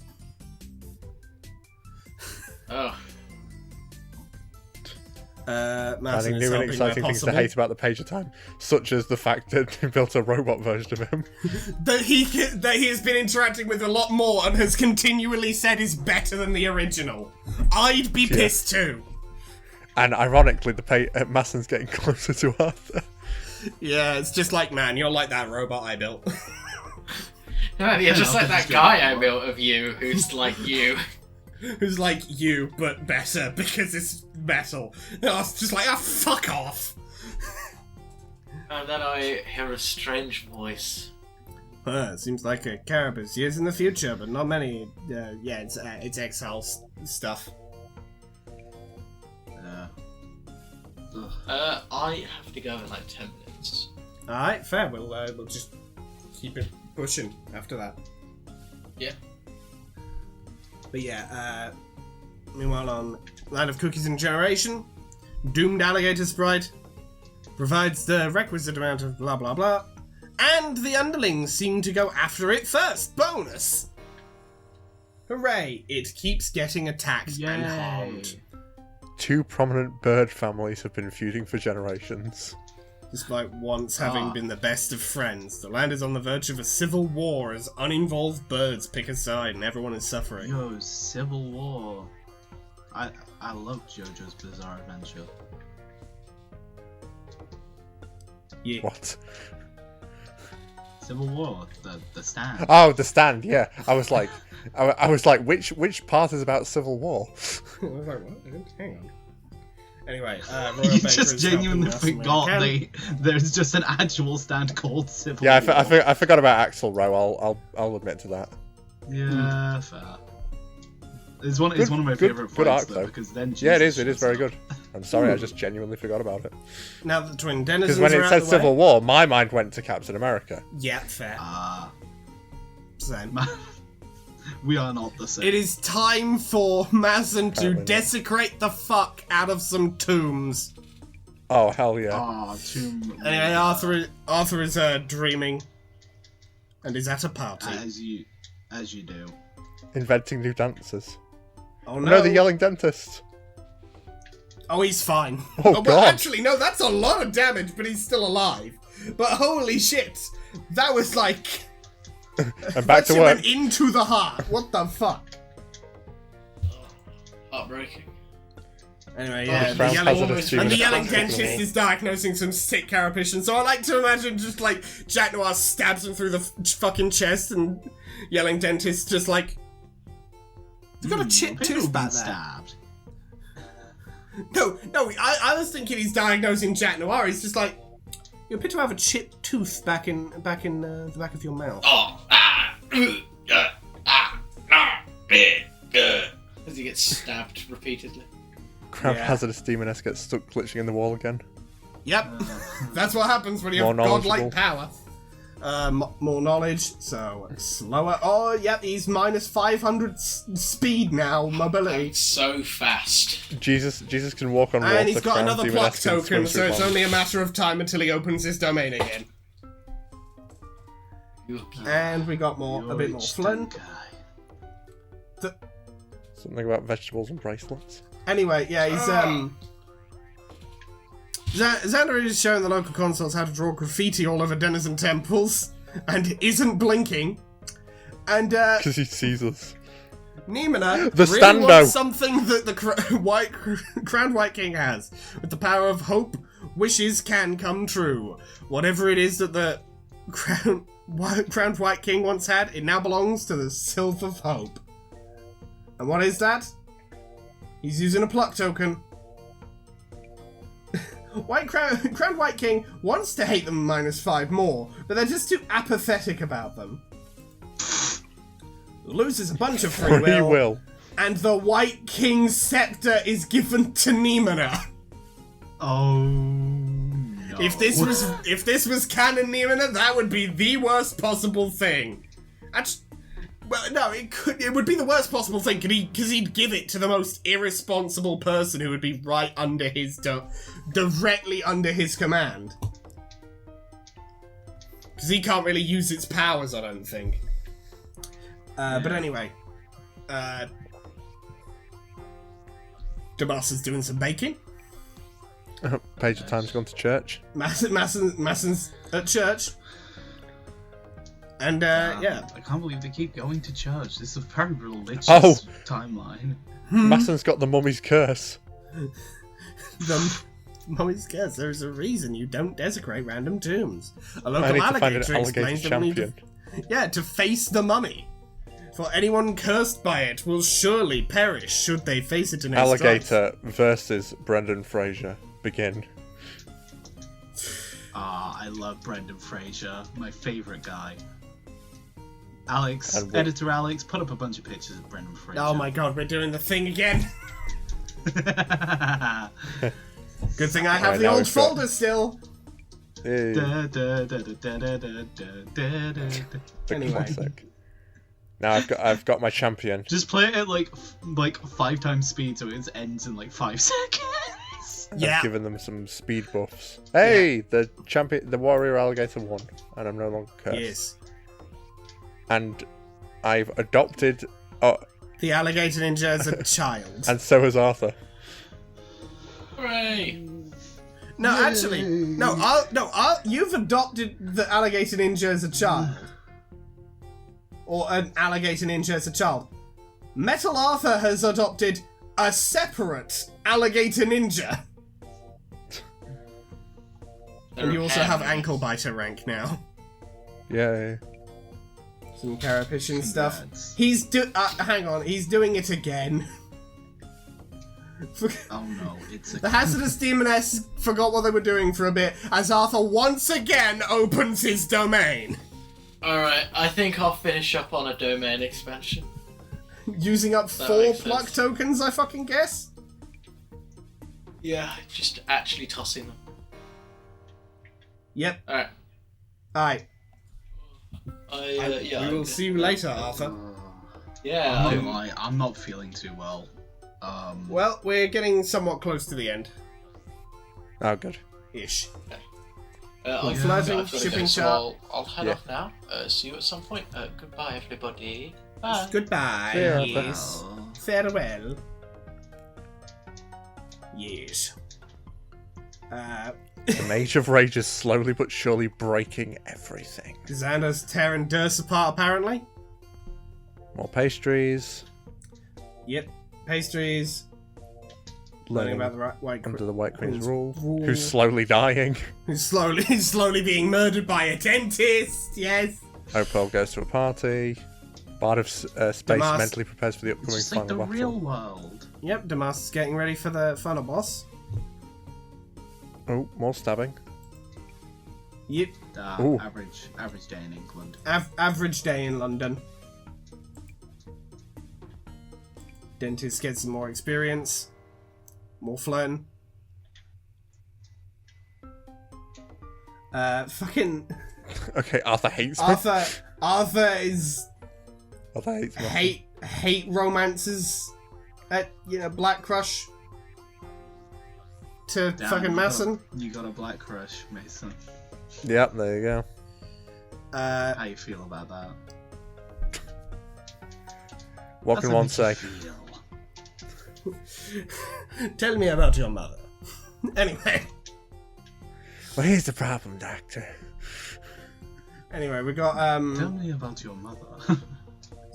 Oh. Masson Finding is new and helping where exciting things to possible. hate about the Page of Time, such as the fact that they built a robot version of him. That he has been interacting with a lot more and has continually said is better than the original. I'd be pissed too. And ironically, Massen's getting closer to Arthur. Yeah, it's just like, man, you're like that robot I built. Man, you're just I'll like that just guy get I one. built of you, who's like you. Who's like you, but better, because it's metal. And I was just like, fuck off. And then I hear a strange voice. It seems like a Caribous years in the future, but not many. Yeah, it's exile stuff. I have to go in like 10 minutes. Alright, fair. We'll just keep it pushing after that. Yeah. But yeah, meanwhile on Land of Cookies and Generation, Doomed Alligator Sprite, provides the requisite amount of blah blah blah, and the underlings seem to go after it first. Bonus! Hooray! It keeps getting attacked and harmed. 2 prominent bird families have been feuding for generations. Despite once having been the best of friends, the land is on the verge of a civil war as uninvolved birds pick a side and everyone is suffering. Yo, Civil War. I love JoJo's Bizarre Adventure. Yeah. What? Civil War, the stand. Oh, the stand. Yeah, I was like, which part is about civil war? I was like, what? Hang on. Anyway, Royal You Baker just is genuinely helping us forgot when we there's just an actual stand called Civil Yeah, War. I forgot about Axel Rowe. I'll admit to that. Yeah, fair. It's one of my favourite good fights arc, though, though. because then Yeah, it is. Jesus It is shows very up. good. I'm sorry, I just genuinely forgot about it. can. Now that the Twin Because Denizens when are it out said the way- Civil War, my mind went to Captain America. Yeah, fair. Same. We are not the same. It is time for Mazen to Apparently not. desecrate the fuck out of some tombs. Oh hell yeah! Tomb. Anyway, Arthur is dreaming, and is at a party. As you do. Inventing new dances. Oh No, the yelling dentist. Oh, he's fine. Oh, Well, God. actually, no, that's a lot of damage, but he's still alive. But holy shit, that was like And back that to shit work. went into the heart. What the fuck? Heartbreaking. Anyway, Oh, yeah, Crown the yelling, hazardous and the human yelling accident. dentist is diagnosing some sick carapacious. So I like to imagine just like Jack Noir stabs him through the fucking chest, and yelling dentist just like, he's got a chipped People tooth back been there. stabbed. No, I was thinking he's diagnosing Jack Noir. He's just like, you appear to have a chipped tooth back in the back of your mouth. As he gets stabbed repeatedly. Crown Yeah. hazardous demoness gets stuck glitching in the wall again. Yep, that's what happens when you More have godlike knowledgeable. power. More knowledge, so slower. Oh, yep, he's minus 500 speed now, mobility. So fast. Jesus can walk on water. And he's got Crown another pluck demoness can token, swim so through it's ponds. only a matter of time until he opens his domain again. And we got a bit more Flynn. Something about vegetables and bracelets. Anyway, yeah, he's Xander is showing the local consuls how to draw graffiti all over denizen temples, and isn't blinking. And Because he sees us. Nimona The really stando. wants something that the Crowned White King has. With the power of hope, wishes can come true. Whatever it is that the Crowned White King once had, it now belongs to the Sylph of Hope. And what is that? He's using a pluck token. Crowned White King wants to hate them -5 more, but they're just too apathetic about them. Loses a bunch of free will. And the White King's scepter is given to Nimona. Oh no. If this was canon Nimona, that would be the worst possible thing. Well, no, it would be the worst possible thing because he'd give it to the most irresponsible person who would be right under his directly under his command. Because he can't really use its powers, I don't think. But anyway, Damas doing some baking. Page of Time's gone to church. Massen's at church. And, yeah. I can't believe they keep going to church. This is a very religious timeline. Massen's got the mummy's curse. The Mummy's Curse. There's a reason you don't desecrate random tombs. A I local need to find an alligator alligator explains that we need champion. to face the mummy. For anyone cursed by it will surely perish should they face it in a strife. Alligator versus Brendan Fraser. Begin. I love Brendan Fraser, my favourite guy. Alex, And editor Alex, put up a bunch of pictures of Brendan Fraser. Oh my god, we're doing the thing again. Good thing I have Right, the now old we've got- folder still. Hey, Da, da, da, da, da, da, da, da, da, da. the Anyway. classic. Now I've got my champion. Just play it at like 5 times speed so it ends in like 5 seconds. Yeah. I've given them some speed buffs. Hey, the champion, the warrior alligator won, and I'm no longer cursed. Yes. And I've adopted. The alligator ninja as a child. And so has Arthur. Hooray! No, actually, you've adopted the alligator ninja as a child. Or an alligator ninja as a child. Metal Arthur has adopted a separate alligator ninja. And you also have ankle biter rank now. Yay. Some carapacian stuff. Congrats. He's he's doing it again. Oh no, it's a The hazardous demoness forgot what they were doing for a bit as Arthur once again opens his domain. Alright, I think I'll finish up on a domain expansion. Using up That 4 makes pluck sense. tokens, I fucking guess? Yeah, just actually tossing them. Yep. Alright. Alright. Yeah. We will see you later, Arthur. Yeah. I'm not lying, I'm not feeling too well. Well, we're getting somewhat close to the end. Oh, good. Ish. I've Flirting, got to shipping go, so chart. I'll head Yeah. off now. See you at some point. Goodbye, everybody. Bye. Goodbye. See ya, Yes. Farewell. Yes. The Mage of Rage is slowly but surely breaking everything. Xander's tearing Durst apart, apparently. More pastries. Yep. Pastries. Learning Learning about the White under the White Queen's Queen's rule. rule. Who's slowly dying. Who's slowly being murdered by a dentist. Yes. Opal goes to a party. Bard of Space Damas- mentally prepares for the it's upcoming just like the final battle. real world. Yep. Damas is getting ready for the final boss. Oh, more stabbing. Yep. Ooh. Average day in England. Average day in London. Dentist gets some more experience. More flirting. Fucking Okay, Arthur hates me. Arthur is Arthur hates me. hate romances at Black Crush to Damn, fucking Masson. You got a black crush, Mason. Yep, there you go. How you feel about that? What How's can that one make you say? feel? Tell me about your mother. Anyway, Well, here's the problem, Doctor. we got Tell me about your mother.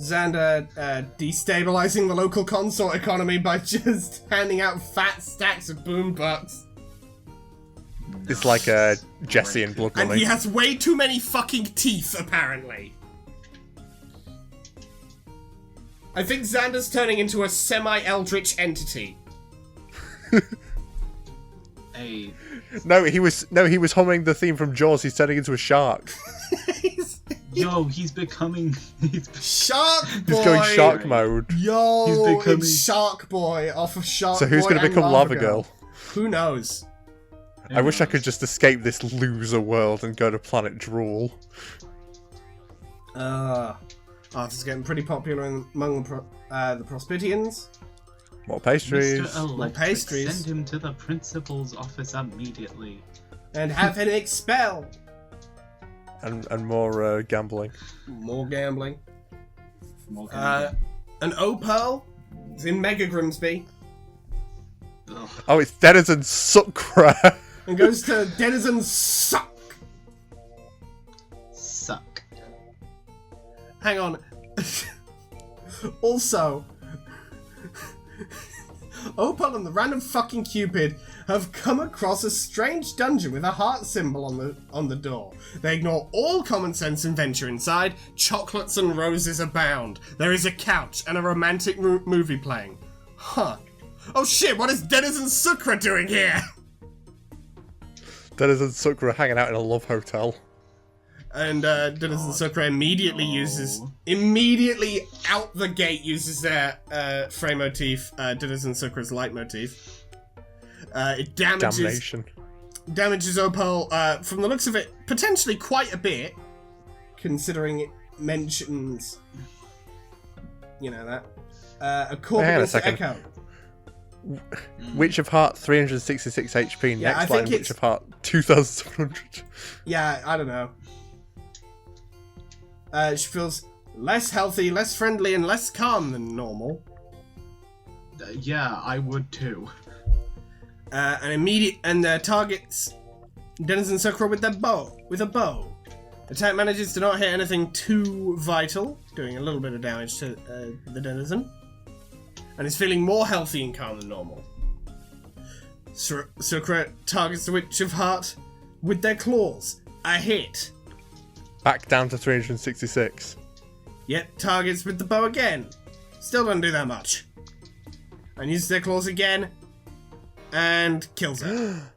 Xander destabilizing the local consort economy by just handing out fat stacks of boombucks. It's like Jesse and Blood And Money. he has way too many fucking teeth, apparently. I think Xander's turning into a semi-eldritch entity. Hey, No, he was humming the theme from Jaws. He's turning into a shark. yo, he's becoming. Shark Boy! He's going shark mode. Yo, He's becoming- it's Shark Boy off of Shark So who's Boy going to and become Lava Girl? Who knows? I wish I could just escape this loser world and go to planet Drool. Arthur's getting pretty popular among the Prospitians. More pastries. Mr. Electric, pastries. send him to the principal's office immediately. And have him expelled. And more gambling. More gambling. More gambling. An Opal is in Mega Grimsby Ugh, Oh, it's Denizen Sucra. and goes to Denizen Suck. suck. Hang on. Also, Opal and the random fucking Cupid have come across a strange dungeon with a heart symbol on the door. They ignore all common sense and venture inside. Chocolates and roses abound. There is a couch and a romantic movie playing. Huh. Oh shit, what is Denizen Sucra doing here? Denizen Sucra hanging out in a love hotel. And Denizen Sucra immediately out the gate uses their frame motif, Denizen Sucra's light motif. It damages Opal, from the looks of it, potentially quite a bit, considering it mentions you know that. A corp Hang on a against the second. Echo. Witch of Heart 366 HP. Yeah, I Next think line, Witch it's- of Heart 2700. Yeah, I don't know. She feels less healthy, less friendly, and less calm than normal. Yeah, I would too. And targets Denizen Sakura with a bow. Attack managers do not hit anything too vital, doing a little bit of damage to the Denizen. And is feeling more healthy and calm than normal. Sakura targets the Witch of Heart with their claws. A hit. Back down to 366. Yet targets with the bow again. Still don't do that much. And uses their claws again. And kills her.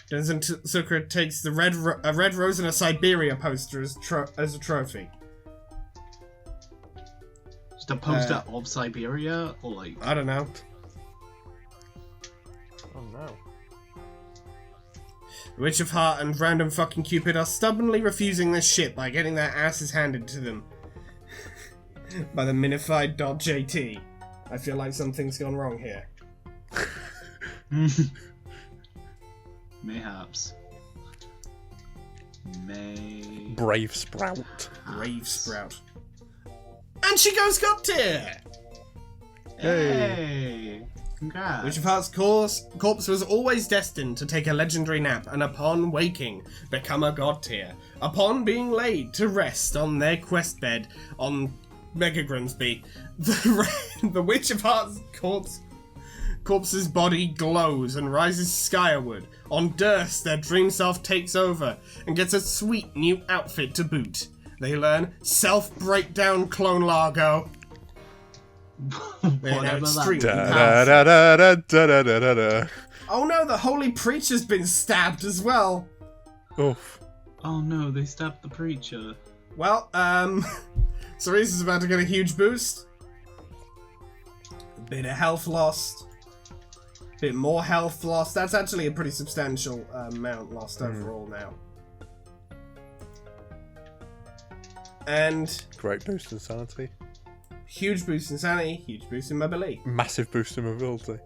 Denizen Sakura takes the red rose and a Siberia poster as a trophy. Just a poster of Siberia, or like... I don't know. Oh no. The Witch of Heart and Random fucking Cupid are stubbornly refusing this shit by getting their asses handed to them by the minified .jt. I feel like something's gone wrong here. Mayhaps. Brave Sprout. Brave Sprout. And she goes top tier! Hey! Congrats. Witch of Heart's corpse was always destined to take a legendary nap and upon waking, become a god tier. Upon being laid to rest on their quest bed on Mega Grimsby, the Witch of Heart's corpse's body glows and rises skyward. On Durst, their dream self takes over and gets a sweet new outfit to boot. They learn self-breakdown clone Largo. They're now Whatever extremely that powerful. Oh no, the holy preacher's been stabbed as well. Oof. Oh no, they stabbed the preacher. Well, Cerise's about to get a huge boost. A bit of health lost. A bit more health lost. That's actually a pretty substantial amount lost overall now. And Great boost in sanity. huge boost in sanity, huge boost in mobility. Massive boost in mobility.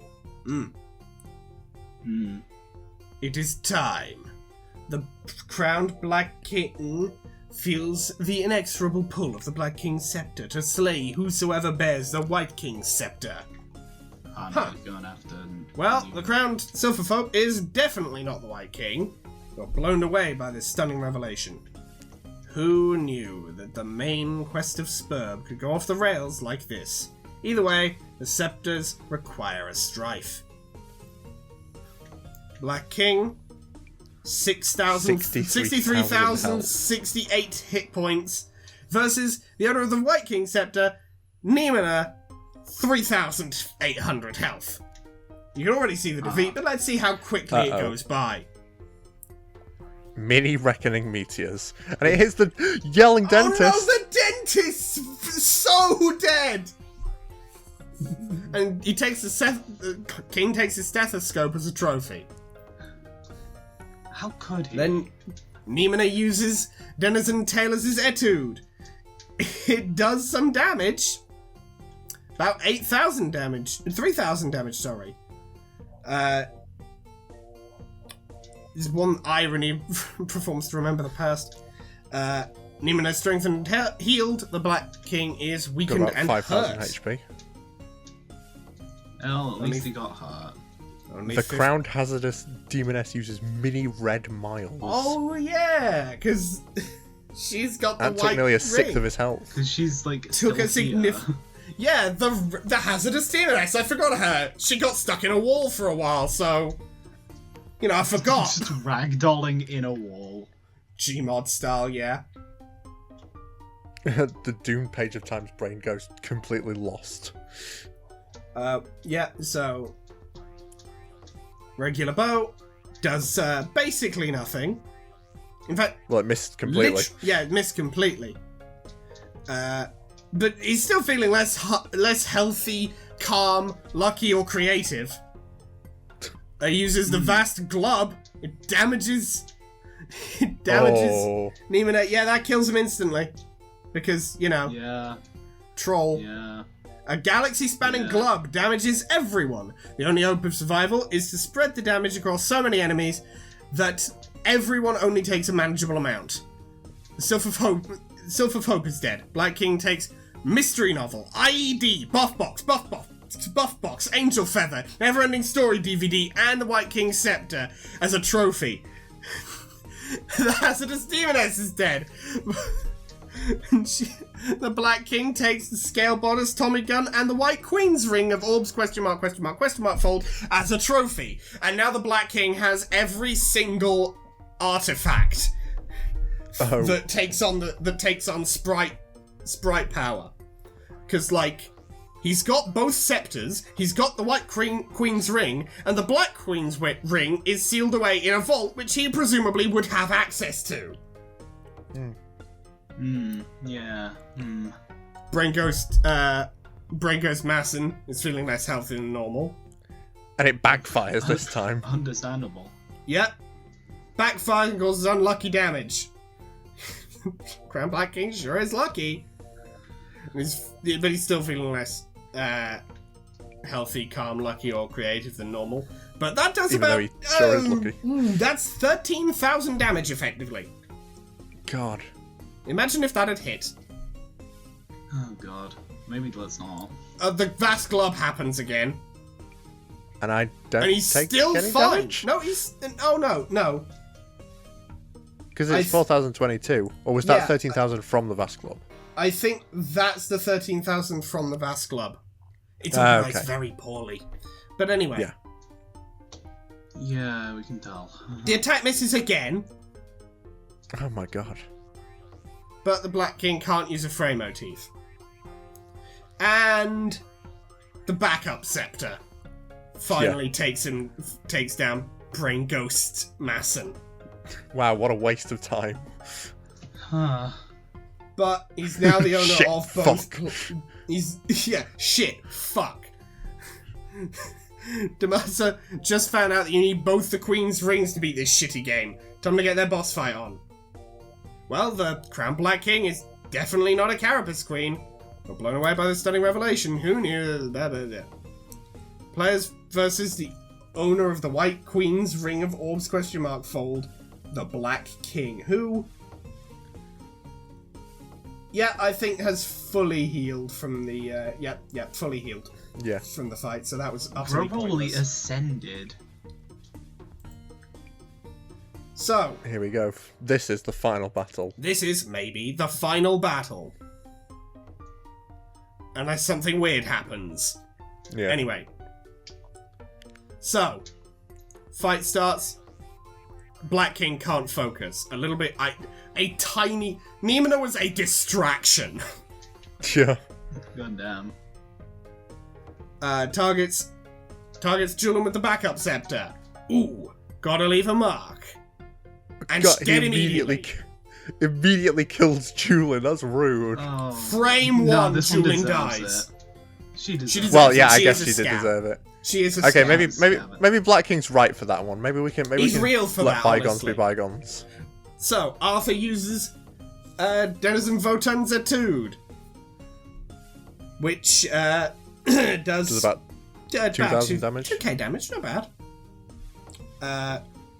It is time. The crowned Black King feels the inexorable pull of the Black King's scepter to slay whosoever bears the White King's scepter. I'm Huh. gonna have to... Well, the crowned Silver Folk is definitely not the White King. You're blown away by this stunning revelation. Who knew that the main quest of Spurb could go off the rails like this? Either way, the scepters require a strife. Black King, 63,068 hit points, versus the owner of the White King scepter, Nimona, 3,800 health. You can already see the defeat, but let's see how quickly it goes by. Mini reckoning meteors. And it hits the yelling dentist. Oh no, the dentist's so dead! And he takes the King takes his stethoscope as a trophy. How could he? Then Nimona uses Denizen Taylor's etude. It does some damage. About 8,000 damage. 3,000 damage, sorry. There's one irony performs to remember the past. Nimona strengthened and healed. The Black King is Got weakened about and 5,000 hurt. HP. Well, at least he got hurt. Only The 50 crowned hazardous demoness uses mini red miles. Oh yeah, because she's got the that white took nearly a ring. sixth of his health. Because she's like Took a still here. significant. Yeah, the hazardous demoness. I forgot her. She got stuck in a wall for a while, so I forgot. Just ragdolling in a wall. Gmod style, yeah. The Doom page of Time's brain goes completely lost. Yeah. So regular bow does basically nothing. In fact, Well, it missed completely. it missed completely. But he's still feeling less healthy, calm, lucky, or creative. He uses the vast glub. It damages. Oh. Nimona. Yeah, that kills him instantly. Because, Yeah. troll. Yeah. A galaxy-spanning glub damages everyone. The only hope of survival is to spread the damage across so many enemies that everyone only takes a manageable amount. The Sylph of Hope is dead. Black King takes Mystery Novel, IED, Buff Box, Angel Feather, Neverending Story DVD, and the White King's Scepter as a trophy. The Hazardous Demoness is dead. The Black King takes the Scale Bodice Tommy Gun and the White Queen's Ring of Orbs fold as a trophy. And now the Black King has every single artifact that takes on sprite power. Because, like, he's got both scepters, he's got the White Queen's Ring, and the Black Queen's Ring is sealed away in a vault which he presumably would have access to. Brain Ghost Masson is feeling less healthy than normal. And it backfires this time. Understandable. Yep. Backfires and causes unlucky damage. Crown Black King sure is lucky. But he's still feeling less healthy, calm, lucky, or creative than normal. But that does Even about... though he sure is lucky. That's 13,000 damage, effectively. God. Imagine if that had hit. Oh god. Maybe let's not. The Vast Glob happens again. And I don't And he's take still any fine. damage? No, he's... Oh, no. Because it's 4,022. Or was that Yeah. 13,000 from the Vast Club? I think that's the 13,000 from the Vast Club. It's organised okay. very poorly. But anyway. Yeah. Yeah, we can tell. The attack misses again, Oh my god. but the Black King can't use a Frey motif. And the backup scepter finally takes down Brain Ghost Masson. Wow, what a waste of time. Huh. But he's now the owner Shit, of both. fuck. Fuck. Damasa just found out that you need both the Queen's Rings to beat this shitty game. Time to get their boss fight on. Well, the Crown Black King is definitely not a Carapace Queen. But blown away by the stunning revelation, who knew? Blah, blah, blah. Players versus the owner of the White Queen's Ring of Orbs fold, the Black King, who... Yeah, I think has fully healed from the, fully healed. Yeah. From the fight, so that was utterly Probably pointless. ascended. So, Here we go. This is the final battle. this is maybe the final battle. Unless something weird happens. Yeah. Anyway. So, fight starts. Black King can't focus. A little bit, a tiny... Nimona was a distraction. Yeah. God damn. Targets Julian with the backup scepter. Ooh, gotta leave a mark. And God, he dead immediately. immediately kills Julian. That's rude. Oh. Frame No, one, this one Julian deserves dies. it. She deserves deserves it. Well, it. yeah, I She guess is she a did scab. deserve it. She is a Okay, scab. maybe Black King's right for that one. Maybe we can He's real for let that, bygones honestly. be bygones. So, Arthur uses Denizen Votan Zetude, which does Does about 2,000 damage. 2k damage, not bad.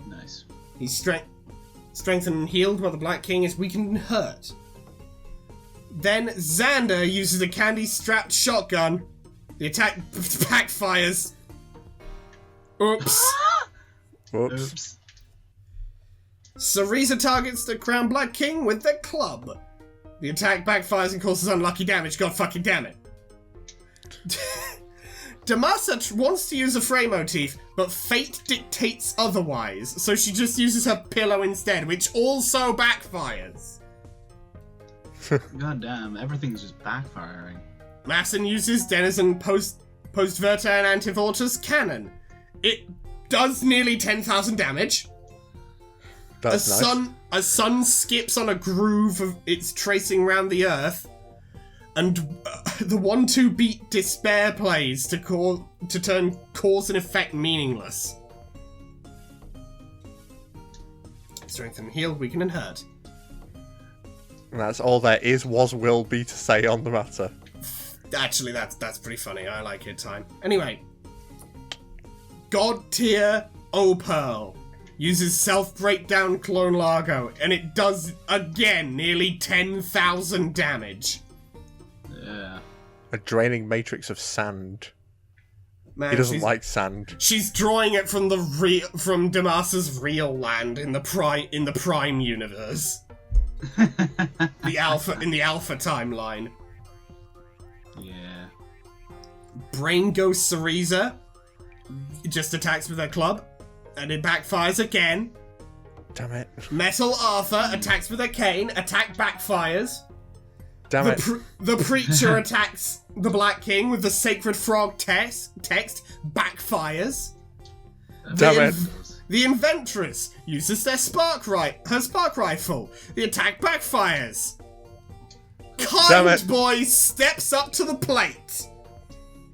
Nice. He's strengthened and healed while the Black King is weakened and hurt. Then Xander uses a candy-strapped shotgun. The attack backfires. Oops. Whoops. Oops. Cereza targets the Crown Black King with the club. The attack backfires and causes unlucky damage. God fucking damn it. Damasa wants to use a Frey motif, but fate dictates otherwise, so she just uses her pillow instead, which also backfires. God damn, everything's just backfiring. Masson uses Denizen Post-Verta and Antivoltus Cannon. It does nearly 10,000 damage. That's nice. A sun skips on a groove of its tracing round the earth, and the 1-2 beat despair plays to turn cause and effect meaningless. Strength and heal, weaken and hurt. And that's all there is, will be to say on the matter. Actually, that's pretty funny. I like it, time. Anyway. God tier Opal uses self-breakdown Clone Largo, and it does, again, nearly 10,000 damage. Yeah. A draining matrix of sand. Man, He doesn't like sand. She's drawing it from from Damasa's real land in the Prime universe. the alpha timeline. Yeah. Brain Ghost Cereza just attacks with her club, and it backfires again. Damn it. Metal Arthur attacks with a cane, attack backfires. Damn it. The Preacher attacks the Black King with the Sacred Frog text backfires. Damn it. The Inventress uses her spark rifle. The attack backfires. Damn Kind it. Boy steps up to the plate.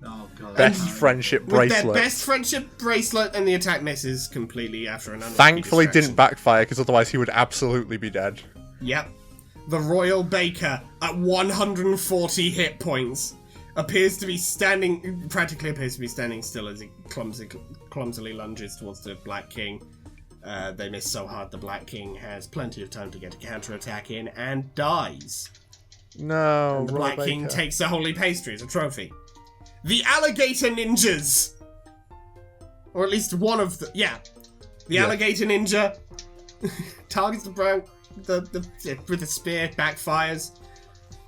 Oh god. Best friendship With bracelet. their best friendship bracelet, and the attack misses completely after an unlucky Thankfully distraction. didn't backfire, because otherwise he would absolutely be dead. Yep. The Royal Baker, at 140 hit points, practically appears to be standing still as he clumsily lunges towards the Black King. They miss so hard the Black King has plenty of time to get a counterattack in and dies. No, And the Roy Black King Baker. takes the Holy Pastry as a trophy. The Alligator Ninjas! Or at least one of the... Yeah. The Yeah. Alligator Ninja targets the brown... with the spear, backfires.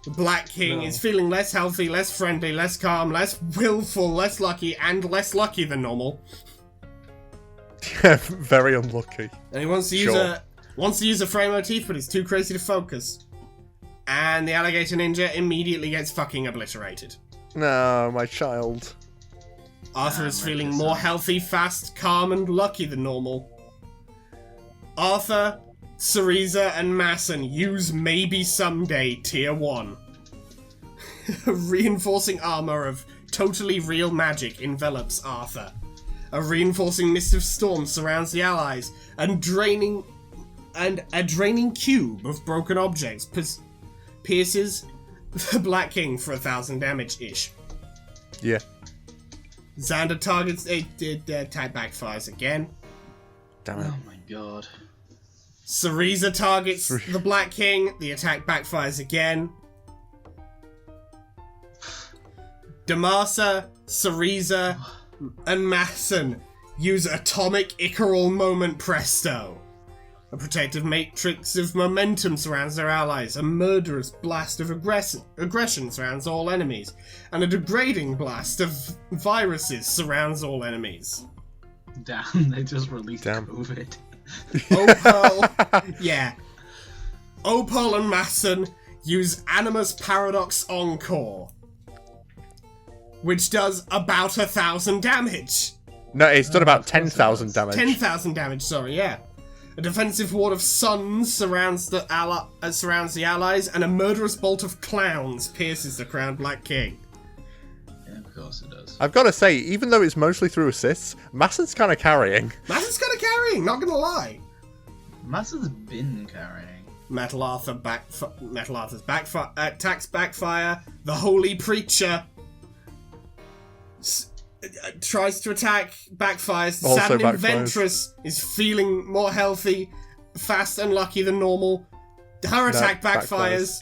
The Black King is feeling less healthy, less friendly, less calm, less willful, less lucky, and less lucky than normal. Yeah, very unlucky. And he wants to use a frame motif, but he's too crazy to focus. And the Alligator Ninja immediately gets fucking obliterated. No, my child. Arthur is feeling more healthy, fast, calm, and lucky than normal. Arthur, Cereza, and Masson use Maybe Someday Tier 1. Reinforcing armor of totally real magic envelops Arthur. A reinforcing mist of storm surrounds the allies, and a draining cube of broken objects pierces the Black King for 1,000 damage-ish. Yeah. Xander targets attack backfires again. Damn it. Oh my god. Cereza targets the Black King. The attack backfires again. Damasa, Cereza, and Masson use Atomic Icaral Moment Presto. A protective matrix of momentum surrounds their allies. A murderous blast of aggression surrounds all enemies. And a degrading blast of viruses surrounds all enemies. Damn, they just released Damn. COVID. Opal, yeah. Opal and Masson use Animus Paradox Encore, which does about 1,000 damage. No, it's done about of course it 10,000 does. damage. 10,000 damage, sorry, yeah. A defensive ward of suns surrounds the allies, and a murderous bolt of clowns pierces the crowned Black King. Yeah, of course it does. I've got to say, even though it's mostly through assists, Masson's kind of carrying. Masson's kind of carrying, not gonna lie. Massa's been carrying. Metal Arthur's attacks backfire. The Holy Preacher tries to attack, backfires. Also Saturn backfires. Inventress is feeling more healthy, fast and lucky than normal. Her attack backfires.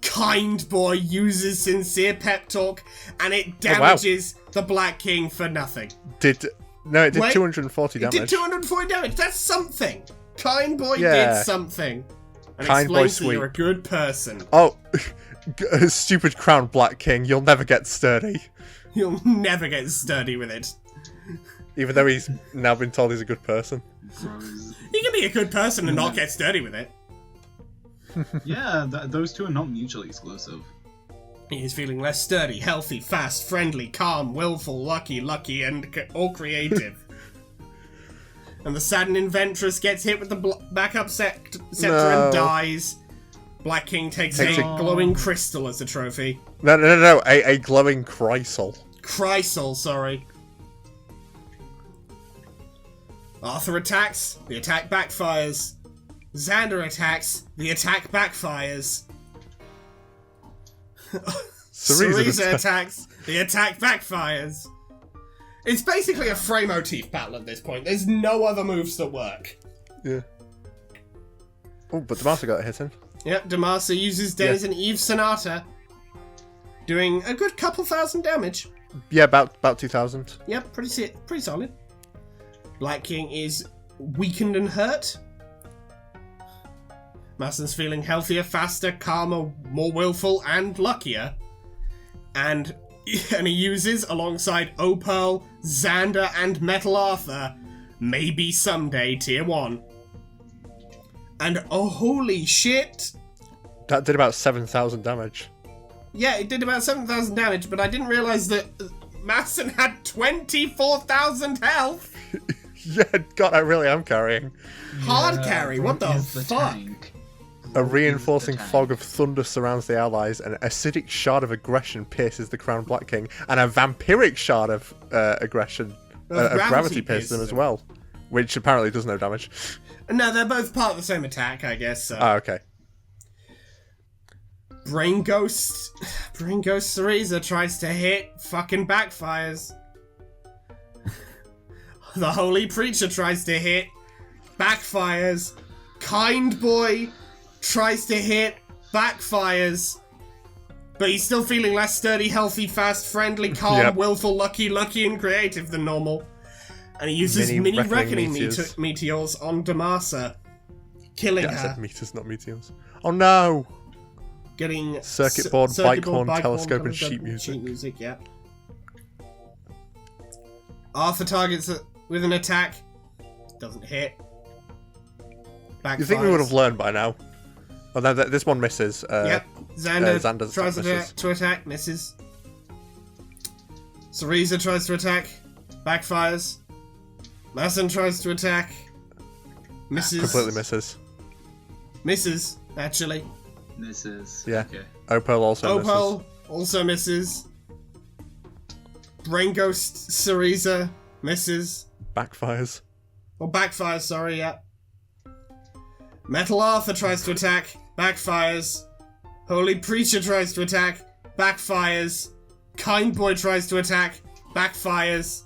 Kind Boy uses Sincere Pep Talk, and it damages the Black King for nothing. It did Wait, 240 It damage. did 240 damage. That's something. Kind Boy Yeah. did something. And Kind Boy explains that you're a sweep. good person. Oh, stupid crowned Black King, you'll never get sturdy. You'll never get sturdy with it. Even though he's now been told he's a good person. Bros. You can be a good person and not get sturdy with it. Yeah, those two are not mutually exclusive. He's feeling less sturdy, healthy, fast, friendly, calm, willful, lucky, and all creative. And the Saturn Inventress gets hit with the backup scepter No. and dies. Black King takes a glowing crystal as a trophy. No, a glowing Chrysal. Chrysal, sorry. Arthur attacks, the attack backfires. Xander attacks, the attack backfires. Cereza attacks. The attack backfires. It's basically a Frame motif battle at this point. There's no other moves that work. Yeah. Oh, but Demacia got a hit in. Yep, Demacia uses Denizen Eve Sonata, doing a good couple thousand damage. Yeah, about 2,000. Yep, pretty solid. Black King is weakened and hurt. Massen's feeling healthier, faster, calmer, more willful, and luckier. And he uses, alongside Opal, Xander, and Metal Arthur, maybe someday Tier 1. And oh, holy shit! That did about 7,000 damage. Yeah, it did about 7,000 damage, but I didn't realise that Massen had 24,000 health! Yeah, God, I really am carrying. Hard carry, what the fuck? Tank. A reinforcing fog of thunder surrounds the allies, an acidic shard of aggression pierces the Crown Black King, and a vampiric shard of aggression, of gravity pierces them as well, which apparently does no damage. No, they're both part of the same attack, I guess. So. Ah, okay. Brain Ghost Cereza tries to hit, fucking backfires. The Holy Preacher tries to hit, backfires. Kind Boy tries to hit, backfires. But he's still feeling less sturdy, healthy, fast, friendly, calm, willful, lucky, and creative than normal. And he uses mini reckoning meteors on Demacia, killing her. I said meters, not meteors. Oh no! Getting circuit board, bike horn, telescope, and sheet music. Yeah. Arthur targets it with an attack. Doesn't hit. Backfires. You think we would have learned by now? Oh no, this one misses. Yep. Xander tries misses. to attack, misses. Cereza tries to attack, backfires. Massen tries to attack, misses. Completely misses. Misses, actually. Misses. Yeah. Okay. Opal also misses. Opal also misses. Brain Ghost Cereza misses. Backfires. Or backfires, sorry, yeah. Metal Arthur tries to attack, backfires. Holy Preacher tries to attack, backfires. Kind Boy tries to attack, backfires.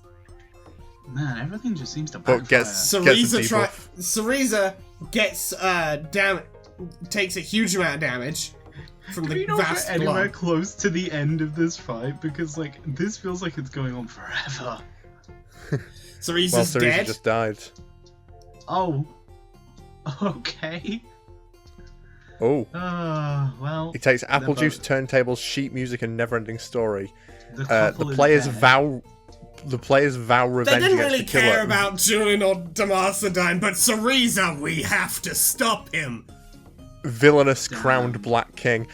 Man, everything just seems to backfire. But Cereza gets takes a huge amount of damage from the vast get anywhere blood. close to the end of this fight, because like this feels like it's going on forever. Cereza's Cereza dead. just died. Oh. Okay. Oh. Well. He takes apple juice, turntables, sheet music, and never-ending story. The players vow revenge They didn't against really the killer. care about Julian or Demacia dying, but Cereza, we have to stop him. Villainous crowned Black King.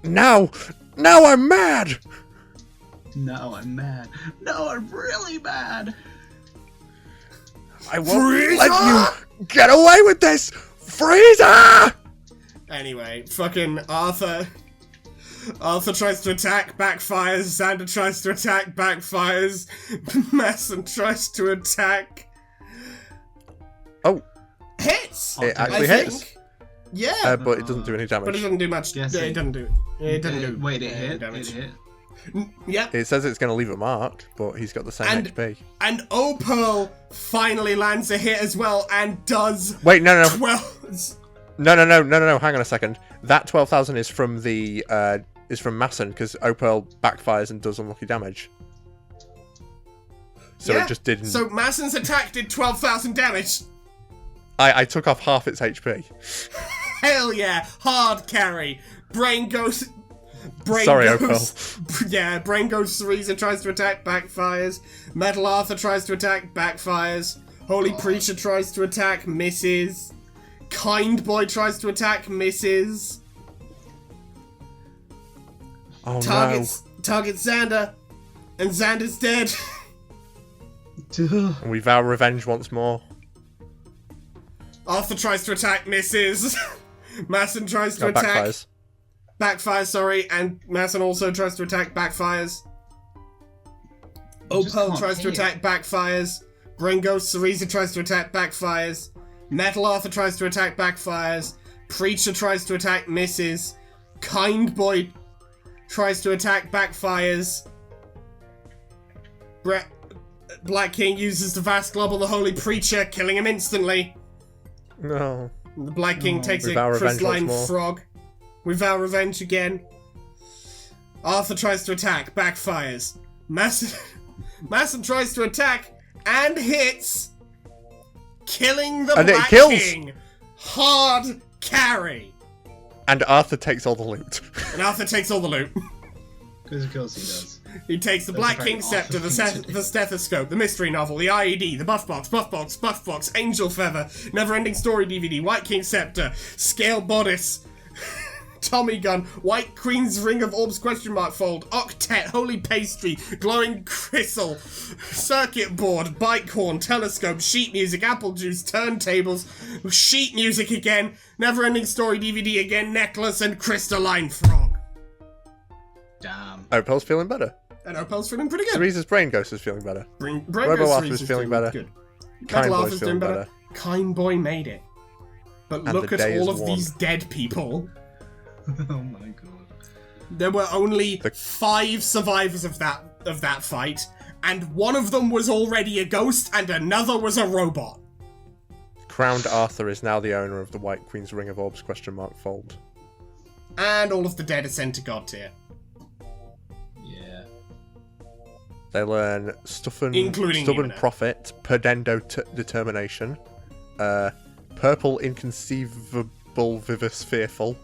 Now I'm mad. No, I'm mad. No, I'm really mad. I won't let you get away with this, Frieza! Anyway, fucking Arthur tries to attack, backfires. Xander tries to attack, backfires. Massen tries to attack. Oh. Hits! It actually I hits. think. Yeah. But it doesn't do any damage. But it doesn't do much. Yes, It doesn't do. It doesn't do. Wait, it hit? damage. It hit? Yep. It says it's going to leave a mark, but he's got the same HP. And Opal finally lands a hit as well and does. Wait, no. 12. No. Hang on a second. That 12,000 is from the Massen, because Opal backfires and does unlucky damage. So Yeah, it just didn't. So Massen's attack did 12,000 damage. I took off half its HP. Hell yeah, hard carry. Brain goes. Sorry, Opal. Yeah, Brain Ghost Cereza tries to attack, backfires. Metal Arthur tries to attack, backfires. Holy Preacher tries to attack, misses. Kind Boy tries to attack, misses. Oh Targets Xander, and Xander's dead. no. And we vow revenge once more. Arthur tries to attack, misses. Massen tries to attack. Backfires. Backfires, sorry, and Massen also tries to attack, backfires. Opal tries to attack, backfires. Brain Ghost Cereza tries to attack, backfires. Metal Arthur tries to attack, backfires. Preacher tries to attack, misses. Kind Boy tries to attack, backfires. Black King uses the vast glob of the Holy Preacher, killing him instantly. No. The Black King takes We a vow revenge crystalline once more. frog. We vow revenge again. Arthur tries to attack, backfires. Masson tries to attack and hits, killing the And it Black kills. King. Hard carry. And Arthur takes all the loot. And Arthur takes all the loot. Because of course he does. He takes the That's Black a very King Scepter, Arthur thing to do. the Stethoscope, the Mystery Novel, the IED, the Buff Box, Angel Feather, Neverending Story DVD, White King Scepter, Scale Bodice, Tommy Gun, White Queen's Ring of Orbs ? Fold, Octet, Holy Pastry, Glowing Crystal, Circuit Board, Bike Horn, Telescope, Sheet Music, Apple Juice, Turntables, Sheet Music again, Neverending Story DVD again, Necklace, and Crystalline Frog. Damn. Opal's feeling better. And Opal's feeling pretty good. Cereza's Brain Ghost is feeling better. Brain Robo Ghost Arthur's is feeling doing better. Good. Kind Metal Boy's Arthur's feeling doing better. Kind Boy made it. But And look the at day all is of won. these dead people. Oh my god. There were only The- 5 survivors of that fight, and one of them was already a ghost, and another was a robot. Crowned Arthur is now the owner of the White Queen's Ring of Orbs ? Fold. And all of the dead ascend to God tier. Yeah. They learn Including Stubborn Imina. Prophet, Perdendo Determination, Purple Inconceivable Vivus Fearful,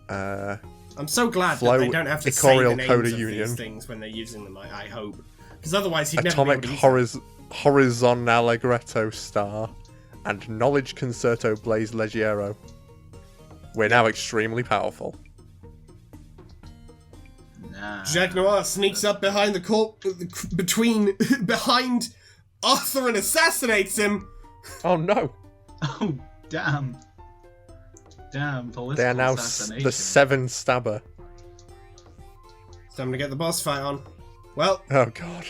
I'm so glad Flow, that they don't have to say Icorial the names Coda of Union. these things when they're using them, I hope. Because otherwise he'd Atomic never be able to use Horizon Allegretto Star, and Knowledge Concerto Blaze Leggiero. We're now extremely powerful. Nah. Jacques Noir sneaks up behind behind Arthur and assassinates him. Oh no! Oh, damn. Damn, political They are now assassination. the 7 Stabber. It's time to get the boss fight on. Well, Oh god.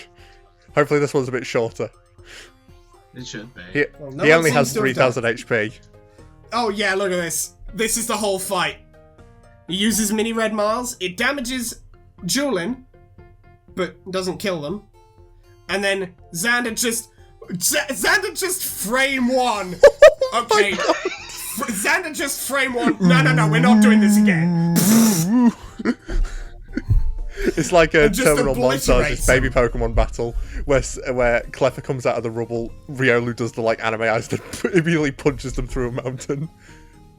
Hopefully this one's a bit shorter. It should be. He, Well, no he one only has seems to have done 3000 HP. oh yeah, look at this. This is the whole fight. He uses mini red Mars. It damages Julin, but doesn't kill them. And then Xander just frame one. Okay. Xander just frame one. No, we're not doing this again. It's like a just terminal montage, obliterates this baby Pokemon battle, where Cleffa comes out of the rubble, Riolu does the anime eyes, and immediately punches them through a mountain.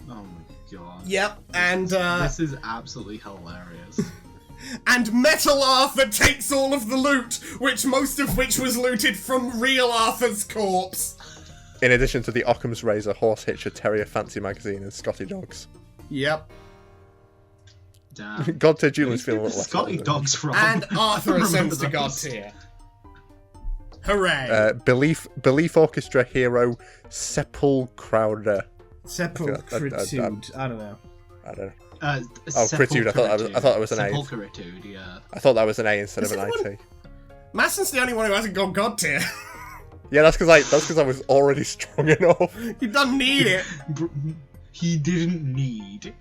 Oh my god. Yep, and This is absolutely hilarious. and Metal Arthur takes all of the loot, most of which was looted from real Arthur's corpse. In addition to the Occam's Razor, Horse Hitcher, Terrier Fancy Magazine, and Scotty Dogs. Yep. Damn. God tier Julian's feeling a Where's little less. Scotty relevant. Dogs from? And I Arthur don't ascends to remember God those. tier. Hooray. Belief Orchestra hero Sepulcrowder. Sepulchritude. I don't know. I don't know. Oh, Critude. I thought that was an A. Sepulchritude, yeah. I thought that was an A instead Is of an anyone- IT. Masson's the only one who hasn't got God tier. Yeah, that's because I was already strong enough. He doesn't need it. He didn't need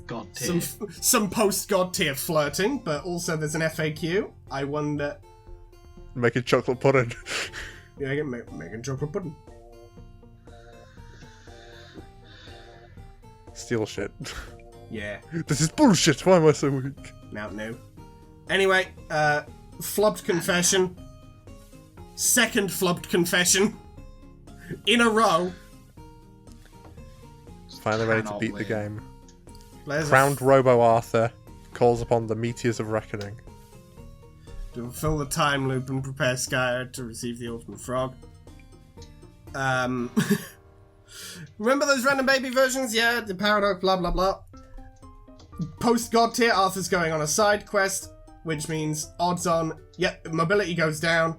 God tier. Some post-God tier flirting, but also there's an FAQ. I wonder... Making chocolate pudding. Yeah, making chocolate pudding. Steal shit. Yeah. This is bullshit. Why am I so weak? No. Anyway, flubbed confession. Second flubbed confession. In a row. Finally ready to Cannot beat the win. game. There's Crowned Robo Arthur calls upon the Meteors of Reckoning. to fulfill the time loop and prepare Skyer to receive the ultimate frog. Remember those random baby versions? Yeah, the paradox, blah blah blah. Post God tier, Arthur's going on a side quest, which means odds on, yep, mobility goes down.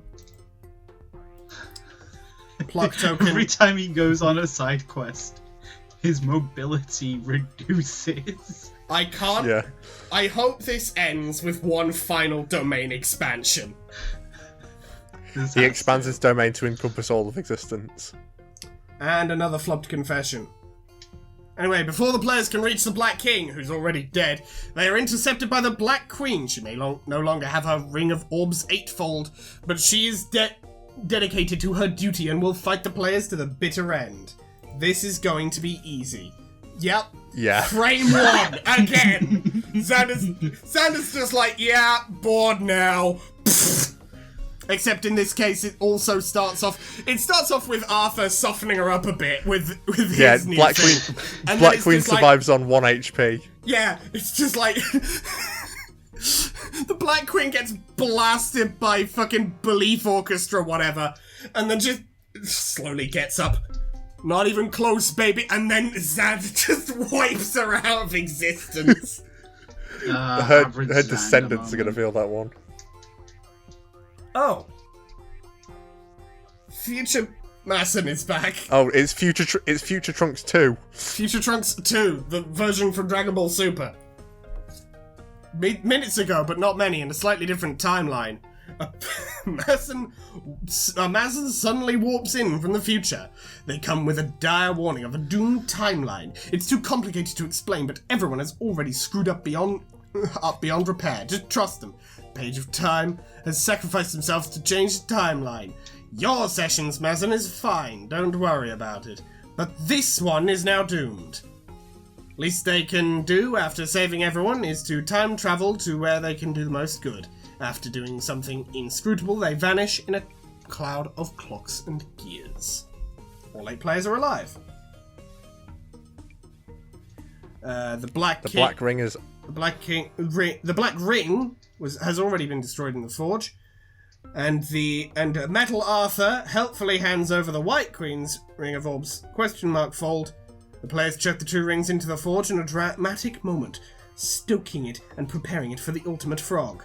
Pluck token. Every time he goes on a side quest, his mobility reduces. I can't. Yeah. I hope this ends with one final domain expansion. He expands his domain to encompass all of existence. And another flubbed confession. Anyway, before the players can reach the Black King, who's already dead, they are intercepted by the Black Queen. She may no longer have her Ring of Orbs eightfold, but she is dedicated to her duty and will fight the players to the bitter end. This is going to be easy. Yep. Yeah. Frame 1, again. Xander's just like, yeah, bored now. Except in this case, it also starts off with Arthur softening her up a bit with his new Black thing. Queen. Black Queen survives on 1 HP. Yeah, it's just like the Black Queen gets blasted by fucking Belief Orchestra, whatever, and then just slowly gets up. Not even close, baby, and then Xander just wipes her out of existence. Her descendants are gonna feel that one. Oh. Future Masson is back. Oh, it's Future Trunks 2. Future Trunks 2, the version from Dragon Ball Super. Minutes ago, but not many, in a slightly different timeline. Masson suddenly warps in from the future. They come with a dire warning of a doomed timeline. It's too complicated to explain, but everyone has already screwed up beyond repair. Just trust them. Page of Time has sacrificed themselves to change the timeline. Your sessions, Masson, is fine. Don't worry about it. But this one is now doomed. Least they can do after saving everyone is to time travel to where they can do the most good. After doing something inscrutable, they vanish in a cloud of clocks and gears. All 8 players are alive. The Black Ring has already been destroyed in the Forge, and Metal Arthur helpfully hands over the White Queen's Ring of Orbs fold. The players chuck the 2 rings into the Forge in a dramatic moment, stoking it and preparing it for the ultimate frog.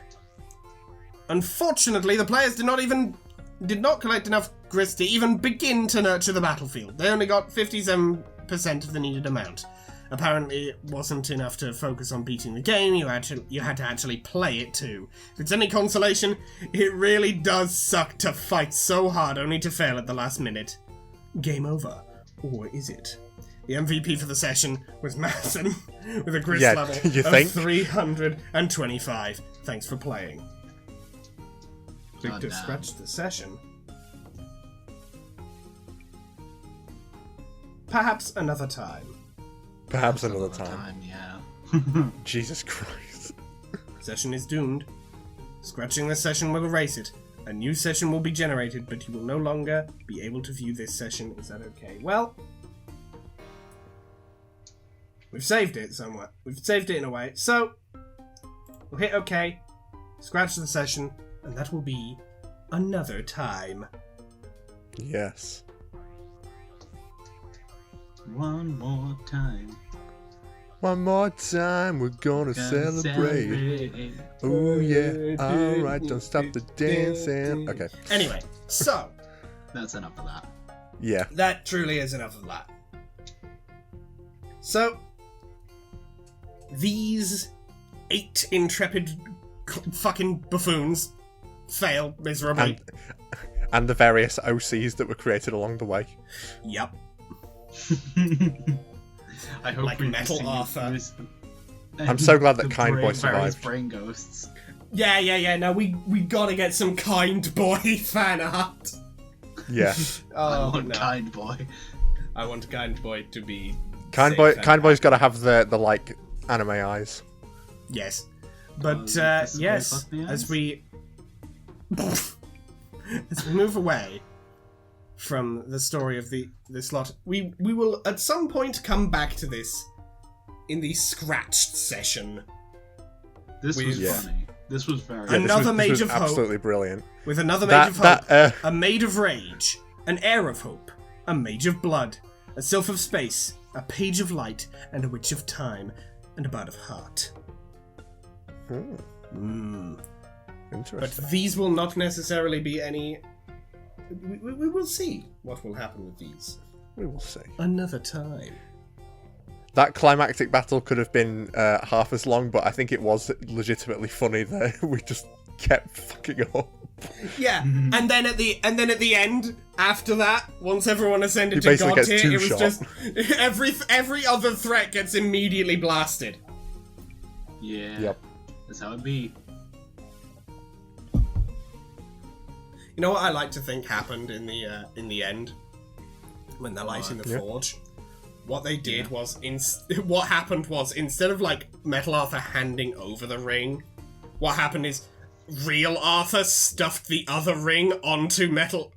Unfortunately, the players did not collect enough grist to even begin to nurture the battlefield. They only got 57% of the needed amount. Apparently, it wasn't enough to focus on beating the game. You had to actually play it too. If it's any consolation, it really does suck to fight so hard only to fail at the last minute. Game over. Or is it? The MVP for the session was Masson with a grist level of 325. Thanks for playing. Click to scratch the session. Perhaps another time. Perhaps another time. Yeah. Jesus Christ. Session is doomed. Scratching the session will erase it. A new session will be generated, but you will no longer be able to view this session. Is that okay? Well, we've saved it somewhere. We've saved it in a way. So, we'll hit OK, scratch the session, and that will be another time. Yes. One more time. One more time, we're gonna celebrate. Oh yeah, alright, don't stop the dancing. Okay. Anyway, so. That's enough of that. Yeah. That truly is enough of that. So, these 8 intrepid fucking buffoons fail miserably. And the various OCs that were created along the way. Yep. I hope like Metal Arthur. I'm so glad that Kind Boy survived. Brain ghosts. Yeah. Now we gotta get some Kind Boy fan art. Yeah. I want Kind Boy. I want Kind Boy to be. Kind Boy's got to have the like anime eyes. Yes, but yes, as we move away from the story of this lot, we will at some point come back to this in the scratched session. This was funny. This was very another Mage of Hope. Absolutely brilliant. With another Mage of Hope, a Maid of Rage, an Heir of Hope, a Mage of Blood, a Sylph of Space, a Page of Light, and a Witch of Time, and a Bard of Heart. Interesting. But these will not necessarily be any. We will see what will happen with these. We will see. Another time. That climactic battle could have been half as long, but I think it was legitimately funny that we just kept fucking up. Yeah, and then at the end, after that, once everyone ascended He to basically God gets tier, it was two-shot. just every other threat gets immediately blasted. Yeah. Yep. That's how it be. You know what I like to think happened in the end, when they're lighting the Yeah. forge. What they did was what happened was, instead of like Metal Arthur handing over the ring, what happened is real Arthur stuffed the other ring onto Metal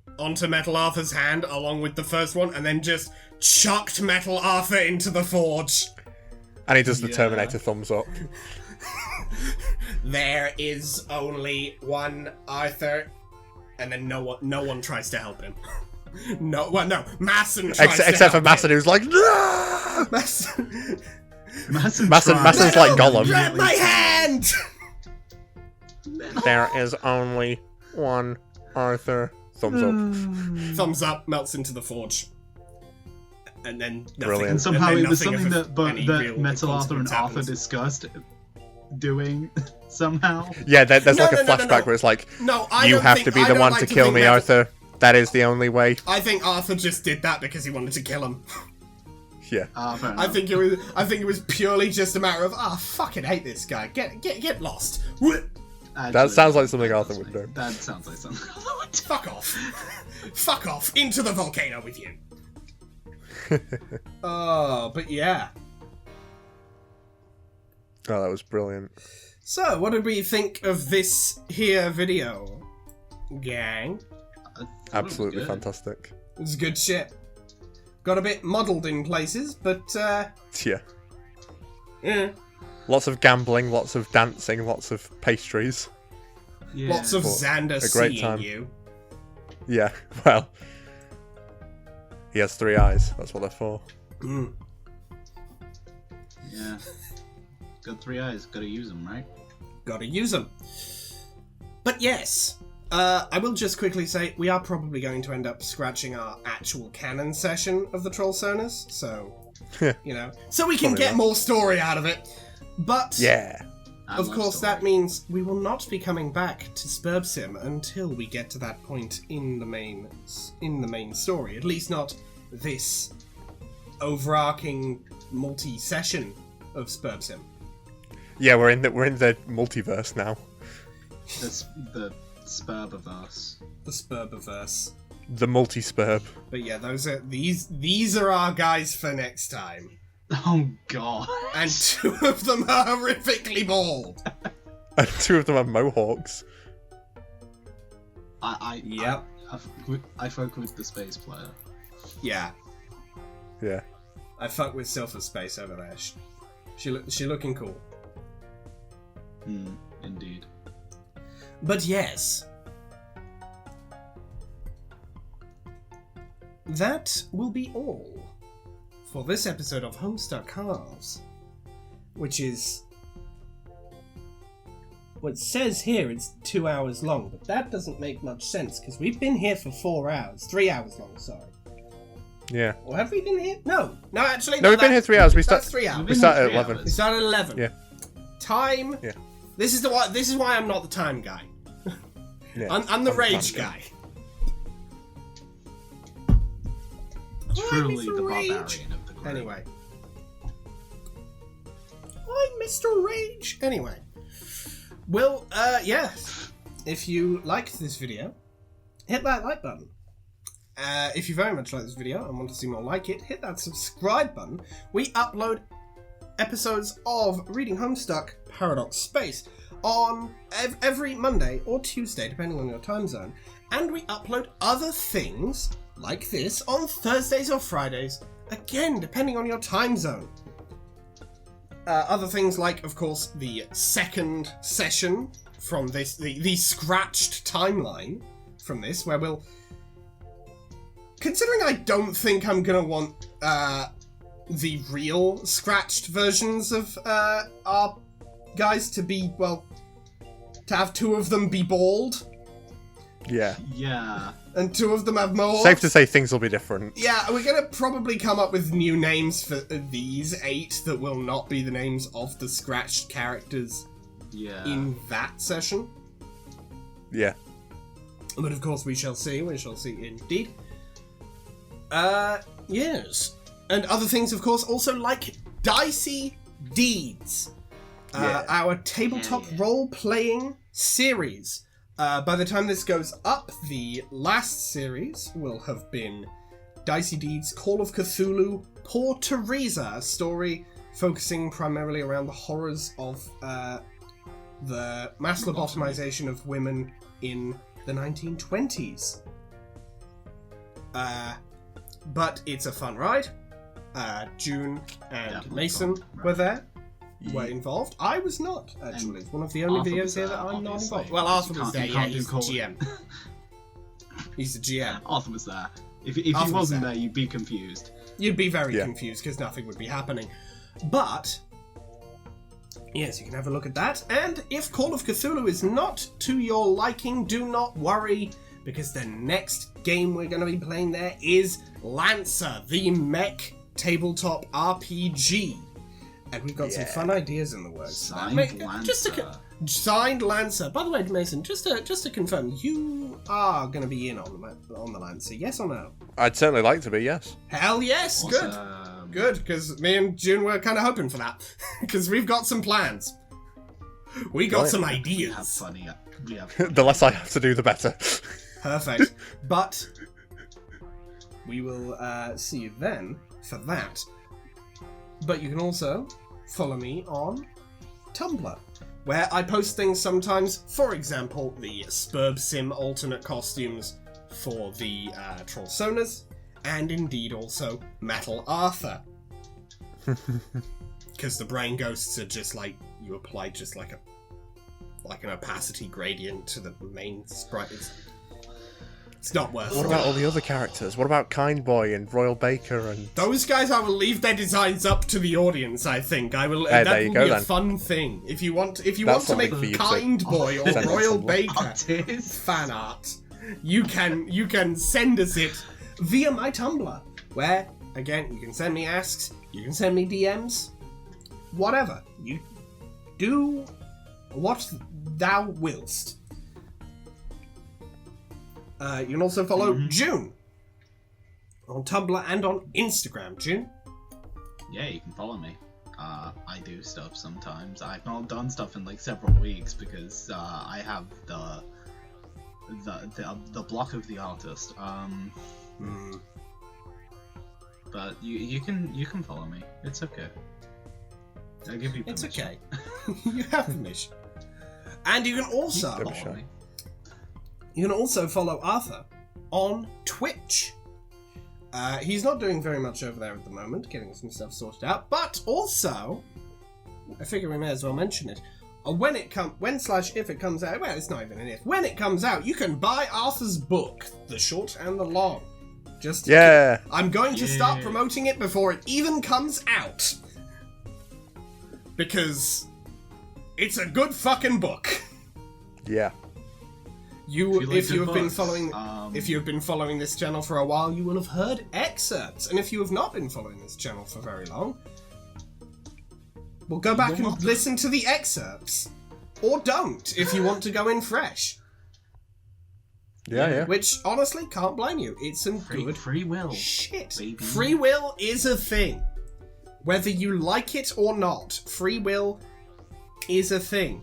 Arthur's hand along with the first one, and then just chucked Metal Arthur into the forge. And he does the Yeah. Terminator thumbs up. There is only one Arthur, and then no one tries to help him. No, Masson tries to Except for help Masson, him. who's like, "No!" Masson, Masson's like Gollum. grab my hand! There is only one Arthur. Thumbs up. Thumbs up, melts into the forge. And then nothing. Brilliant. And somehow then it was nothing something of that any that real Metal Arthur and consequence Arthur happens. discussed doing somehow. Yeah, there's No, like a no, no, flashback no. where it's like, No, I you don't have think, to be I the don't one like to to kill think me, that- Arthur. That is the only way. I think Arthur just did that because he wanted to kill him. Yeah. Fair I enough. think it was purely just a matter of, fucking hate this guy. Get lost. That sounds like something Arthur would do. That sounds like something Arthur would do. Fuck off. Fuck off. Into the volcano with you. Oh, but yeah. Oh, that was brilliant. So, what did we think of this here video, gang? Absolutely good. fantastic. It was good shit. Got a bit muddled in places, but, Yeah. yeah. Lots of gambling, lots of dancing, lots of pastries. Yeah. Lots of But Xander a great seeing time. you. Yeah, well. He has 3 eyes. That's what they're for. Mm. Yeah. Got 3 eyes. Gotta use them, right? Gotta use them. But yes, I will just quickly say we are probably going to end up scratching our actual canon session of the Troll Sonars, so, so we can Probably get not. more story out of it. But, Yeah. of course, that means we will not be coming back to SBURBridged until we get to that point in the main story. At least not this overarching multi-session of SBURBridged. Yeah, we're in the multiverse now. The Spurbiverse. The Spurbiverse. The multi-spurb. But yeah, these are our guys for next time. Oh god. And 2 of them are horrifically bald. And 2 of them are mohawks. Yep. I fuck with the space player. Yeah, Yeah. I fuck with Silver Space over there. She looking cool. Indeed. But yes, that will be all for this episode of Homestuck Halves, which is, well, it says here it's 2 hours long, but that doesn't make much sense because we've been here for 4 hours, 3 hours long. Sorry, Yeah. or have we been here? No, actually, No, we've been here 3 hours. That's 3 hours. We start at Three 11. We started at 11. Yeah. Time. Yeah. This is why I'm not the time guy. Yeah. I'm the I'm rage the time guy. Truly Mr. the Rage. barbarian of the group. Anyway. I'm Mr. Rage. Anyway. Well, yes. If you liked this video, hit that like button. If you very much like this video and want to see more like it, hit that subscribe button. We upload episodes of Reading Homestuck Paradox Space on every Monday or Tuesday, depending on your time zone. And we upload other things like this on Thursdays or Fridays, again, depending on your time zone. Other things like, of course, the second session from this, the scratched timeline from this, where we'll... Considering I don't think I'm gonna want the real scratched versions of our guys to be, well, to have 2 of them be bald, Yeah. Yeah. and 2 of them have mohawks. Safe to say things will be different. Yeah, we're gonna probably come up with new names for these 8 that will not be the names of the scratched characters Yeah. in that session. Yeah. But of course we shall see indeed. Yes. And other things, of course, also like Dicey Deeds. Our tabletop role-playing series. By the time this goes up, the last series will have been Dicey Deeds, Call of Cthulhu, Poor Teresa, a story focusing primarily around the horrors of the mass lobotomization of women in the 1920s. But it's a fun ride. June and Mason were there. Were involved. I was not, actually. It's one of the only Arthur videos was here there, that I'm not obviously. involved. Well, Arthur You was there, can't yeah, do he's the call- GM. He's the GM. Arthur was there. If he Arthur was wasn't there. there, you'd be confused. You'd be very Yeah. confused because nothing would be happening. But, yes, you can have a look at that. And if Call of Cthulhu is not to your liking, do not worry, because the next game we're going to be playing there is Lancer, the mech tabletop RPG. And we've got some fun ideas in the works. Signed Lancer. Signed Lancer. By the way, Mason, just to confirm, you are going to be in on the Lancer, yes or no? I'd certainly like to be, yes. Hell yes, good. Awesome. Good, because me and June were kind of hoping for that. Because we've got some plans. We got Right. some We have ideas. funny. We have The less I have to do, the better. Perfect. But we will see you then for that. But you can also follow me on Tumblr, where I post things sometimes. For example, the Spurb Sim alternate costumes for the Troll Sonas, and indeed also Metal Arthur. Because the brain ghosts are just like, you apply just like an opacity gradient to the main sprite. It's not worth What it. about all the other characters? What about Kind Boy and Royal Baker and... Those guys, I will leave their designs up to the audience. I think I will. Hey, that there you will go be a then. fun thing. If you want to That's make something for you to Kind Boy or send us Royal someone. Baker Artist. fan art, you can send us it via my Tumblr, where again you can send me asks, you can send me DMs, whatever. You do what thou willst. You can also follow June on Tumblr and on Instagram. June? Yeah, you can follow me. I do stuff sometimes. I've not done stuff in like several weeks because I have the block of the artist. But you can follow me. It's okay. I'll give you permission. It's okay. You have permission. And you can also Follow me. follow Arthur on Twitch. He's not doing very much over there at the moment, getting some stuff sorted out. But also, I figure we may as well mention it. When if it comes out, well, it's not even an if. When it comes out, you can buy Arthur's book, The Short and the Long. Yeah! I'm going to start promoting it before it even comes out. Because it's a good fucking book. Yeah. If you have been been following this channel for a while, you will have heard excerpts. And if you have not been following this channel for very long, well, go back and listen to the excerpts. Or don't, if you want to go in fresh. Yeah. Which, honestly, can't blame you. It's some good free will. shit. baby. Free will is a thing. Whether you like it or not, free will is a thing.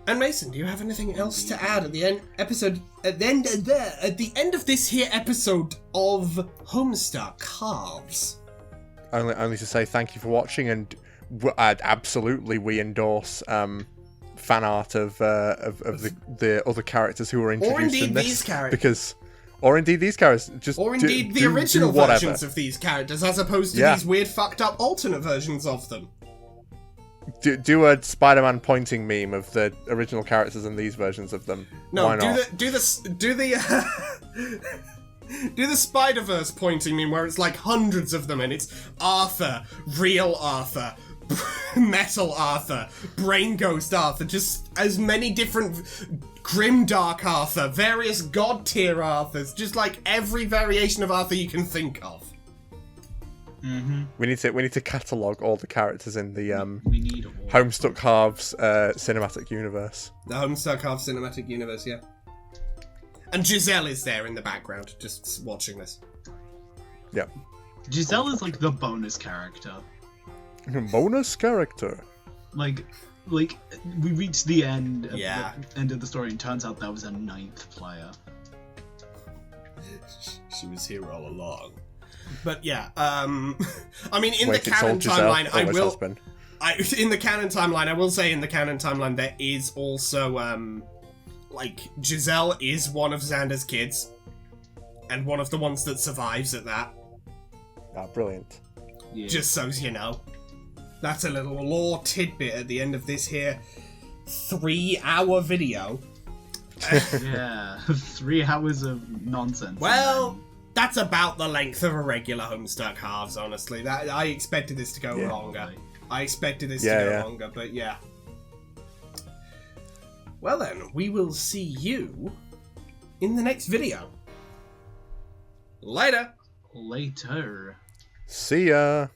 And Mason, do you have anything else to add at the end of this here episode of Homestuck Halves? Only to say thank you for watching, and we endorse fan art of the other characters who were introduced Or indeed in this, these characters. because, or indeed these characters, just Or do- indeed the do original whatever. versions of these characters, as opposed to Yeah. these weird fucked up alternate versions of them. Do a Spider-Man pointing meme of the original characters and these versions of them. No, Why not? do the Spider-Verse pointing meme where it's like hundreds of them and it's Arthur, real Arthur, Metal Arthur, Brain Ghost Arthur, just as many different Grimdark Arthur, various God tier Arthurs, just like every variation of Arthur you can think of. Mm-hmm. We need to catalogue all the characters in the We need a wall. Homestuck Halves cinematic universe. The Homestuck Half Cinematic Universe, yeah. And Giselle is there in the background, just watching this. Yep. Giselle is like the bonus character. Bonus character. Like we reached the end of Yeah. the end of the story, and turns out there was a 9th player. She was here all along. But yeah, I mean, in Wait, the it's all canon Giselle? timeline, Always has been. in the canon timeline, I will say in the canon timeline there is also, like, Giselle is one of Xander's kids, and one of the ones that survives at that. Ah, brilliant. Yeah. Just so you know. That's a little lore tidbit at the end of this here 3-hour video. Yeah. 3 hours of nonsense. Well, that's about the length of a regular Homestuck Halves, honestly. That I expected this to go Yeah. longer. I expected this Yeah, to go yeah. longer, but yeah. Well then, we will see you in the next video. Later! Later. See ya.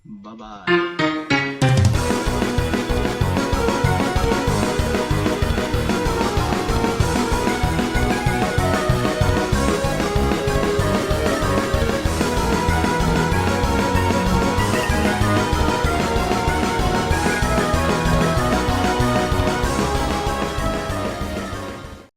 Bye bye.